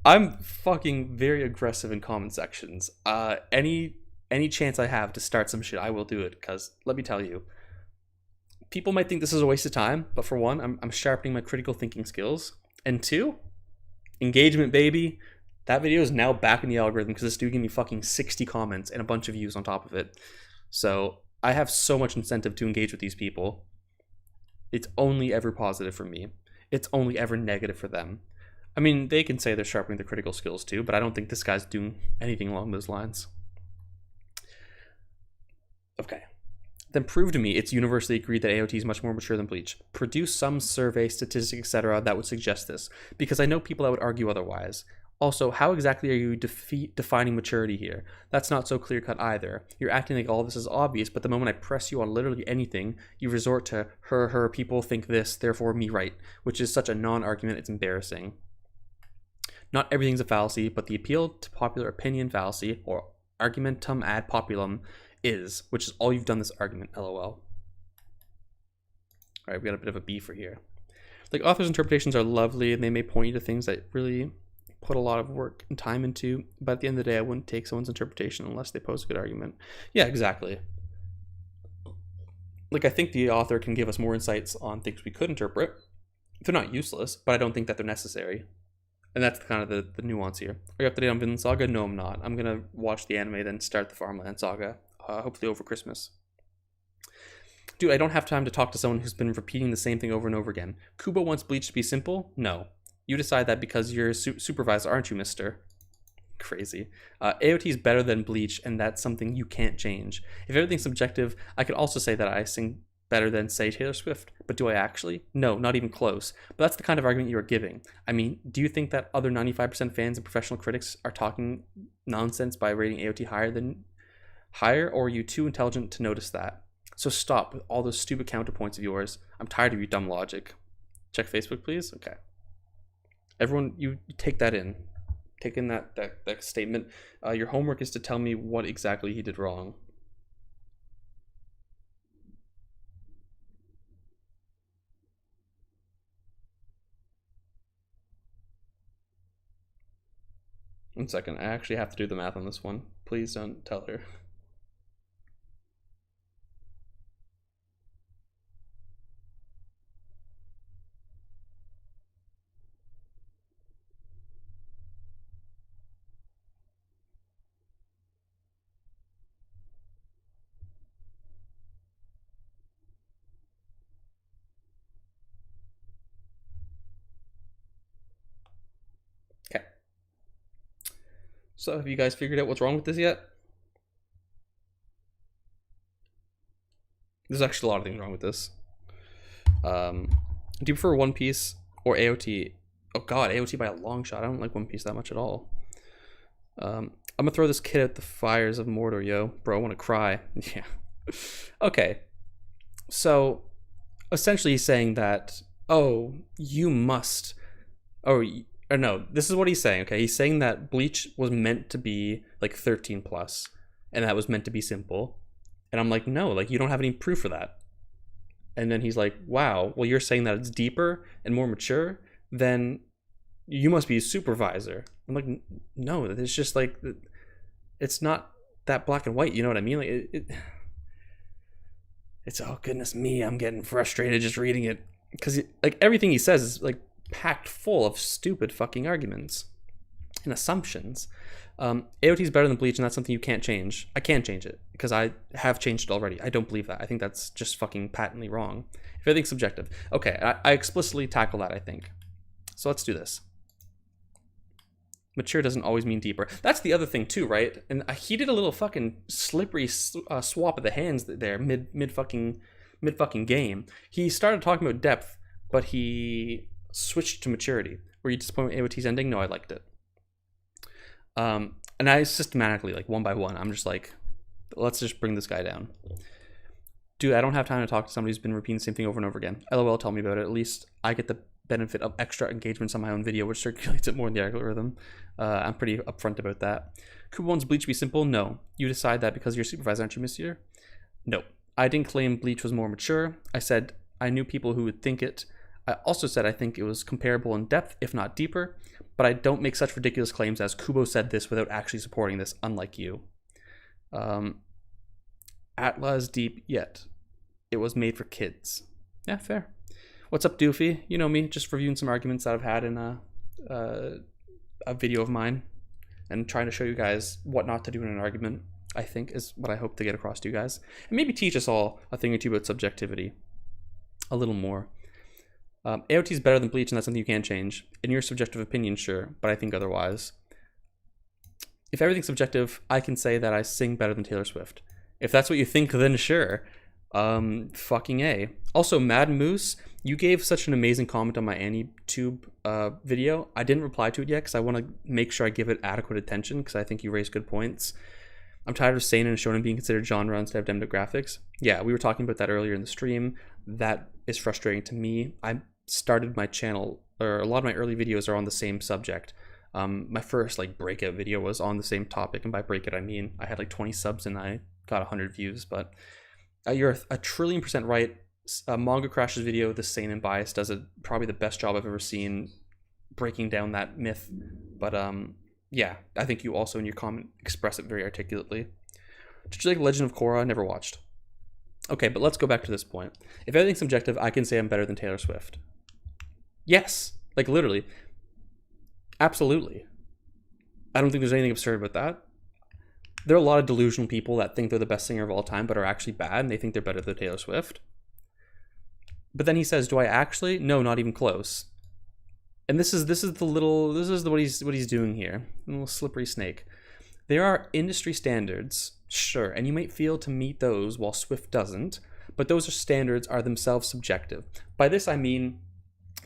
I'm fucking very aggressive in comment sections. Any chance I have to start some shit, I will do it, because let me tell you, people might think this is a waste of time, but for one, I'm sharpening my critical thinking skills, and two, engagement, baby. That video is now back in the algorithm because this dude gave me fucking 60 comments and a bunch of views on top of it. So I have so much incentive to engage with these people. It's only ever positive for me. It's only ever negative for them. I mean, they can say they're sharpening their critical skills too, but I don't think this guy's doing anything along those lines. Okay. Then prove to me it's universally agreed that AOT is much more mature than Bleach. Produce some survey, statistic, etc. that would suggest this, because I know people that would argue otherwise. Also, how exactly are you defining maturity here? That's not so clear-cut either. You're acting like all this is obvious, but the moment I press you on literally anything, you resort to her, people think this, therefore me right, which is such a non-argument, it's embarrassing. Not everything's a fallacy, but the appeal to popular opinion fallacy, or argumentum ad populum, is, which is all you've done this argument, lol. Alright, we got a bit of a beefer here. Like, authors' interpretations are lovely, and they may point you to things that really put a lot of work and time into, but at the end of the day, I wouldn't take someone's interpretation unless they pose a good argument. Yeah, exactly. Like, I think the author can give us more insights on things we could interpret. They're not useless, but I don't think that they're necessary. And that's kind of the nuance here. Are you up to date on Vinland Saga? No, I'm not. I'm going to watch the anime, then start the Farmland Saga, hopefully over Christmas. Dude, I don't have time to talk to someone who's been repeating the same thing over and over again. Kubo wants Bleach to be simple? No. You decide that because you're a supervisor, aren't you, mister? Crazy. AOT is better than Bleach, and that's something you can't change. If everything's subjective, I could also say that I sing better than, say, Taylor Swift. But do I actually? No, not even close. But that's the kind of argument you are giving. I mean, do you think that other 95% fans and professional critics are talking nonsense by rating AOT higher, or are you too intelligent to notice that? So stop with all those stupid counterpoints of yours. I'm tired of your dumb logic. Check Facebook, please? Okay. Everyone, you take that in. Take in that statement. Your homework is to tell me what exactly he did wrong. One second, I actually have to do the math on this one. Please don't tell her. Okay. So have you guys figured out what's wrong with this yet? There's actually a lot of things wrong with this. Do you prefer One Piece or AOT? Oh god, AOT by a long shot. I don't like One Piece that much at all. I'm gonna throw this kid out the fires of Mordor, yo. Bro, I wanna cry. Yeah. Okay. So, essentially he's saying that, oh, you must... Oh, or no, this is what he's saying, okay? He's saying that Bleach was meant to be, like, 13 plus, and that was meant to be simple. And I'm like, no, like, you don't have any proof for that. And then he's like, wow, well, you're saying that it's deeper and more mature? then you must be a supervisor. I'm like, no, it's just like, it's not that black and white. You know what I mean? Like it's, oh goodness me, I'm getting frustrated just reading it, because like everything he says is like packed full of stupid fucking arguments and assumptions. AOT is better than Bleach, and that's something you can't change. I can change it because I have changed it already. I don't believe that. I think that's just fucking patently wrong. If everything's subjective. Okay, I explicitly tackle that, I think. So let's do this. Mature doesn't always mean deeper. That's the other thing too, right? And he did a little fucking slippery swap of the hands there mid fucking game. He started talking about depth, but he switched to maturity. Were you disappointed with AOT's ending? No, I liked it. And I systematically, like one by one, I'm just like, let's just bring this guy down. Dude, I don't have time to talk to somebody who's been repeating the same thing over and over again. LOL, tell me about it. At least I get the benefit of extra engagements on my own video, which circulates it more in the algorithm. I'm pretty upfront about that. Could one's Bleach be simple? No. You decide that because you're supervisor, aren't you, Monsieur? No. I didn't claim Bleach was more mature. I said I knew people who would think it. I also said I think it was comparable in depth, if not deeper, but I don't make such ridiculous claims as Kubo said this without actually supporting this, unlike you. Atla is deep, yet it was made for kids. Yeah, fair. What's up, Doofy? You know me, just reviewing some arguments that I've had in a video of mine and trying to show you guys what not to do in an argument, I think, is what I hope to get across to you guys. And maybe teach us all a thing or two about subjectivity. A little more. AOT is better than Bleach, and that's something you can change. In your subjective opinion, sure, but I think otherwise. If everything's subjective, I can say that I sing better than Taylor Swift. If that's what you think, then sure. Fucking A. Also, Mad Moose, you gave such an amazing comment on my AniTube video. I didn't reply to it yet because I want to make sure I give it adequate attention because I think you raised good points. I'm tired of seinen and shonen being considered genre instead of demographics. Yeah, we were talking about that earlier in the stream. That is frustrating to me. I started my channel, or a lot of my early videos are on the same subject. My first like breakout video was on the same topic, and by breakout I mean I had like 20 subs and I got 100 views. But you're a trillion% right. Manga Crash's video, the seinen bias, does probably the best job I've ever seen breaking down that myth. But yeah, I think you also in your comment express it very articulately. Did you like Legend of Korra? I never watched. Okay, but let's go back to this point. If everything's subjective, I can say I'm better than Taylor Swift. Yes, like literally. Absolutely. I don't think there's anything absurd with that. There are a lot of delusional people that think they're the best singer of all time but are actually bad, and they think they're better than Taylor Swift. But then he says, do I actually? No, not even close. And this is what he's doing here. A little slippery snake. There are industry standards, sure, and you might fail to meet those while Swift doesn't, but those standards are themselves subjective. By this I mean,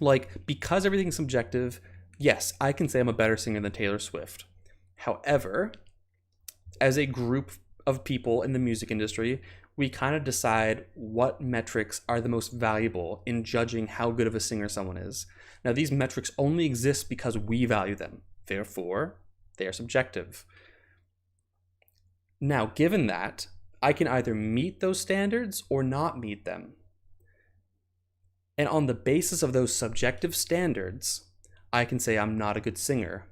like, because everything's subjective, yes, I can say I'm a better singer than Taylor Swift. However, as a group of people in the music industry, we kind of decide what metrics are the most valuable in judging how good of a singer someone is. Now, these metrics only exist because we value them. Therefore, they are subjective. Now, given that, I can either meet those standards or not meet them. And on the basis of those subjective standards, I can say I'm not a good singer.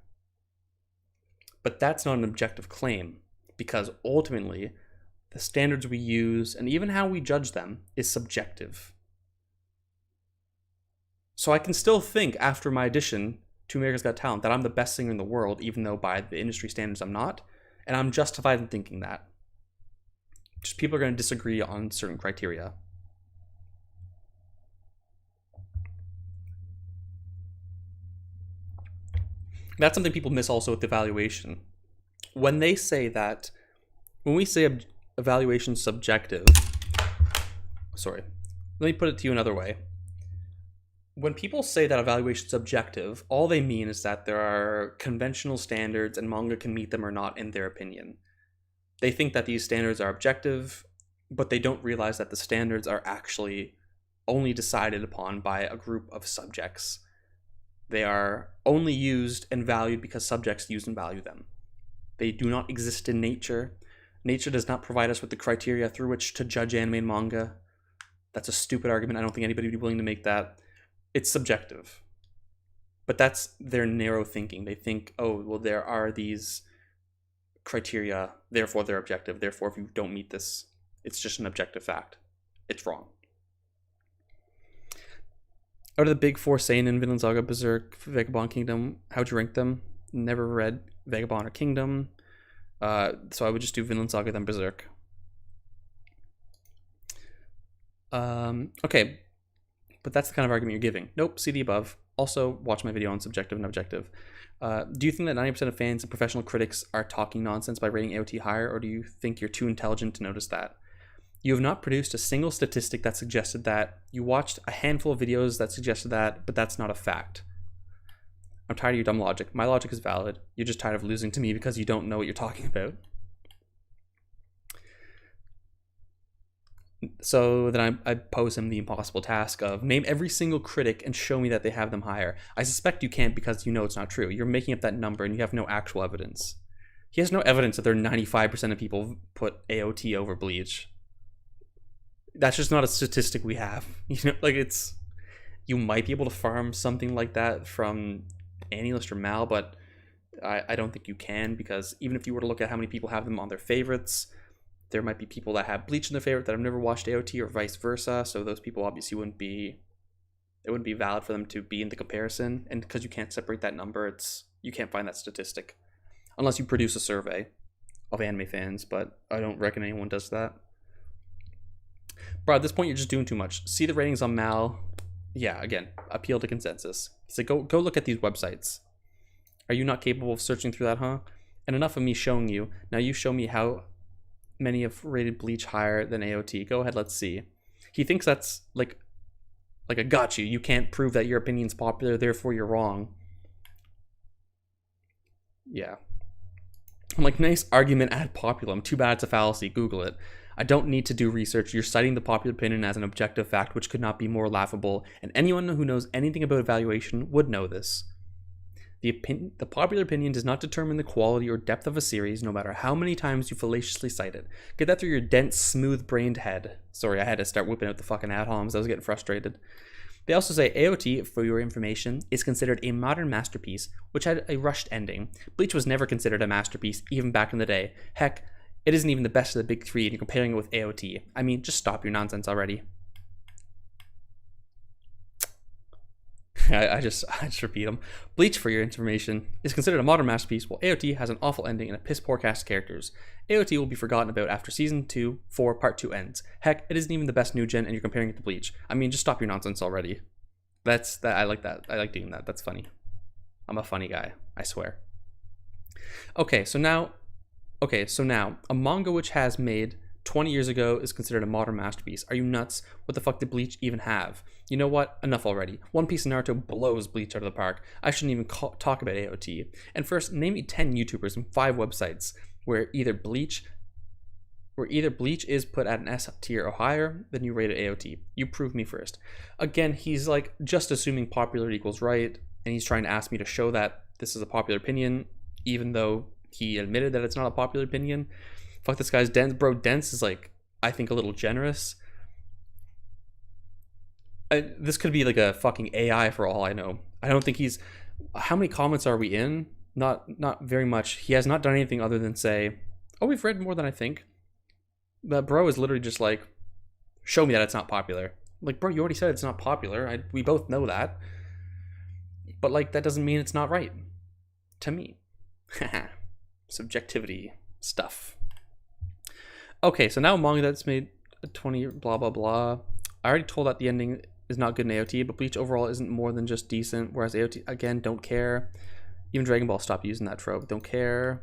But that's not an objective claim, because ultimately, the standards we use and even how we judge them is subjective. So I can still think after my audition to America's Got Talent that I'm the best singer in the world, even though by the industry standards I'm not, and I'm justified in thinking that. Just people are going to disagree on certain criteria. That's something people miss also with evaluation. When we say evaluation subjective, sorry, let me put it to you another way. When people say that evaluation is subjective, all they mean is that there are conventional standards and manga can meet them or not in their opinion. They think that these standards are objective, but they don't realize that the standards are actually only decided upon by a group of subjects. They are only used and valued because subjects use and value them. They do not exist in nature. Nature does not provide us with the criteria through which to judge anime and manga. That's a stupid argument. I don't think anybody would be willing to make that. It's subjective. But that's their narrow thinking. They think, oh, well, there are these criteria, therefore they're objective. Therefore, if you don't meet this, it's just an objective fact. It's wrong. Out of the big four, Seinen, Vinland Saga, Berserk, Vagabond Kingdom, how'd you rank them? Never read Vagabond or Kingdom. So I would just do Vinland Saga, then Berserk. Okay. But that's the kind of argument you're giving. Nope, see the above. Also, watch my video on subjective and objective. Do you think that 90% of fans and professional critics are talking nonsense by rating AOT higher, or do you think you're too intelligent to notice that? You have not produced a single statistic that suggested that. You watched a handful of videos that suggested that, but that's not a fact. I'm tired of your dumb logic. My logic is valid. You're just tired of losing to me because you don't know what you're talking about. So then I pose him the impossible task of name every single critic and show me that they have them higher. I suspect you can't because you know it's not true. You're making up that number and you have no actual evidence. He has no evidence that there are 95% of people put AOT over Bleach. That's just not a statistic we have. You know, like it's, you might be able to farm something like that from AniList or Mal, but I don't think you can, because even if you were to look at how many people have them on their favorites, there might be people that have Bleach in their favorite that have never watched AOT or vice versa. So those people obviously wouldn't be valid for them to be in the comparison. And because you can't separate that number, you can't find that statistic unless you produce a survey of anime fans, but I don't reckon anyone does that. Bro, at this point, you're just doing too much. See the ratings on Mal. Yeah, again, appeal to consensus. He's like, go look at these websites. Are you not capable of searching through that, huh? And enough of me showing you. Now you show me how many have rated Bleach higher than AOT. Go ahead, let's see. He thinks that's like a got you. You can't prove that your opinion's popular, therefore you're wrong. Yeah. I'm like, nice argument ad populum. Too bad it's a fallacy. Google it. I don't need to do research. You're citing the popular opinion as an objective fact, which could not be more laughable, and anyone who knows anything about evaluation would know this. The popular opinion does not determine the quality or depth of a series, no matter how many times you fallaciously cite it. Get that through your dense, smooth-brained head. Sorry, I had to start whipping out the fucking ad homs. I was getting frustrated. They also say AOT, for your information, is considered a modern masterpiece, which had a rushed ending. Bleach was never considered a masterpiece, even back in the day. Heck, it isn't even the best of the big three, and you're comparing it with AOT. I mean, just stop your nonsense already. I just repeat them. Bleach, for your information, is considered a modern masterpiece, while AOT has an awful ending and a piss-poor cast of characters. AOT will be forgotten about after Season 4, Part 2 ends. Heck, it isn't even the best new gen, and you're comparing it to Bleach. I mean, just stop your nonsense already. I like that. I like doing that. That's funny. I'm a funny guy, I swear. Okay, so now, a manga which has made 20 years ago is considered a modern masterpiece. Are you nuts? What the fuck did Bleach even have? You know what? Enough already. One Piece and Naruto blows Bleach out of the park. I shouldn't even talk about AOT. And first, name me 10 YouTubers and 5 websites where either Bleach is put at an S tier or higher, then you rate it AOT. You prove me first. Again, he's like just assuming popular equals right, and he's trying to ask me to show that this is a popular opinion, even though he admitted that it's not a popular opinion. Fuck this guy's dense. Bro, dense is like, I think, a little generous. This could be like a fucking AI for all I know. I don't think he's... How many comments are we in? Not very much. He has not done anything other than say, oh, we've read more than I think. But bro is literally just like, show me that it's not popular. Like, bro, you already said it's not popular. We both know that. But like, that doesn't mean it's not right. To me. Subjectivity stuff. Okay, so now a manga that's made 20 blah blah blah. I already told that the ending is not good in AOT, but Bleach overall isn't more than just decent, whereas AOT, again, don't care. Even Dragon Ball stopped using that trope. Don't care.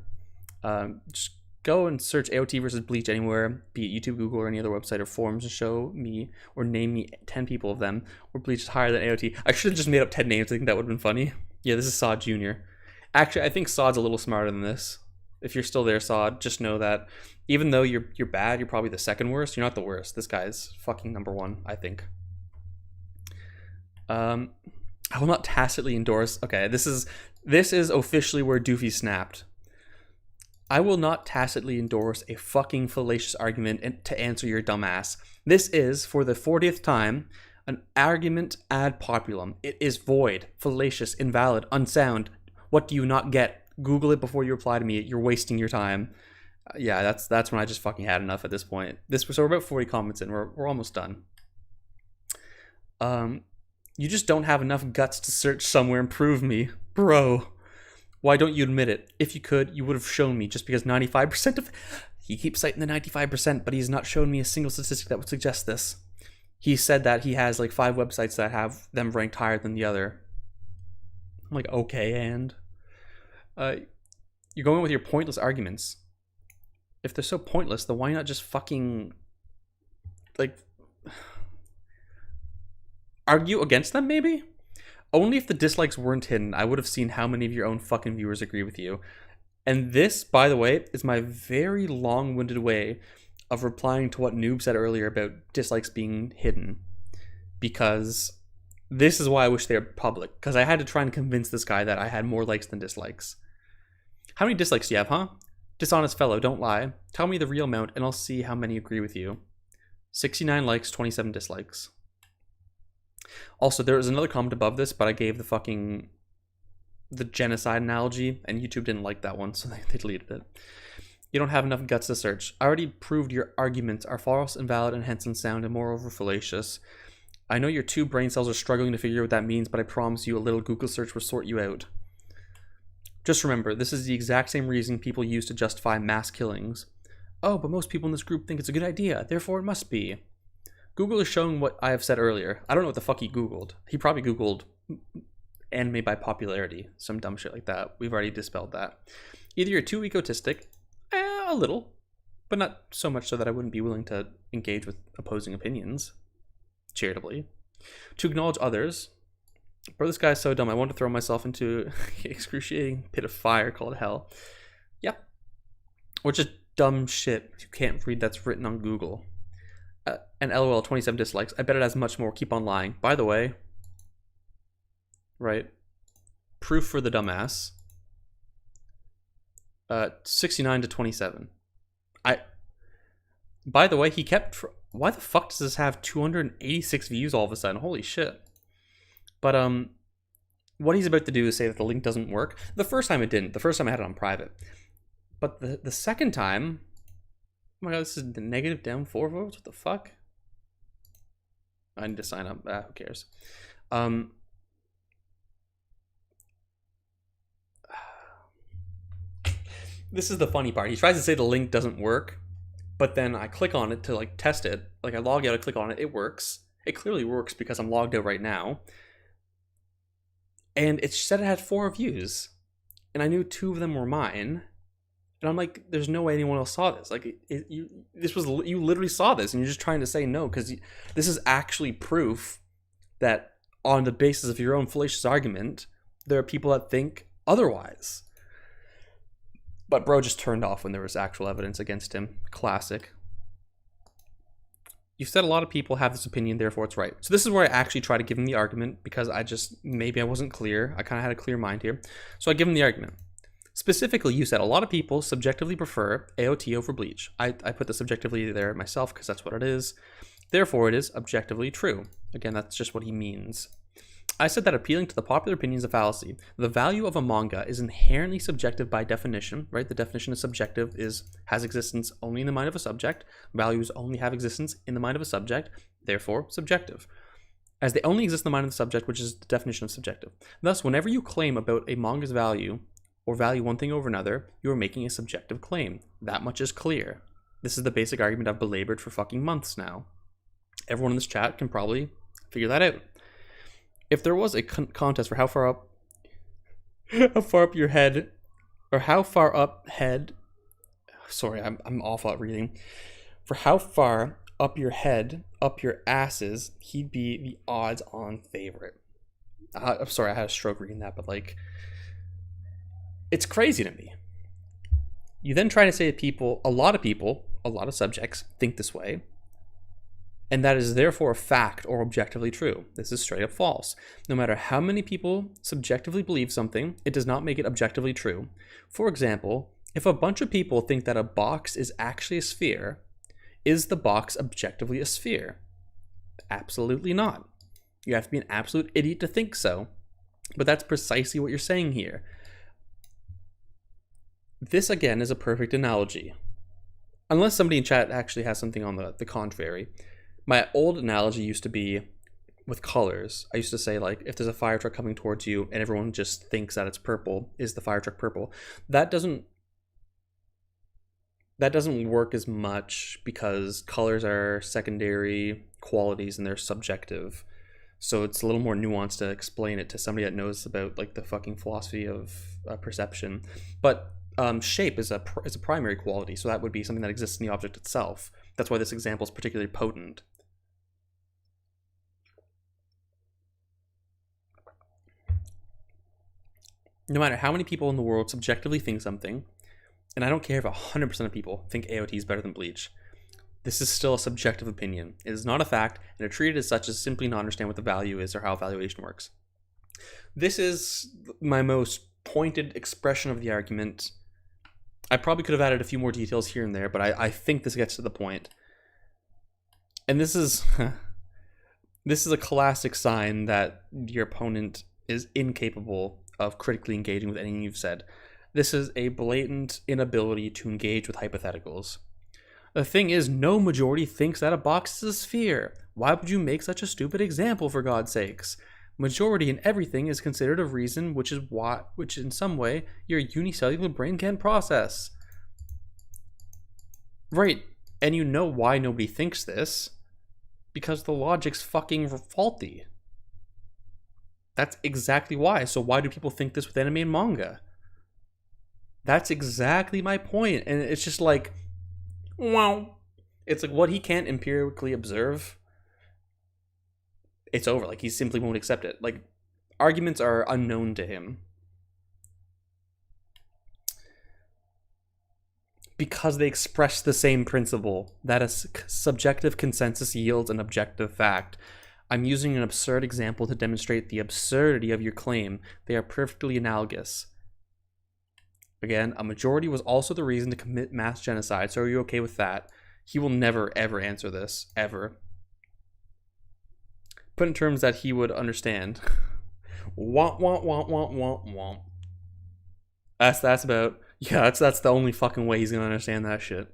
Just go and search AOT versus Bleach anywhere, be it YouTube, Google, or any other website or forums, and show me or name me 10 people of them where Bleach is higher than AOT. I should have just made up 10 names. I think that would have been funny. Yeah, this is Sod Jr. Actually, I think Sod's a little smarter than this. If you're still there, Sod, just know that even though you're bad, you're probably the second worst. You're not the worst. This guy's fucking number one, I think. I will not tacitly endorse. Okay, this is officially where Doofy snapped. I will not tacitly endorse a fucking fallacious argument to answer your dumbass. This is, for the 40th time, An argument ad populum. It is void, fallacious, invalid, unsound. What do you not get? Google it before you reply to me. You're wasting your time. Yeah, that's when I just fucking had enough at this point. So we're about 40 comments in. We're almost done. You just don't have enough guts to search somewhere and prove me. Bro, why don't you admit it? If you could, you would have shown me, just because 95% of... He keeps citing the 95%, but he's not shown me a single statistic that would suggest this. He said that he has like 5 websites that have them ranked higher than the other. I'm like, okay, and... you're going with your pointless arguments. If they're so pointless, then why not just fucking... like... argue against them, maybe? Only if the dislikes weren't hidden, I would have seen how many of your own fucking viewers agree with you. And this, by the way, is my very long-winded way of replying to what Noob said earlier about dislikes being hidden. Because this is why I wish they were public. Because I had to try and convince this guy that I had more likes than dislikes. How many dislikes do you have, huh? Dishonest fellow, don't lie. Tell me the real amount and I'll see how many agree with you. 69 likes, 27 dislikes. Also, there was another comment above this, but I gave the genocide analogy, and YouTube didn't like that one, so they deleted it. You don't have enough guts to search. I already proved your arguments are false, invalid, and hence unsound, and moreover fallacious. I know your 2 brain cells are struggling to figure out what that means, but I promise you a little Google search will sort you out. Just remember, this is the exact same reason people use to justify mass killings. Oh, but most people in this group think it's a good idea, therefore it must be. Google is showing what I have said earlier. I don't know what the fuck he Googled. He probably Googled anime by popularity. Some dumb shit like that. We've already dispelled that. Either you're too egotistic, a little, but not so much so that I wouldn't be willing to engage with opposing opinions, charitably. To acknowledge others. Bro, this guy's so dumb. I want to throw myself into excruciating pit of fire called hell. Yeah. Or just dumb shit you can't read that's written on Google. And LOL, 27 dislikes. I bet it has much more. Keep on lying. By the way, right? Proof for the dumbass. 69 to 27. By the way, he kept... Why the fuck does this have 286 views all of a sudden? Holy shit. But, what he's about to do is say that the link doesn't work. The first time it didn't. The first time I had it on private. But the second time... Oh my god, this is the negative down 4 votes? What the fuck? I need to sign up. Who cares? This is the funny part. He tries to say the link doesn't work, but then I click on it to like test it. Like I log out, I click on it, it works. It clearly works because I'm logged out right now. And it said it had 4 views. And I knew 2 of them were mine. And I'm like, there's no way anyone else saw this. Like, you literally saw this, and you're just trying to say no, because this is actually proof that on the basis of your own fallacious argument, there are people that think otherwise. But bro just turned off when there was actual evidence against him. Classic. You said a lot of people have this opinion, therefore it's right. So this is where I actually try to give him the argument, because maybe I wasn't clear. I kind of had a clear mind here. So I give him the argument. Specifically, you said a lot of people subjectively prefer AOT over Bleach. I put the subjectively there myself because that's what it is. Therefore, it is objectively true. Again, that's just what he means. I said that appealing to the popular opinion is a fallacy. The value of a manga is inherently subjective by definition, right? The definition of subjective has existence only in the mind of a subject. Values only have existence in the mind of a subject, therefore subjective. As they only exist in the mind of the subject, which is the definition of subjective. Thus, whenever you claim about a manga's value, or value one thing over another, you are making a subjective claim. That much is clear. This is the basic argument I've belabored for fucking months now. Everyone in this chat can probably figure that out. If there was a contest for how far up your head, or how far up head, sorry, I'm awful at reading. For how far up your head, up your asses, he'd be the odds-on favorite. I'm sorry, I had a stroke reading that, but like, it's crazy to me. You then try to say to people, a lot of subjects think this way, and that is therefore a fact or objectively true. This is straight up false. No matter how many people subjectively believe something, it does not make it objectively true. For example, if a bunch of people think that a box is actually a sphere, is the box objectively a sphere? Absolutely not. You have to be an absolute idiot to think so. But that's precisely what you're saying here. This, again, is a perfect analogy. Unless somebody in chat actually has something on the contrary. My old analogy used to be with colors. I used to say, like, if there's a fire truck coming towards you and everyone just thinks that it's purple, is the fire truck purple? That doesn't work as much because colors are secondary qualities and they're subjective. So it's a little more nuanced to explain it to somebody that knows about like the fucking philosophy of perception. But shape is a primary quality, so that would be something that exists in the object itself. That's why this example is particularly potent. No matter how many people in the world subjectively think something, and I don't care if 100% of people think AOT is better than Bleach, this is still a subjective opinion. It is not a fact, and to treat it as such is simply not understand what the value is or how evaluation works. This is my most pointed expression of the argument. I probably could have added a few more details here and there, but I think this gets to the point. And this is this is a classic sign that your opponent is incapable of critically engaging with anything you've said. This is a blatant inability to engage with hypotheticals. The thing is, no majority thinks that a box is a sphere. Why would you make such a stupid example, for God's sakes? Majority in everything is considered a reason, which in some way your unicellular brain can't process. Right, and you know why nobody thinks this. Because the logic's fucking faulty. That's exactly why. So why do people think this with anime and manga? That's exactly my point. And it's just like, wow. It's like what he can't empirically observe, it's over. Like, he simply won't accept it. Like, arguments are unknown to him. Because they express the same principle, that a subjective consensus yields an objective fact. I'm using an absurd example to demonstrate the absurdity of your claim. They are perfectly analogous. Again, a majority was also the reason to commit mass genocide, so are you okay with that? He will never, ever answer this. Ever. Put in terms that he would understand. Womp, womp, womp, womp, womp, womp. That's about... Yeah, that's the only fucking way he's gonna understand that shit.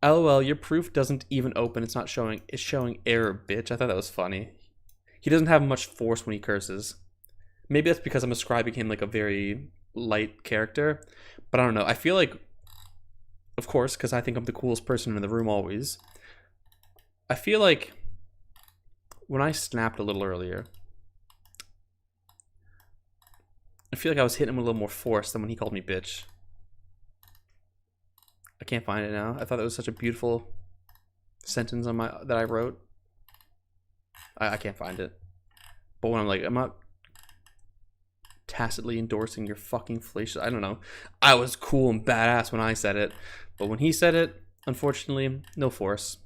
LOL, your proof doesn't even open. It's not showing... It's showing error, bitch. I thought that was funny. He doesn't have much force when he curses. Maybe that's because I'm ascribing him like a very light character. But I don't know. I feel like... Of course, because I think I'm the coolest person in the room always. I feel like... When I snapped a little earlier... I feel like I was hitting him with a little more force than when he called me bitch. I can't find it now. I thought that was such a beautiful sentence on that I wrote. I can't find it. But when I'm like, I'm not tacitly endorsing your fucking fallacious... I don't know. I was cool and badass when I said it. But when he said it, unfortunately, no force.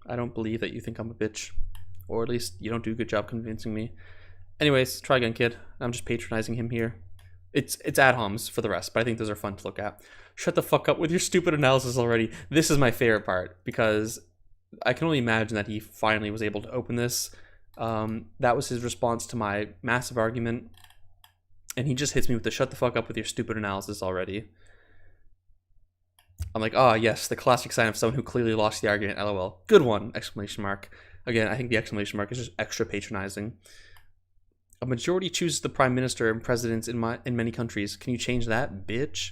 I don't believe that you think I'm a bitch. Or at least you don't do a good job convincing me. Anyways, try again, kid. I'm just patronizing him here. It's ad homs for the rest, but I think those are fun to look at. Shut the fuck up with your stupid analysis already. This is my favorite part, because I can only imagine that he finally was able to open this. That was his response to my massive argument. And he just hits me with the shut the fuck up with your stupid analysis already. I'm like, oh yes, the classic sign of someone who clearly lost the argument, lol. Good one, exclamation mark. Again, I think the exclamation mark is just extra patronizing. A majority chooses the prime minister and presidents in many countries. Can you change that, bitch?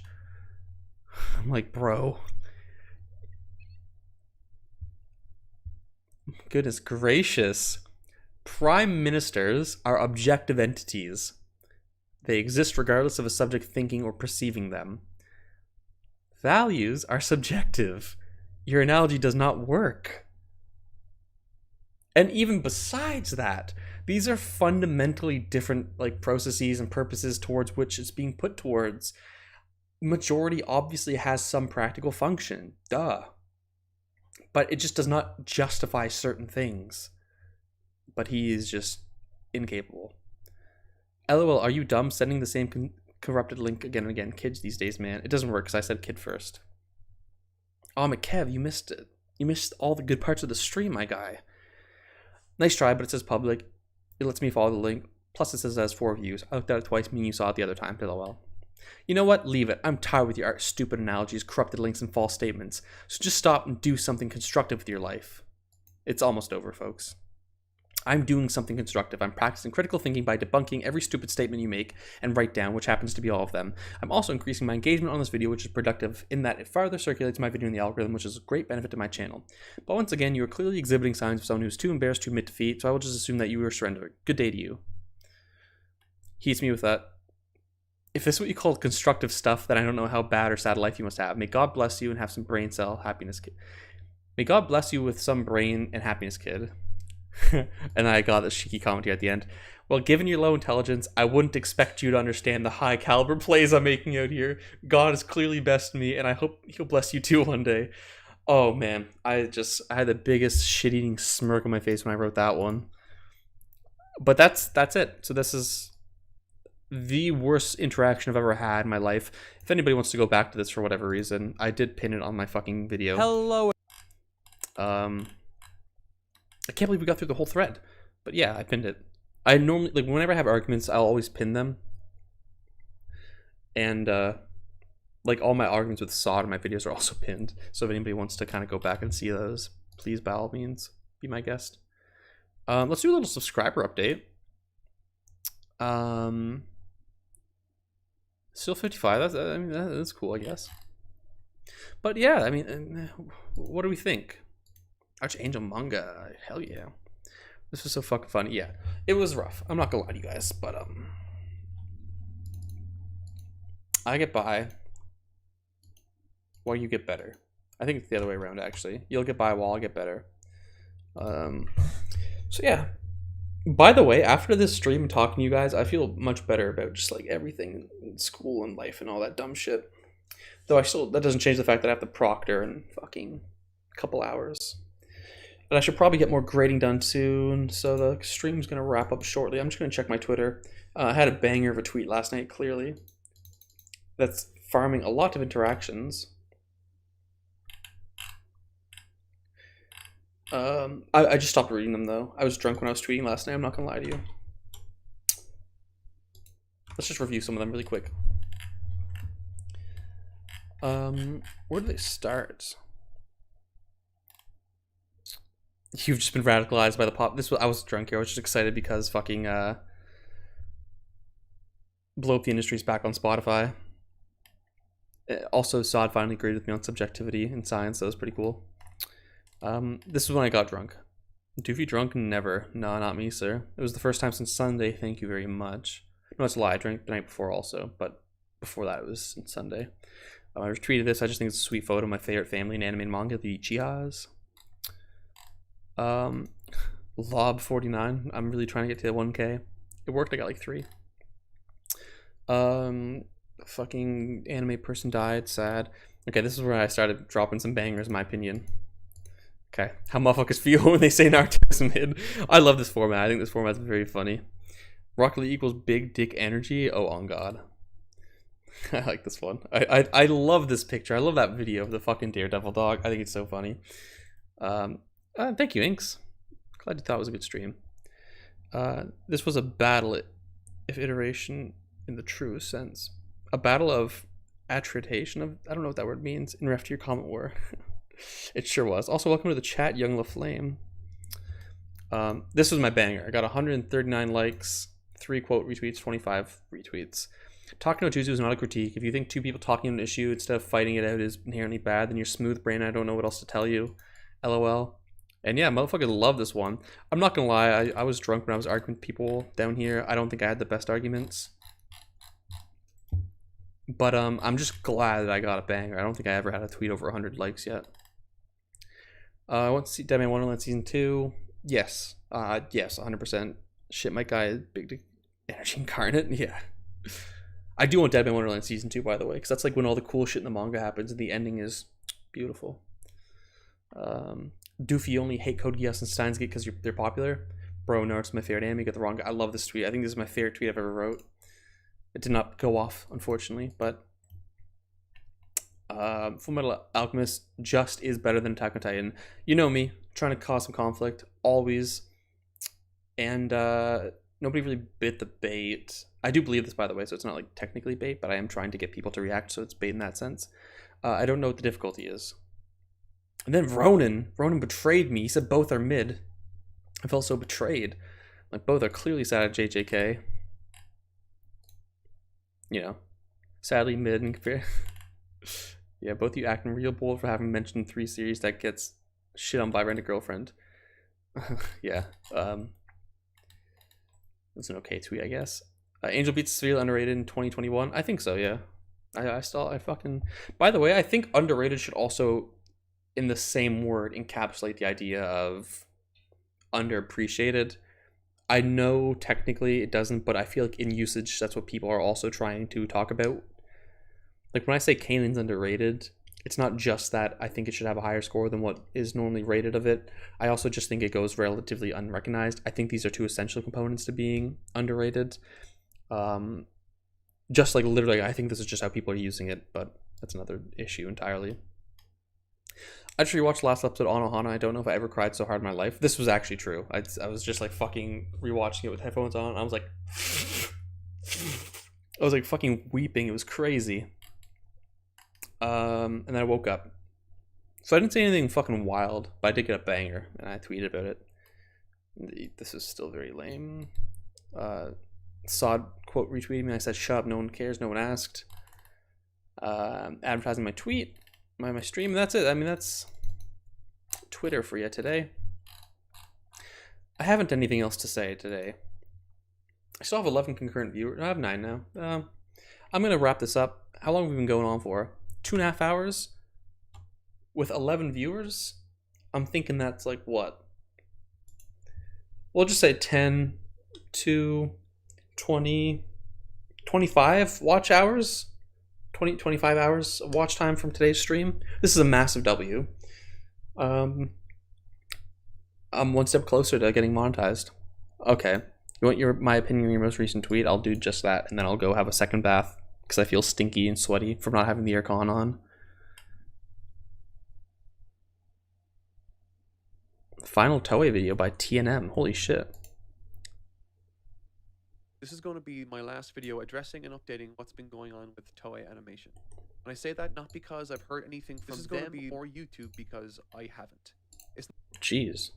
I'm like, bro. Goodness gracious. Prime ministers are objective entities. They exist regardless of a subject thinking or perceiving them. Values are subjective. Your analogy does not work. And even besides that, these are fundamentally different processes and purposes towards which it's being put towards. Majority obviously has some practical function, duh. But it just does not justify certain things. But he is just incapable. LOL, are you dumb sending the same corrupted link again and again? Kids these days, man. It doesn't work because I said kid first. Oh, McKev, you missed it. You missed all the good parts of the stream, my guy. Nice try, but it says public. It lets me follow the link. Plus, it says it has 4 views. I looked at it twice, meaning you saw it the other time. LOL. You know what? Leave it. I'm tired with your stupid analogies, corrupted links, and false statements. So just stop and do something constructive with your life. It's almost over, folks. I'm doing something constructive. I'm practicing critical thinking by debunking every stupid statement you make and write down, which happens to be all of them. I'm also increasing my engagement on this video, which is productive in that it farther circulates my video in the algorithm, which is a great benefit to my channel. But once again, you are clearly exhibiting signs of someone who's too embarrassed to admit defeat, so I will just assume that you are surrendering. Good day to you. He hits me with that. If this is what you call constructive stuff, then I don't know how bad or sad a life you must have. May God bless you and have some brain cell happiness, kid. May God bless you with some brain and happiness, kid. And I got this cheeky commentary at the end. Well, given your low intelligence, I wouldn't expect you to understand the high caliber plays I'm making out here. God is clearly best me, and I hope he'll bless you too one day. Oh man, I had the biggest shit-eating smirk on my face when I wrote that one. But that's it. So this is the worst interaction I've ever had in my life. If anybody wants to go back to this for whatever reason, I did pin it on my fucking video. Hello. I can't believe we got through the whole thread. But yeah, I pinned it. I normally, like, whenever I have arguments, I'll always pin them. And, like, all my arguments with Sod in my videos are also pinned. So if anybody wants to kind of go back and see those, please, by all means, be my guest. Let's do a little subscriber update. Still 55. I mean, that's cool, I guess. But yeah, I mean, what do we think? Archangel Manga, hell yeah. This was so fucking funny. Yeah, it was rough. I'm not gonna lie to you guys, but I get by while you get better. I think it's the other way around, actually. You'll get by while I get better. So yeah. By the way, after this stream talking to you guys, I feel much better about just like everything in school and life and all that dumb shit. Though that doesn't change the fact that I have to proctor in fucking a couple hours. But I should probably get more grading done soon, so the stream's gonna wrap up shortly. I'm just gonna check my Twitter. I had a banger of a tweet last night, clearly. That's farming a lot of interactions. I just stopped reading them though. I was drunk when I was tweeting last night, I'm not gonna lie to you. Let's just review some of them really quick. Where do they start? You've just been radicalized by the pop. I was drunk here. I was just excited because fucking Blow Up the Industry's back on Spotify. Also, Sod finally agreed with me on subjectivity in science. That was pretty cool. This is when I got drunk. Doofy drunk? Never. No, not me, sir. It was the first time since Sunday. Thank you very much. No, it's a lie. I drank the night before also, but before that it was Sunday. I retweeted this. I just think it's a sweet photo of my favorite family in anime and manga, the Chihas. Lob49. I'm really trying to get to 1K. It worked. I got like 3. Fucking anime person died. Sad. Okay, this is where I started dropping some bangers, in my opinion. Okay, how motherfuckers feel when they say Naruto's mid. I love this format. I think this format's very funny. Rocket League equals big dick energy. Oh, on God. I like this one. I love this picture. I love that video of the fucking Daredevil dog. I think it's so funny. Thank you, Inks. Glad you thought it was a good stream. This was a battle, if iteration in the true sense. A battle of attritation. I don't know what that word means. In ref to your comment war. It sure was. Also, welcome to the chat, Young LaFlame. This was my banger. I got 139 likes, 3 quote retweets, 25 retweets. Talking no Juzu is not a critique. If you think 2 people talking on an issue instead of fighting it out is inherently bad, then you're smooth brain. I don't know what else to tell you. LOL. And yeah, motherfuckers love this one. I'm not gonna lie, I was drunk when I was arguing with people down here. I don't think I had the best arguments. But I'm just glad that I got a banger. I don't think I ever had a tweet over 100 likes yet. I want to see Deadman Wonderland Season 2. Yes. Yes, 100%. Shit, my guy is big energy incarnate. Yeah. I do want Deadman Wonderland Season 2, by the way, because that's like when all the cool shit in the manga happens and the ending is beautiful. Doofy, you only hate Code Geass and Steins Gate because they're popular. Bro, no, it's my favorite anime. You got the wrong guy. I love this tweet. I think this is my favorite tweet I've ever wrote. It did not go off, unfortunately, but Full Metal Alchemist just is better than Attack on Titan. You know me, trying to cause some conflict. Always and nobody really bit the bait. I do believe this, by the way, so it's not like technically bait, but I am trying to get people to react, so it's bait in that sense. I don't know what the difficulty is. And then Ronan betrayed me. He said both are mid. I felt so betrayed. Like, both are clearly sad at JJK. You know, sadly mid and compare. Yeah, both you acting real bold for having mentioned 3 series that gets shit on by rent girlfriend. Yeah, it's an okay tweet, I guess. Angel Beats severely underrated in 2021. I think so, yeah. I fucking. By the way, I think underrated should also, in the same word, encapsulate the idea of underappreciated. I know technically it doesn't, but I feel like in usage, that's what people are also trying to talk about. Like, when I say Kanan's underrated, it's not just that I think it should have a higher score than what is normally rated of it. I also just think it goes relatively unrecognized. I think these are 2 essential components to being underrated. Just like literally, I think this is just how people are using it, but that's another issue entirely. I just rewatched the last episode on Ohana. I don't know if I ever cried so hard in my life. This was actually true. I was just like fucking rewatching it with headphones on. I was like, fucking weeping. It was crazy. And then I woke up. So I didn't say anything fucking wild, but I did get a banger, and I tweeted about it. This is still very lame. Sod quote retweeted me. I said, "Shut up, no one cares, no one asked." Advertising my tweet, my stream. That's it. I mean, that's Twitter for you today. I haven't anything else to say today. I still have 11 concurrent viewers. I have 9 now. I'm gonna wrap this up. How long have we been going on for? 2.5 hours with 11 viewers. I'm thinking that's like what? We'll just say 10 to 20, 25 watch hours, 25 hours of watch time from today's stream. This is a massive W. I'm one step closer to getting monetized. Okay, you want my opinion on your most recent tweet? I'll do just that, and then I'll go have a second bath because I feel stinky and sweaty from not having the aircon on. Final Toei video by TNM. Holy shit. This is going to be my last video addressing and updating what's been going on with Toei Animation. And I say that not because I've heard anything from them or YouTube, because I haven't. Jeez.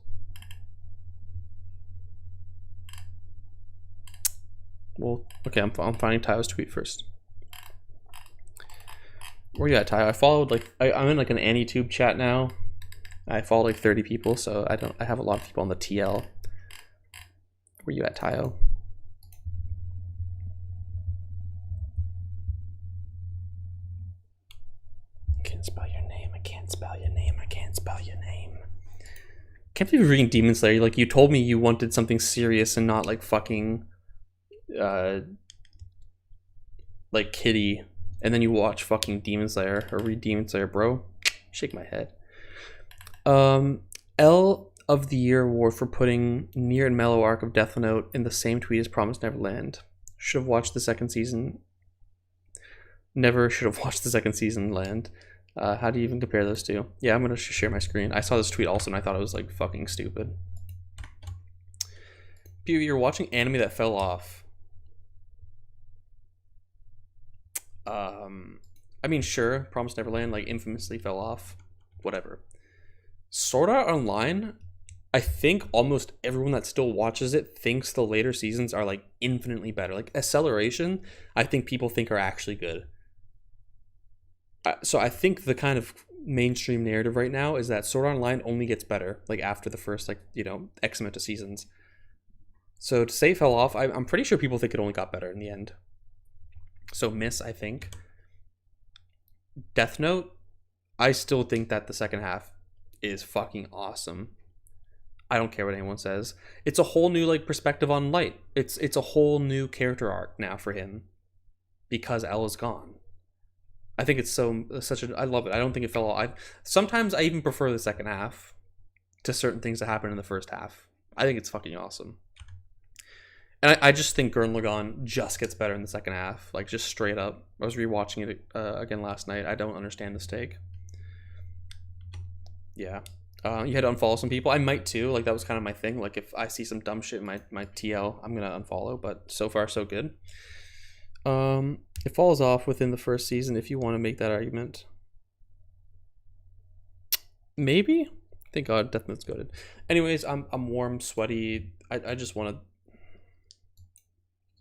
Well, okay, I'm finding Tayo's tweet first. Where you at, Tayo? I followed I'm in like an AnyTube chat now. I follow like 30 people, so I have a lot of people on the TL. Where you at, Tayo? I can't spell your name. I can't spell your name. I can't spell your name. Can't believe you're reading Demon Slayer. Like, you told me you wanted something serious and not like fucking like Kitty, and then you watch fucking Demon Slayer or read Demon Slayer, bro. Shake my head. L of the Year award for putting Near and Mellow arc of Death Note in the same tweet as Promised Neverland. Should have watched the second season. Never should have watched the second season land. How do you even compare those two? Yeah, I'm gonna share my screen. I saw this tweet also and I thought it was like fucking stupid. POV, you're watching anime that fell off. I mean, sure, Promised Neverland like infamously fell off. Whatever. Sword Art Online, I think almost everyone that still watches it thinks the later seasons are like infinitely better. Like Acceleration, I think people think are actually good. So I think the kind of mainstream narrative right now is that Sword Art Online only gets better like after the first X amount of seasons. So to say it fell off, I'm pretty sure people think it only got better in the end. So miss, I think. Death Note, I still think that the second half is fucking awesome. I don't care what anyone says. It's a whole new like perspective on Light. It's a whole new character arc now for him because L is gone. I think it's I love it. I don't think it fell off. Sometimes I even prefer the second half to certain things that happen in the first half. I think it's fucking awesome. And I just think Gurren Lagann just gets better in the second half. Like, just straight up. I was rewatching it again last night. I don't understand this take. Yeah. You had to unfollow some people. I might too. Like that was kind of my thing. Like if I see some dumb shit in my TL, I'm gonna unfollow. But so far so good. It falls off within the first season if you want to make that argument. Maybe. Thank God, Death Note's goated. Anyways, I'm warm, sweaty. I just want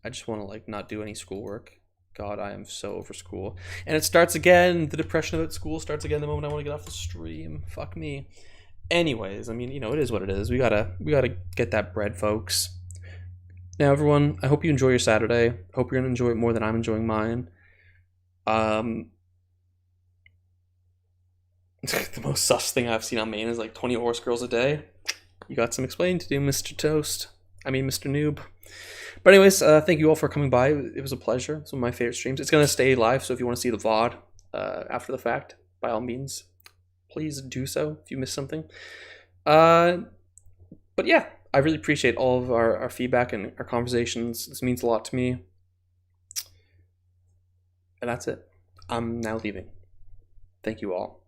to like not do any schoolwork. God, I am so over school. And it starts again. The depression of school starts again the moment I want to get off the stream. Fuck me. Anyways, I mean, you know, it is what it is. We gotta get that bread, folks. Now, everyone, I hope you enjoy your Saturday. Hope you're gonna enjoy it more than I'm enjoying mine. The most sus thing I've seen on main is like 20 horse girls a day. You got some explaining to do, Mr. Toast. I mean, Mr. Noob. But anyways, thank you all for coming by. It was a pleasure. It's one of my favorite streams. It's going to stay live, so if you want to see the VOD after the fact, by all means, please do so if you missed something. But yeah, I really appreciate all of our feedback and our conversations. This means a lot to me. And that's it. I'm now leaving. Thank you all.